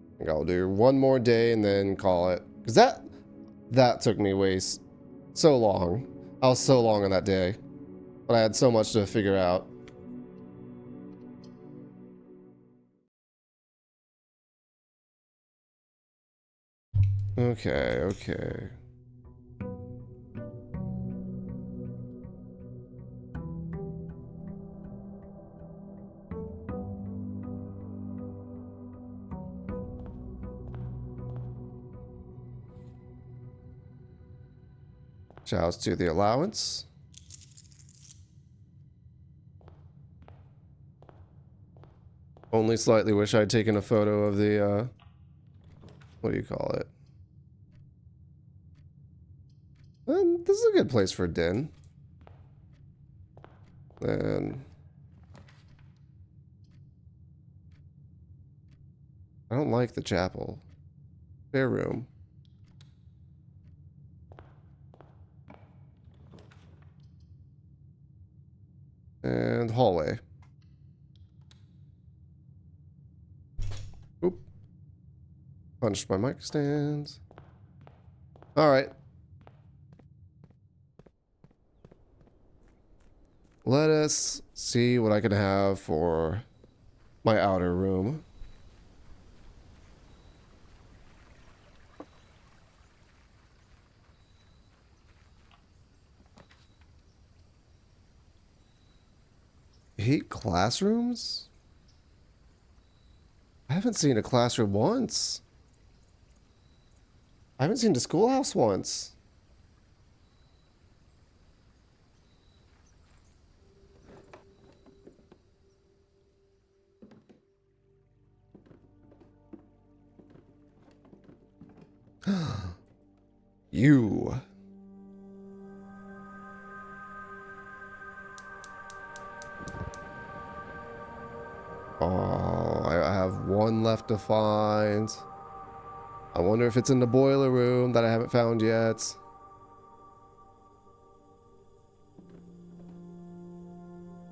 I think I'll do one more day and then call it. Because that took me so long. I was so long on that day. But I had so much to figure out. Okay. Shouts to the allowance. Only slightly wish I'd taken a photo of the, what do you call it? This is a good place for a den. Then I don't like the chapel. Spare room. and hallway. Oop. Punched my mic stands. Alright. Let us see what I can have for my outer room. Hate classrooms? I haven't seen a classroom once. I haven't seen the schoolhouse once. You. Oh, I have one left to find. I wonder if it's in the boiler room that I haven't found yet.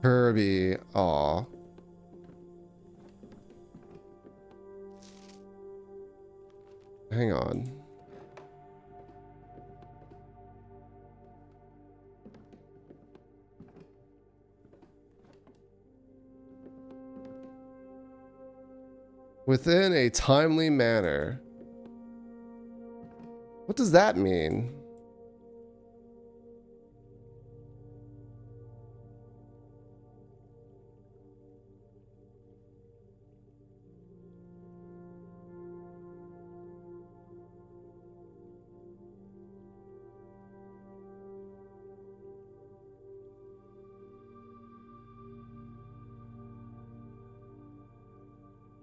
Kirby. Aw. Hang on. Within a timely manner. What does that mean?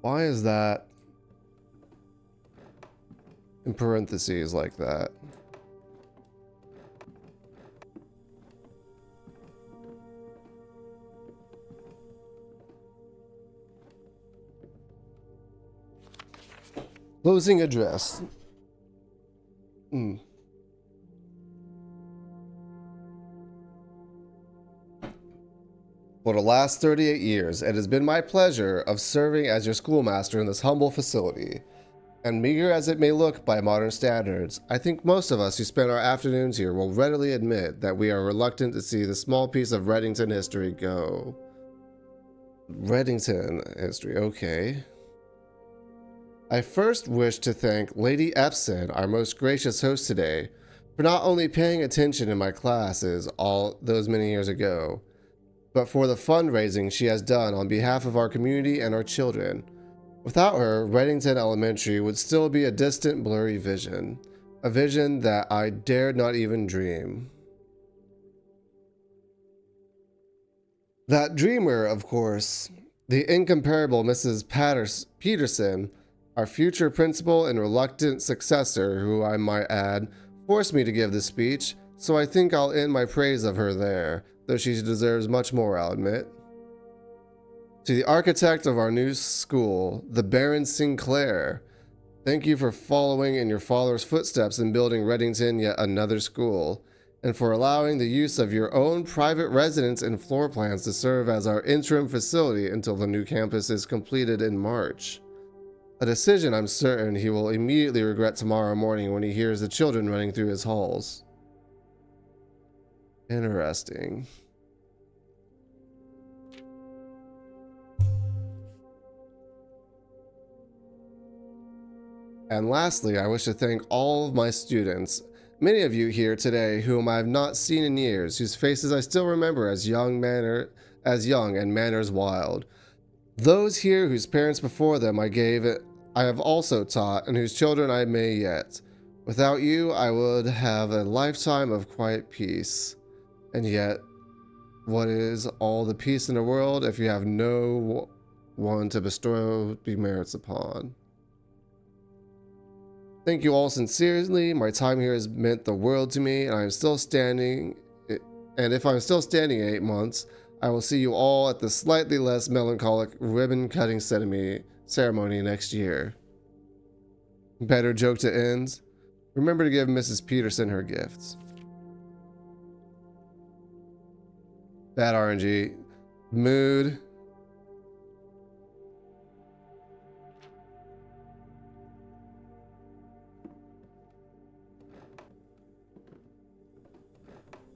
Why is that in parentheses like that? Closing address. For the last 38 years, it has been my pleasure of serving as your schoolmaster in this humble facility. And meager as it may look by modern standards, I think most of us who spend our afternoons here will readily admit that we are reluctant to see the small piece of Reddington history go. Reddington history, okay. I first wish to thank Lady Epson, our most gracious host today, for not only paying attention in my classes all those many years ago, but for the fundraising she has done on behalf of our community and our children. Without her, Reddington Elementary would still be a distant, blurry vision. A vision that I dared not even dream. That dreamer, of course, the incomparable Mrs. Peterson, our future principal and reluctant successor, who I might add, forced me to give this speech, so I think I'll end my praise of her there, though she deserves much more, I'll admit. To the architect of our new school, the Baron Sinclair, thank you for following in your father's footsteps and building Reddington yet another school, and for allowing the use of your own private residence and floor plans to serve as our interim facility until the new campus is completed in March. A decision I'm certain he will immediately regret tomorrow morning when he hears the children running through his halls. Interesting. And lastly, I wish to thank all of my students, many of you here today whom I have not seen in years, whose faces I still remember as young and manners wild. Those here whose parents before them I have also taught, and whose children I may yet. Without you, I would have a lifetime of quiet peace. And yet, what is all the peace in the world if you have no one to bestow the merits upon? Thank you all sincerely. My time here has meant the world to me, and I'm still standing. And if I'm still standing in 8 months, I will see you all at the slightly less melancholic ribbon-cutting ceremony next year. Better joke to end. Remember to give Mrs. Peterson her gifts. Bad RNG. Mood.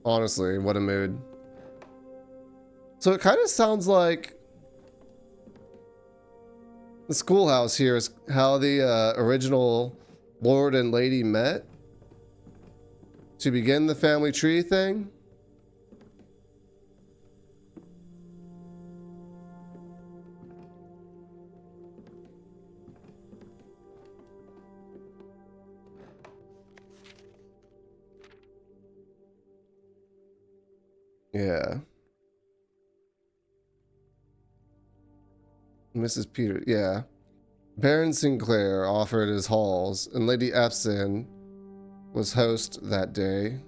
Honestly, what a mood. So it kind of sounds like the schoolhouse here is how the original Lord and Lady met to begin the family tree thing. Yeah. Mrs. Peter, yeah. Baron Sinclair offered his halls, and Lady Epson was host that day.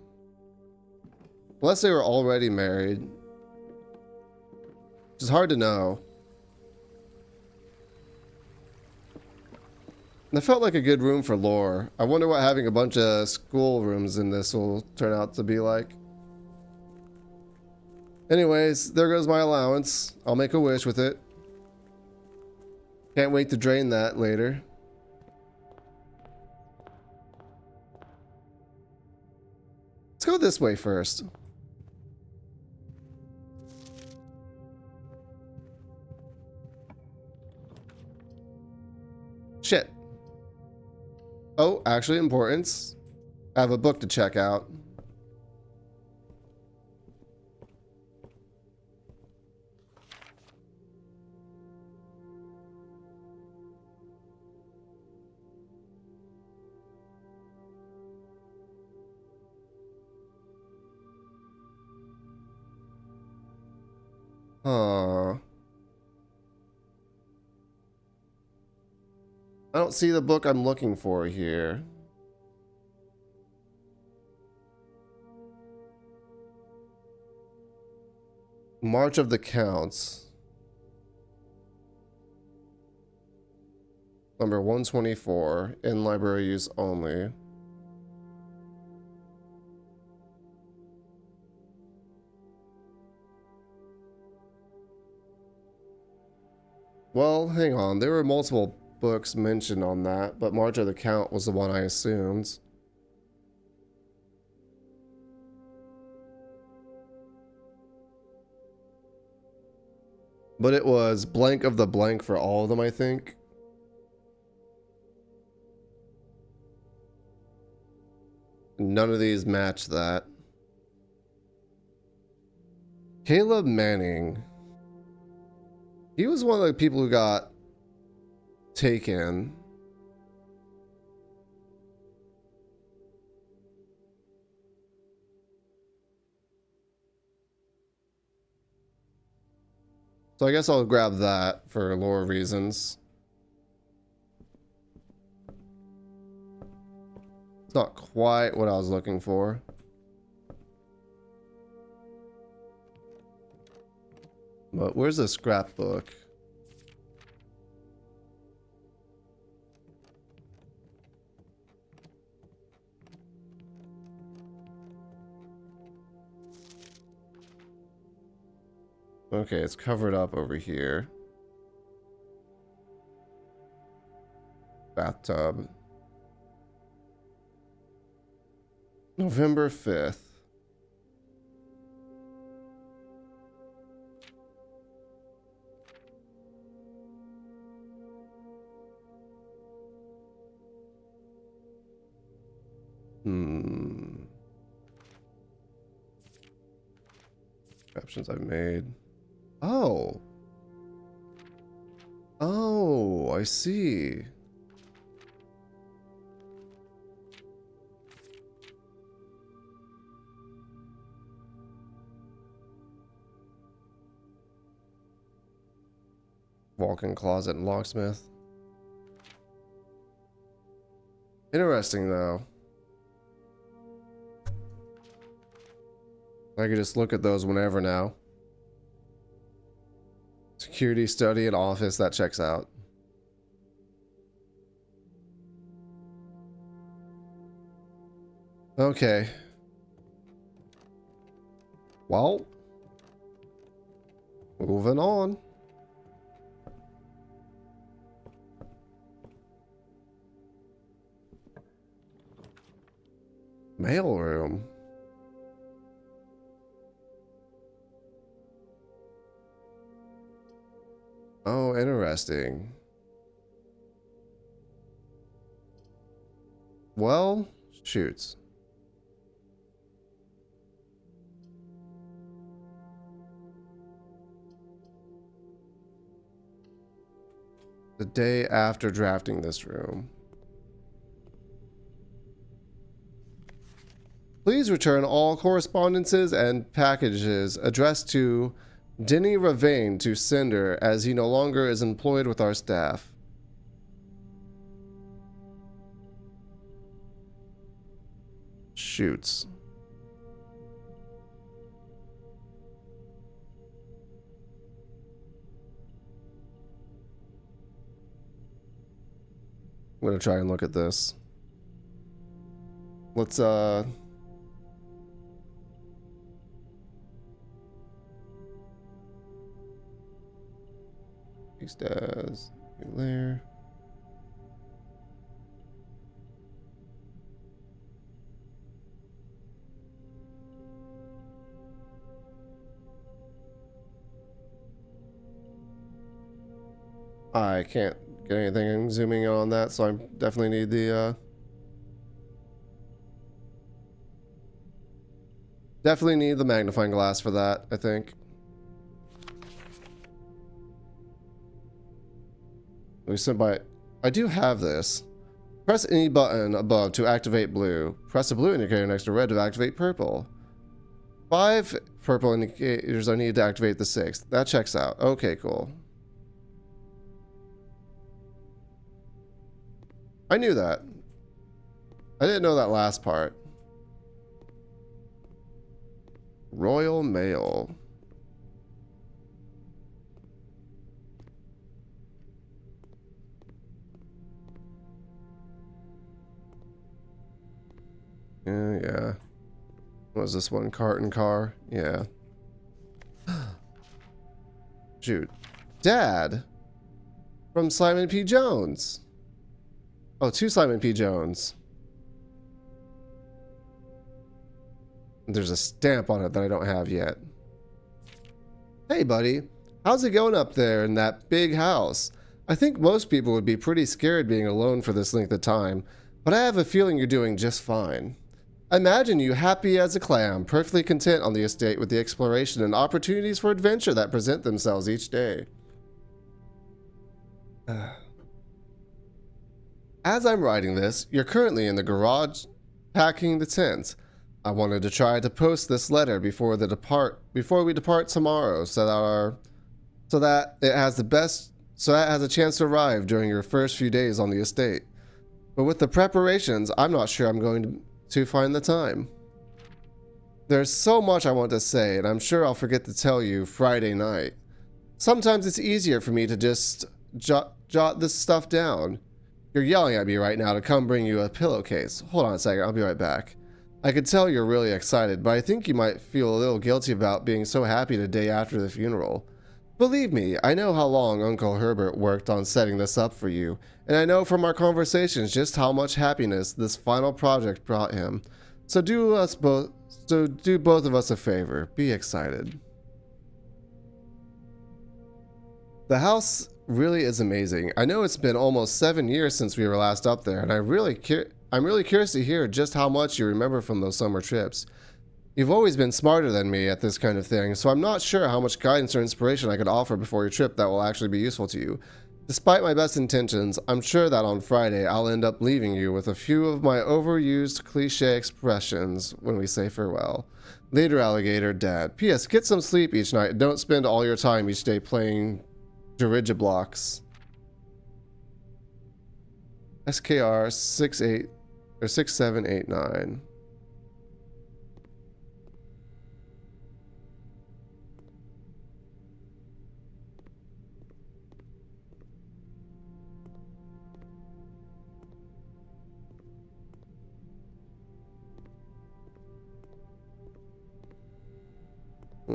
Unless they were already married. Which is hard to know. And it felt like a good room for lore. I wonder what having a bunch of school rooms in this will turn out to be like. Anyways, there goes my allowance. I'll make a wish with it. Can't wait to drain that later. Let's go this way first. Shit. Oh, actually importance. I have a book to check out. Huh. I don't see the book I'm looking for here. March of the Counts. Number 124. In library use only. Well, hang on. There were multiple books mentioned on that, but March of the Count was the one I assumed. But it was blank of the blank for all of them, I think. None of these match that. Caleb Manning. He was one of the people who got taken. So I guess I'll grab that for lore reasons. It's not quite what I was looking for. But where's the scrapbook? Okay, it's covered up over here. Bathtub. November 5th. Options I've made. Oh. Oh, I see. Walk-in closet and locksmith. Interesting, though. I could just look at those whenever now. Security, study, and office, that checks out. Okay. Well. Moving on. Mailroom. Oh, interesting. Well, shoots. The day after drafting this room. Please return all correspondences and packages addressed to Denny Ravane to sender, as he no longer is employed with our staff. Shoots. I'm gonna try and look at this. Let's Stars, layer. I can't get anything zooming in on that, so I definitely need the magnifying glass for that, I think. We sent by. I do have this. Press any button above to activate blue. Press the blue indicator next to red to activate purple. 5 purple indicators are needed to activate the 6th. That checks out. Okay, cool. I knew that. I didn't know that last part. Royal Mail. Yeah. What was this one? Carton car? Yeah. Shoot. Dad! From Simon P. Jones. Oh, to Simon P. Jones. There's a stamp on it that I don't have yet. Hey, buddy. How's it going up there in that big house? I think most people would be pretty scared being alone for this length of time, but I have a feeling you're doing just fine. I imagine you happy as a clam, perfectly content on the estate with the exploration and opportunities for adventure that present themselves each day. As I'm writing this, you're currently in the garage packing the tents. I wanted to try to post this letter before we depart tomorrow, so that it has a chance to arrive during your first few days on the estate. But with the preparations, I'm not sure I'm going to find the time. There's so much I want to say, and I'm sure I'll forget to tell you Friday night. Sometimes it's easier for me to just jot this stuff down. You're yelling at me right now to come bring you a pillowcase. Hold on a second, I'll be right back. I could tell you're really excited, but I think you might feel a little guilty about being so happy the day after the funeral. Believe me, I know how long Uncle Herbert worked on setting this up for you, and I know from our conversations just how much happiness this final project brought him. So do both of us a favor. Be excited. The house really is amazing. I know it's been almost 7 years since we were last up there, and I'm really curious to hear just how much you remember from those summer trips. You've always been smarter than me at this kind of thing, so I'm not sure how much guidance or inspiration I could offer before your trip that will actually be useful to you. Despite my best intentions, I'm sure that on Friday I'll end up leaving you with a few of my overused cliche expressions when we say farewell. Later, alligator, Dad. P.S. Get some sleep each night and don't spend all your time each day playing Dirigiblocks. SKR 6789.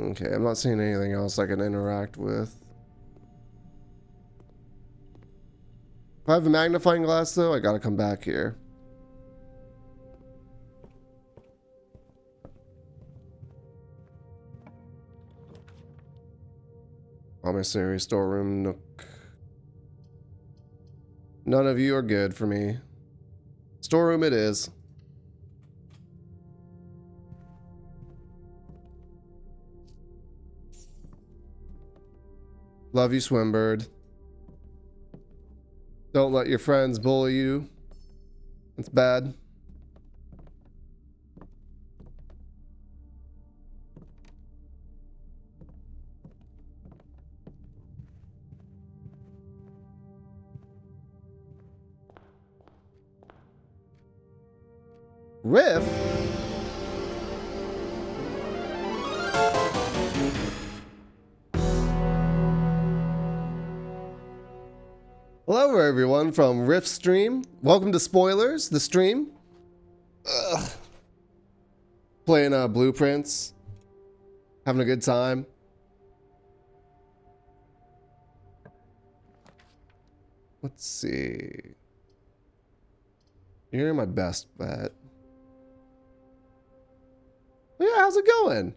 Okay, I'm not seeing anything else I can interact with. If I have a magnifying glass, though, I gotta come back here. Commissary, storeroom, nook. None of you are good for me. Storeroom it is. Love you, Swimbird. Don't let your friends bully you. It's bad. Riff? Hello everyone from Riff Stream. Welcome to Spoilers, the stream. Ugh. Playing Blueprints. Having a good time. Let's see. You're my best bet. Yeah, how's it going?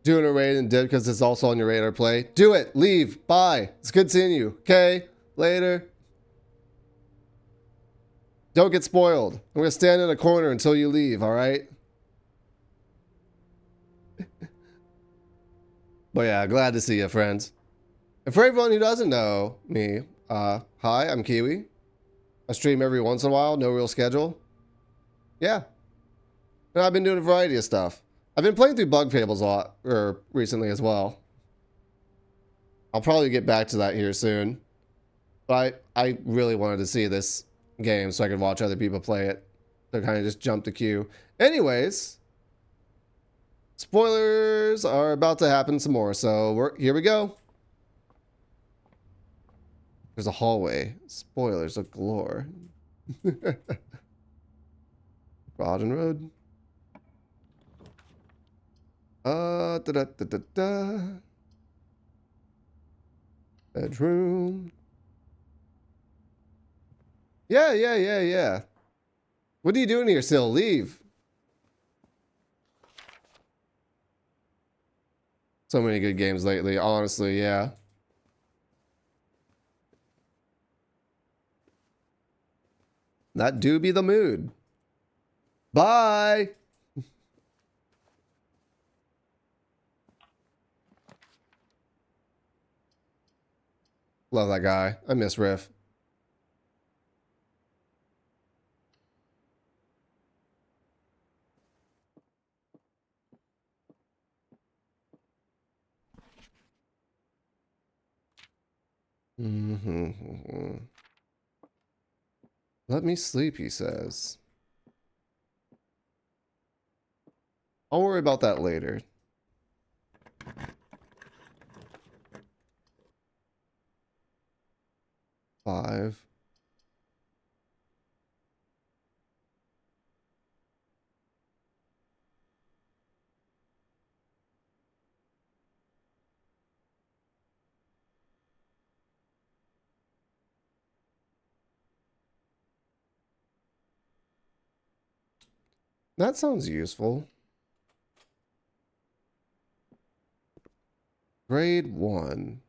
Doing a raid and did because it's also on your radar play. Do it. Leave. Bye. It's good seeing you. Okay. Later. Don't get spoiled. I'm going to stand in a corner until you leave, all right? But yeah, glad to see you, friends. And for everyone who doesn't know me, hi, I'm Kiwi. I stream every once in a while, no real schedule. Yeah. And I've been doing a variety of stuff. I've been playing through Bug Fables a lot, recently as well. I'll probably get back to that here soon. But I really wanted to see this game so I could watch other people play it. So kind of just jump the queue. Anyways, spoilers are about to happen some more, so here we go. There's a hallway. Spoilers galore. Rodden Road. Da da da da da. Bedroom. Yeah. What are you doing here, Sil? Leave. So many good games lately, honestly, yeah. That do be the mood. Bye. Love that guy. I miss Riff. Let me sleep, he says. I'll worry about that later. Five. That sounds useful. Grade 1.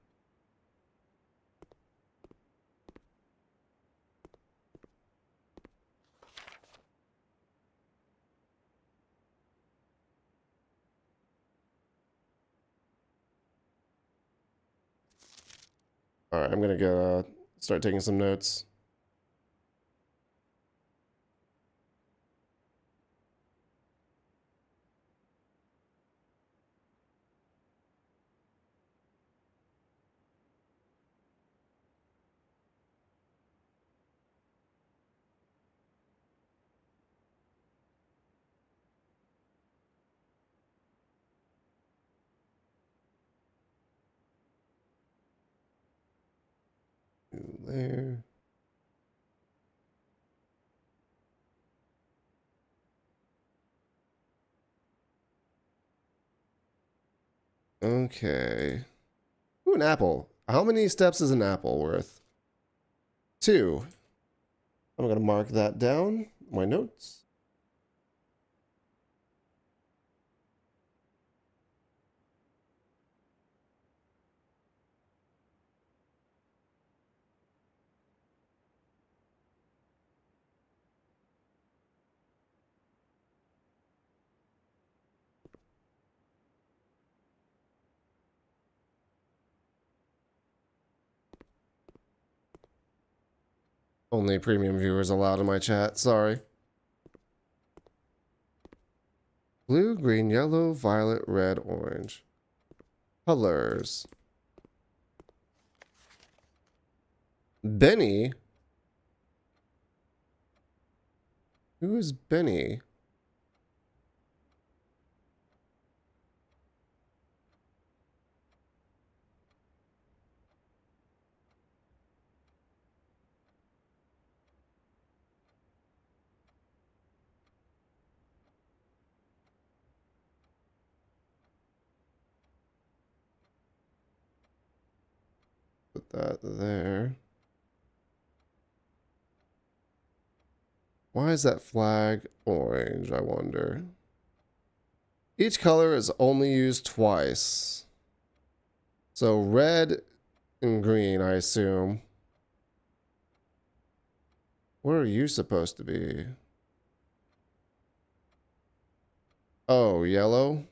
Alright, I'm gonna go start taking some notes. There. Okay. Ooh, an apple. How many steps is an apple worth? 2. I'm gonna mark that down. My notes. Only premium viewers allowed in my chat. Sorry. Blue, green, yellow, violet, red, orange. Colors. Benny? Who is Benny? Put that there. Why is that flag orange, I wonder? Each color is only used twice. So red and green, I assume. What are you supposed to be? Oh, yellow?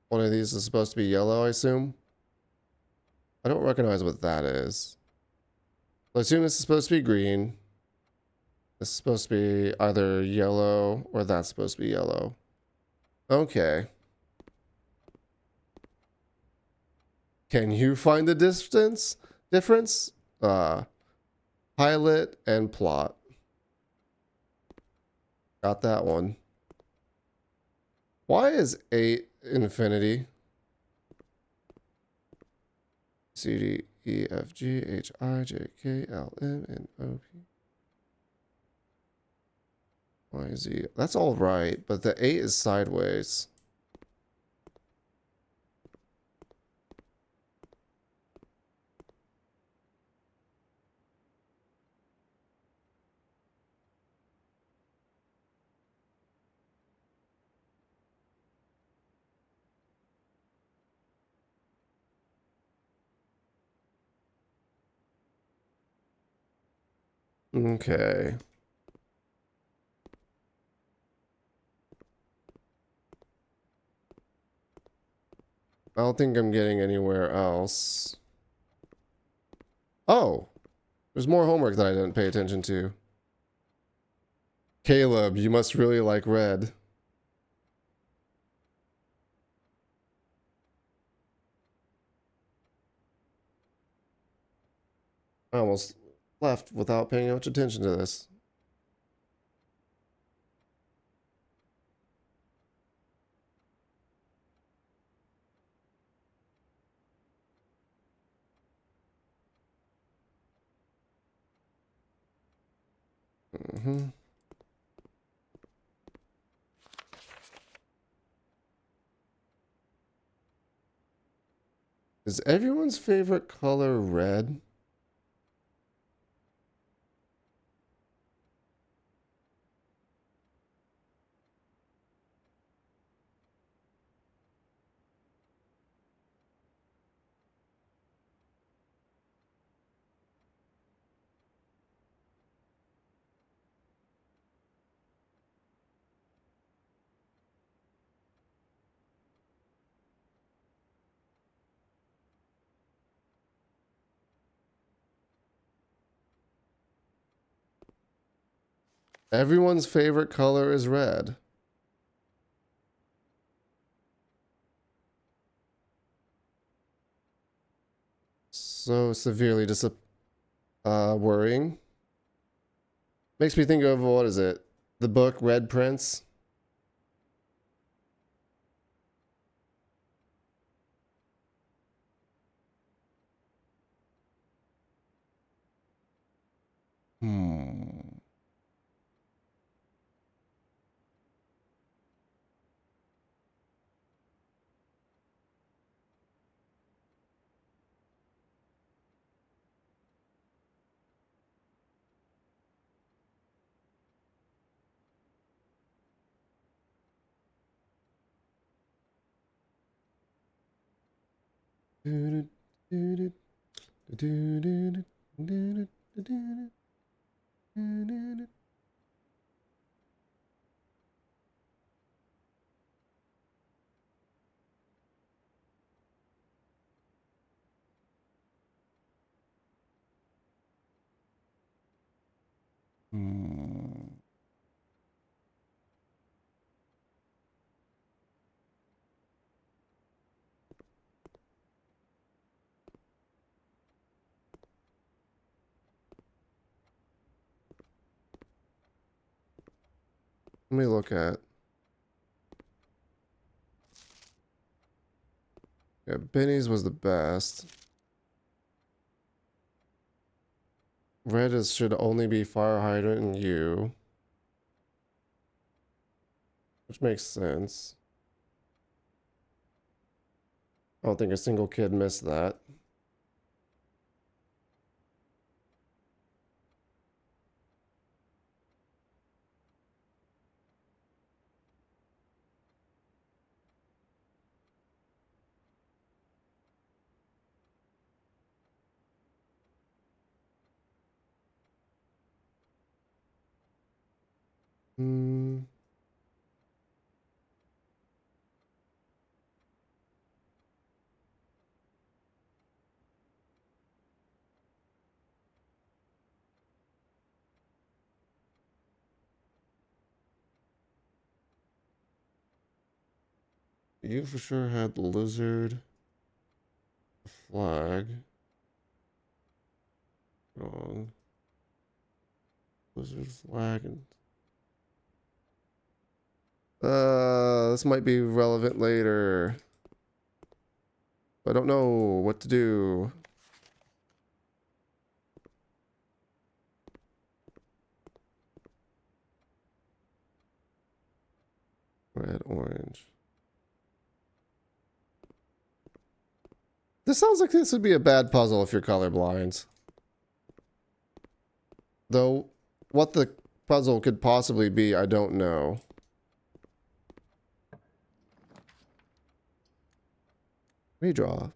One of these is supposed to be yellow, I assume? I don't recognize what that is. I assume this is supposed to be green. This is supposed to be either yellow or that's supposed to be yellow. Okay. Can you find the difference? Pilot and plot. Got that one. Why is 8 infinity? C, D, E, F, G, H, I, J, K, L, M, N, O, P. Y, Z. That's all right, but the 8 is sideways. Okay. I don't think I'm getting anywhere else. Oh, there's more homework that I didn't pay attention to. Caleb, you must really like red. I almost left without paying much attention to this. Mm-hmm. Is everyone's favorite color red? Everyone's favorite color is red. So severely worrying. Makes me think of, what is it? The book Red Prince? Hmm. Hmm. Let me look at. Yeah, Benny's was the best. Red is should only be fire hydrant and you, which makes sense. I don't think a single kid missed that. Hmm. You for sure had the lizard, flag. Wrong. Lizard flag and this might be relevant later. I don't know what to do. Red, orange. This sounds like this would be a bad puzzle if you're colorblind. Though, what the puzzle could possibly be, I don't know. Redraw.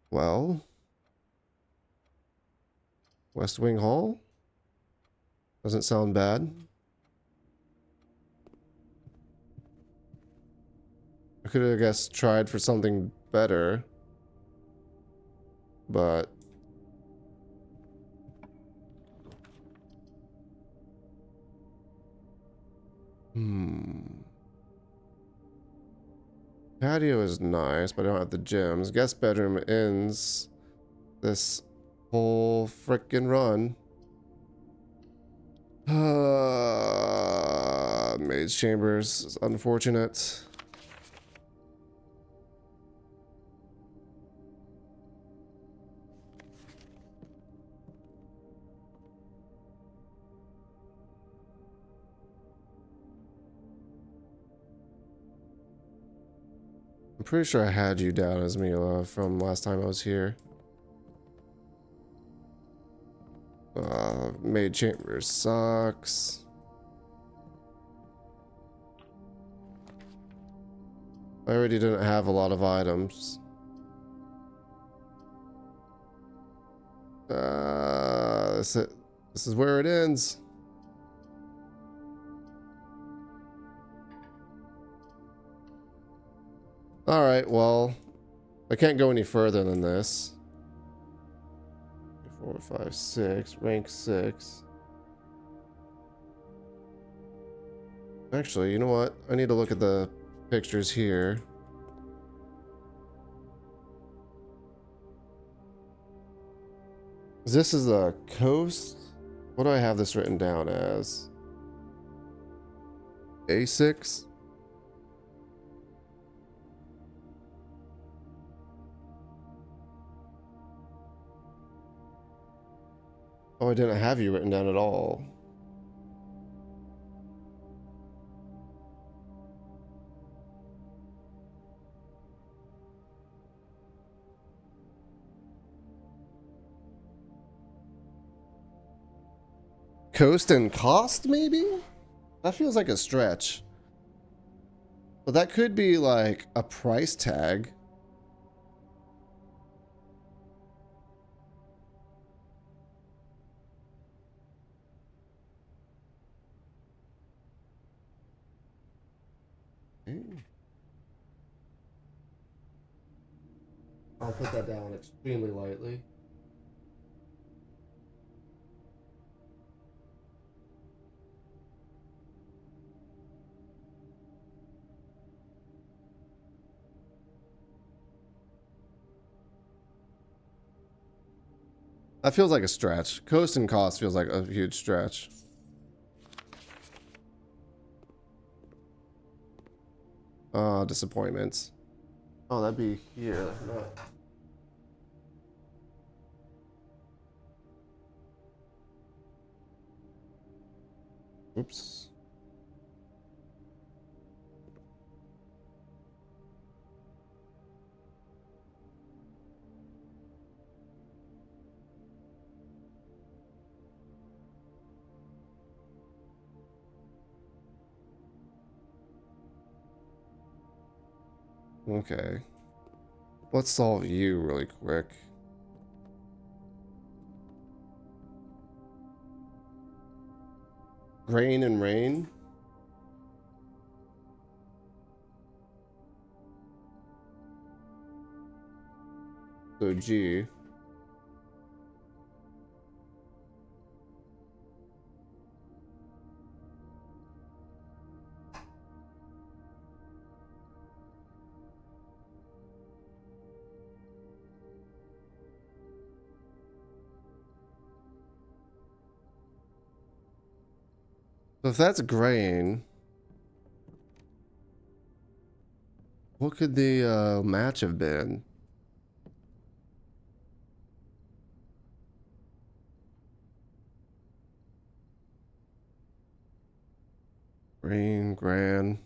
Well. West Wing Hall? Doesn't sound bad. I could have, I guess, tried for something better. But... Patio is nice, but I don't have the gyms. Guest bedroom ends this whole frickin' run. Maid's chambers is unfortunate. I'm pretty sure I had you down as Mila from last time I was here. Maid chambers sucks. I already didn't have a lot of items. This is where it ends. Alright, well, I can't go any further than this. 4, 5, 6, rank 6. Actually, you know what? I need to look at the pictures here. This is a coast? What do I have this written down as? A6? Oh, I didn't have you written down at all. Coast and cost, maybe? That feels like a stretch. Well, that could be like a price tag. I'll put that down extremely lightly. That feels like a stretch. Coast and cost feels like a huge stretch. Disappointments. Oh, that'd be here. Not... Oops. Okay. Let's solve you really quick. Grain and rain. So G. So if that's grain, what could the match have been? Rain, gran.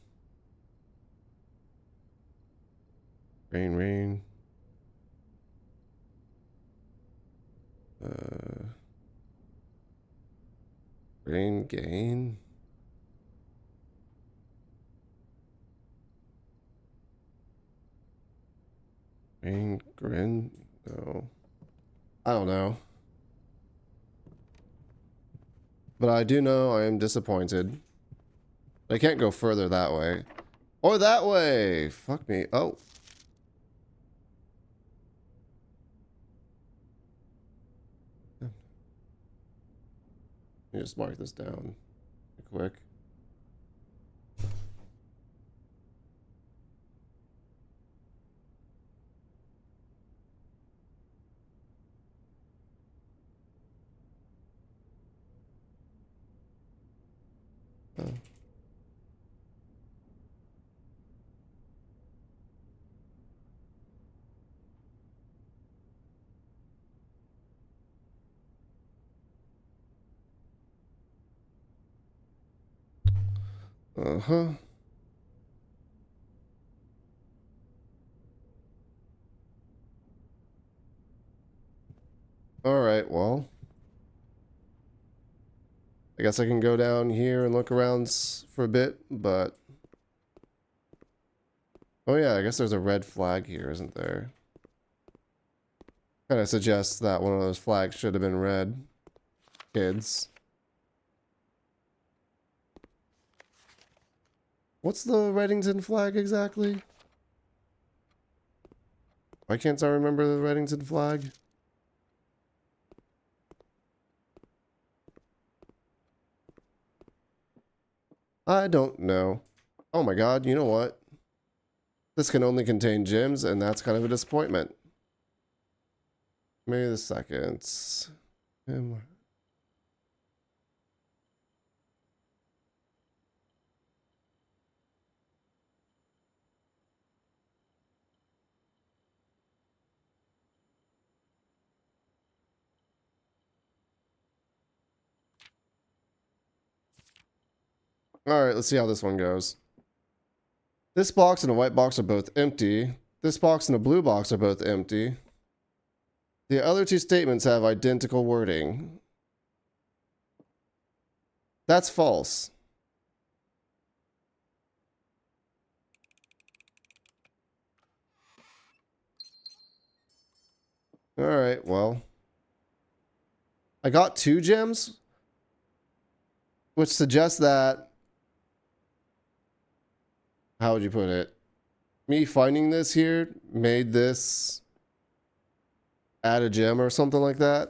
Rain, rain. Rain, gain. Rain, grin. No. I don't know. But I do know I am disappointed. I can't go further that way. Or that way! Fuck me. Oh. Let me just mark this down quick. Oh. Uh-huh. Alright, well. I guess I can go down here and look around for a bit, but... Oh yeah, I guess there's a red flag here, isn't there? Kind of suggests that one of those flags should have been red. Kids. What's the Reddington flag exactly? Why can't I remember the Reddington flag? I don't know. Oh my god, you know what? This can only contain gems, and that's kind of a disappointment. May the 2nd. Alright, let's see how this one goes. This box and a white box are both empty. This box and a blue box are both empty. The other two statements have identical wording. That's false. Alright, well. I got 2 gems, which suggests that... How would you put it? Me finding this here made this add a gem or something like that.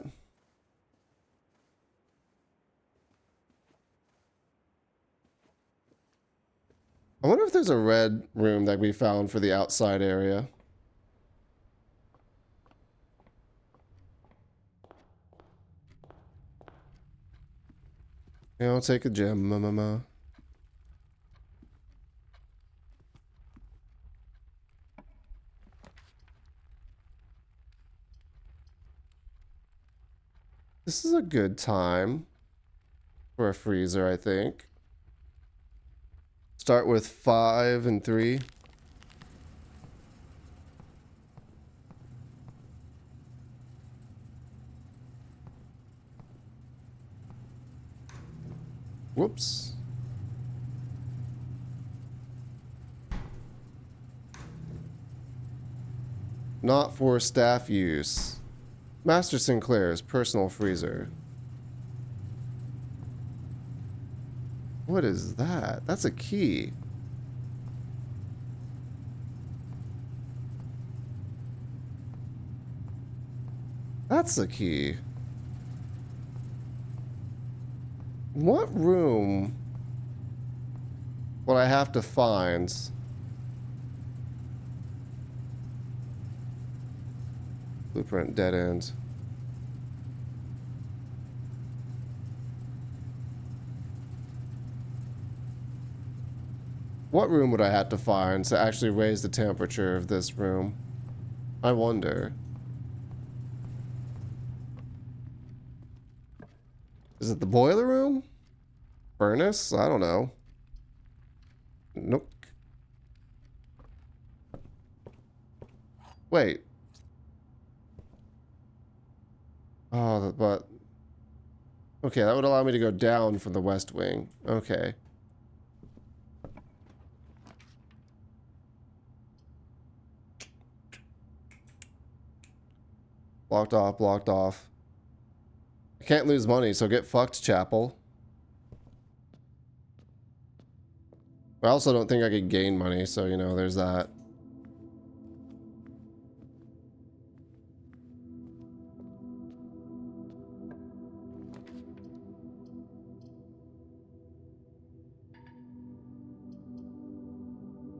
I wonder if there's a red room that we found for the outside area. Yeah, I'll take a gem, mama. This is a good time for a freezer, I think. Start with 5 and 3. Whoops. Not for staff use. Master Sinclair's personal freezer. What is that? That's a key. That's a key. What room would I have to find? Blueprint dead end. What room would I have to find to actually raise the temperature of this room? I wonder. Is it the boiler room? Furnace? I don't know. Nope. Wait. Oh, but... Okay, that would allow me to go down from the west wing. Okay. Blocked off, blocked off. I can't lose money, so get fucked, Chapel. I also don't think I could gain money, so, you know, there's that.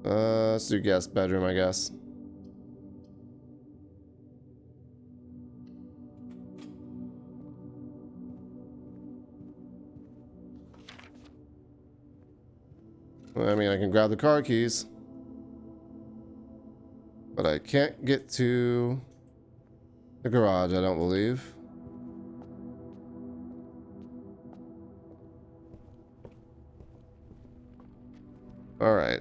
Let's do guest bedroom, I guess. I mean, I can grab the car keys. But I can't get to the garage, I don't believe. Alright.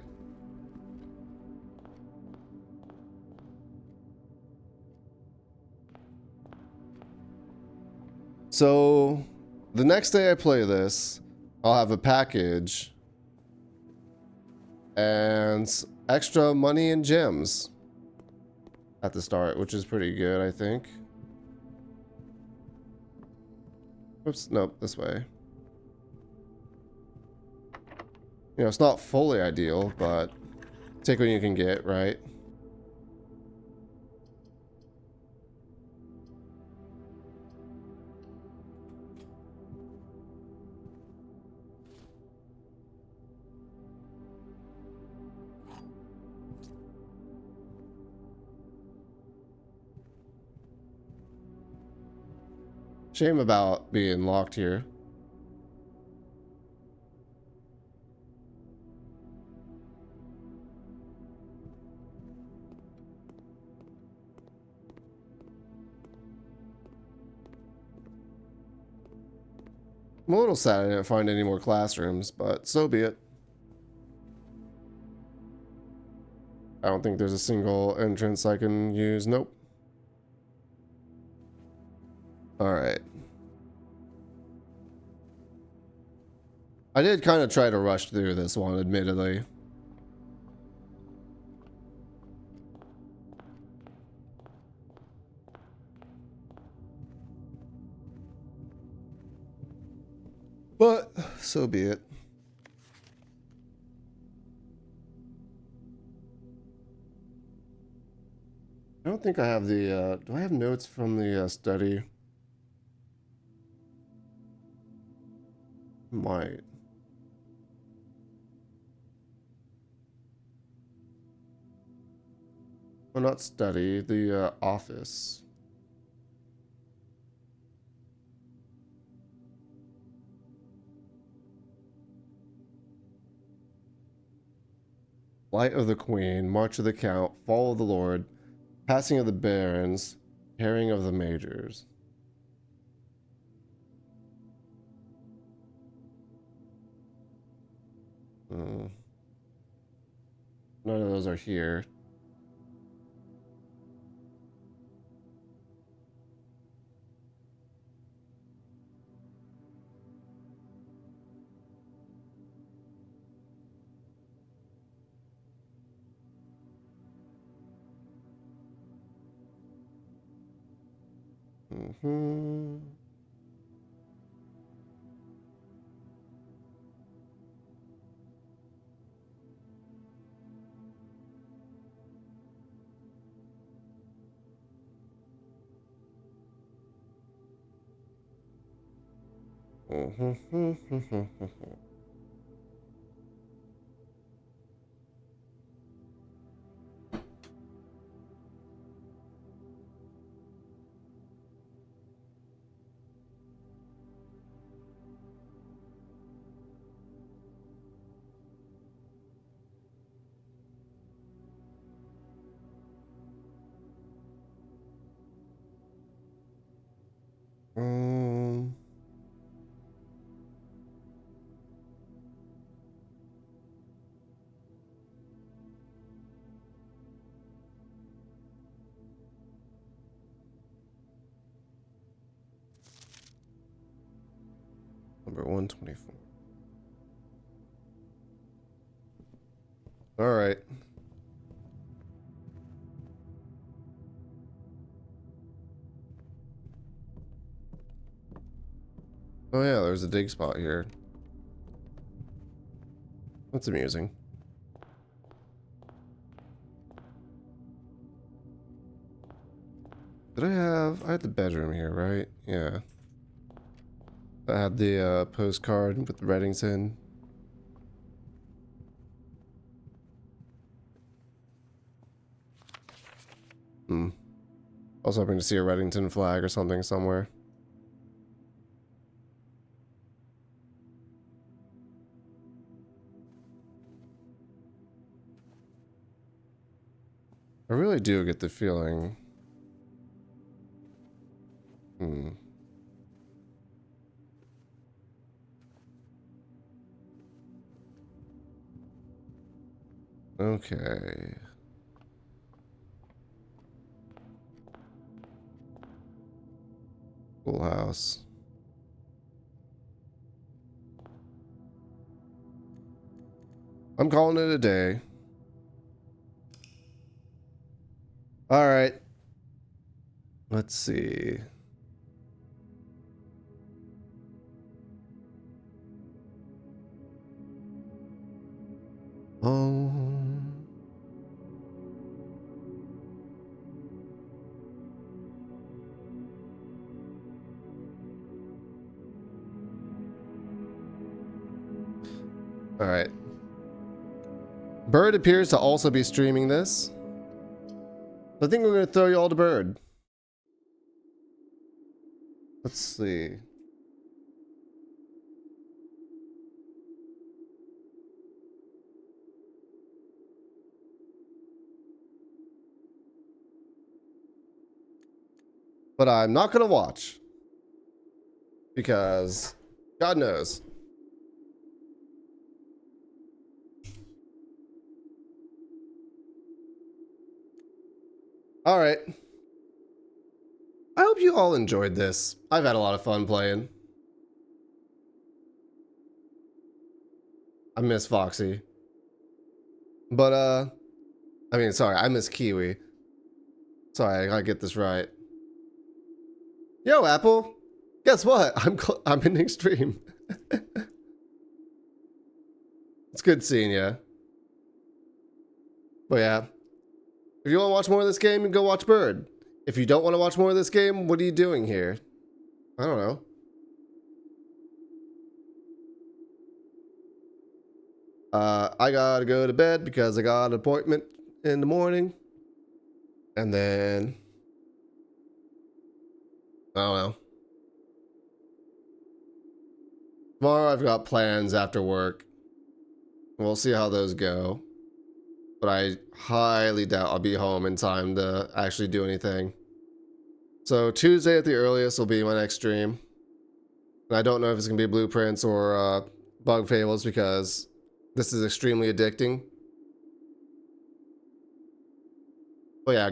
So, the next day I play this, I'll have a package and extra money and gems at the start, which is pretty good, I think. Oops, nope, this way. You know, it's not fully ideal, but take what you can get, right? Shame about being locked here. I'm a little sad I didn't find any more classrooms, but so be it. I don't think there's a single entrance I can use. Nope. Alright. I did kind of try to rush through this one, admittedly. so be it. I don't think I have the, do I have notes from the study? Might. Well, not study, the office. Flight of the Queen, March of the Count, Fall of the Lord, Passing of the Barons, Herring of the Majors. None of those are here. Mm-hmm. Number 124. All right. Oh yeah, there's a dig spot here. That's amusing. Did I had the bedroom here, right? Yeah. I had the postcard with the Reddington. I was hoping to see a Reddington flag or something somewhere. I really do get the feeling. Okay. Full house. I'm calling it a day. All right. Let's see. All right. Bird appears to also be streaming this. I think we're going to throw you all to Bird. Let's see. But I'm not going to watch. Because God knows. All right. I hope you all enjoyed this. I've had a lot of fun playing. I miss Foxy. But, I mean, sorry, I miss Kiwi. Sorry, I gotta get this right. Yo, Apple. Guess what? I'm ending stream. It's good seeing you. But yeah, if you want to watch more of this game, go watch Bird. If you don't want to watch more of this game, what are you doing here? I don't know. I gotta go to bed because I got an appointment in the morning. And then, I don't know. Tomorrow I've got plans after work. We'll see how those go. But I highly doubt I'll be home in time to actually do anything. So Tuesday at the earliest will be my next stream. And I don't know if it's going to be Blueprints or Bug Fables because this is extremely addicting. But yeah,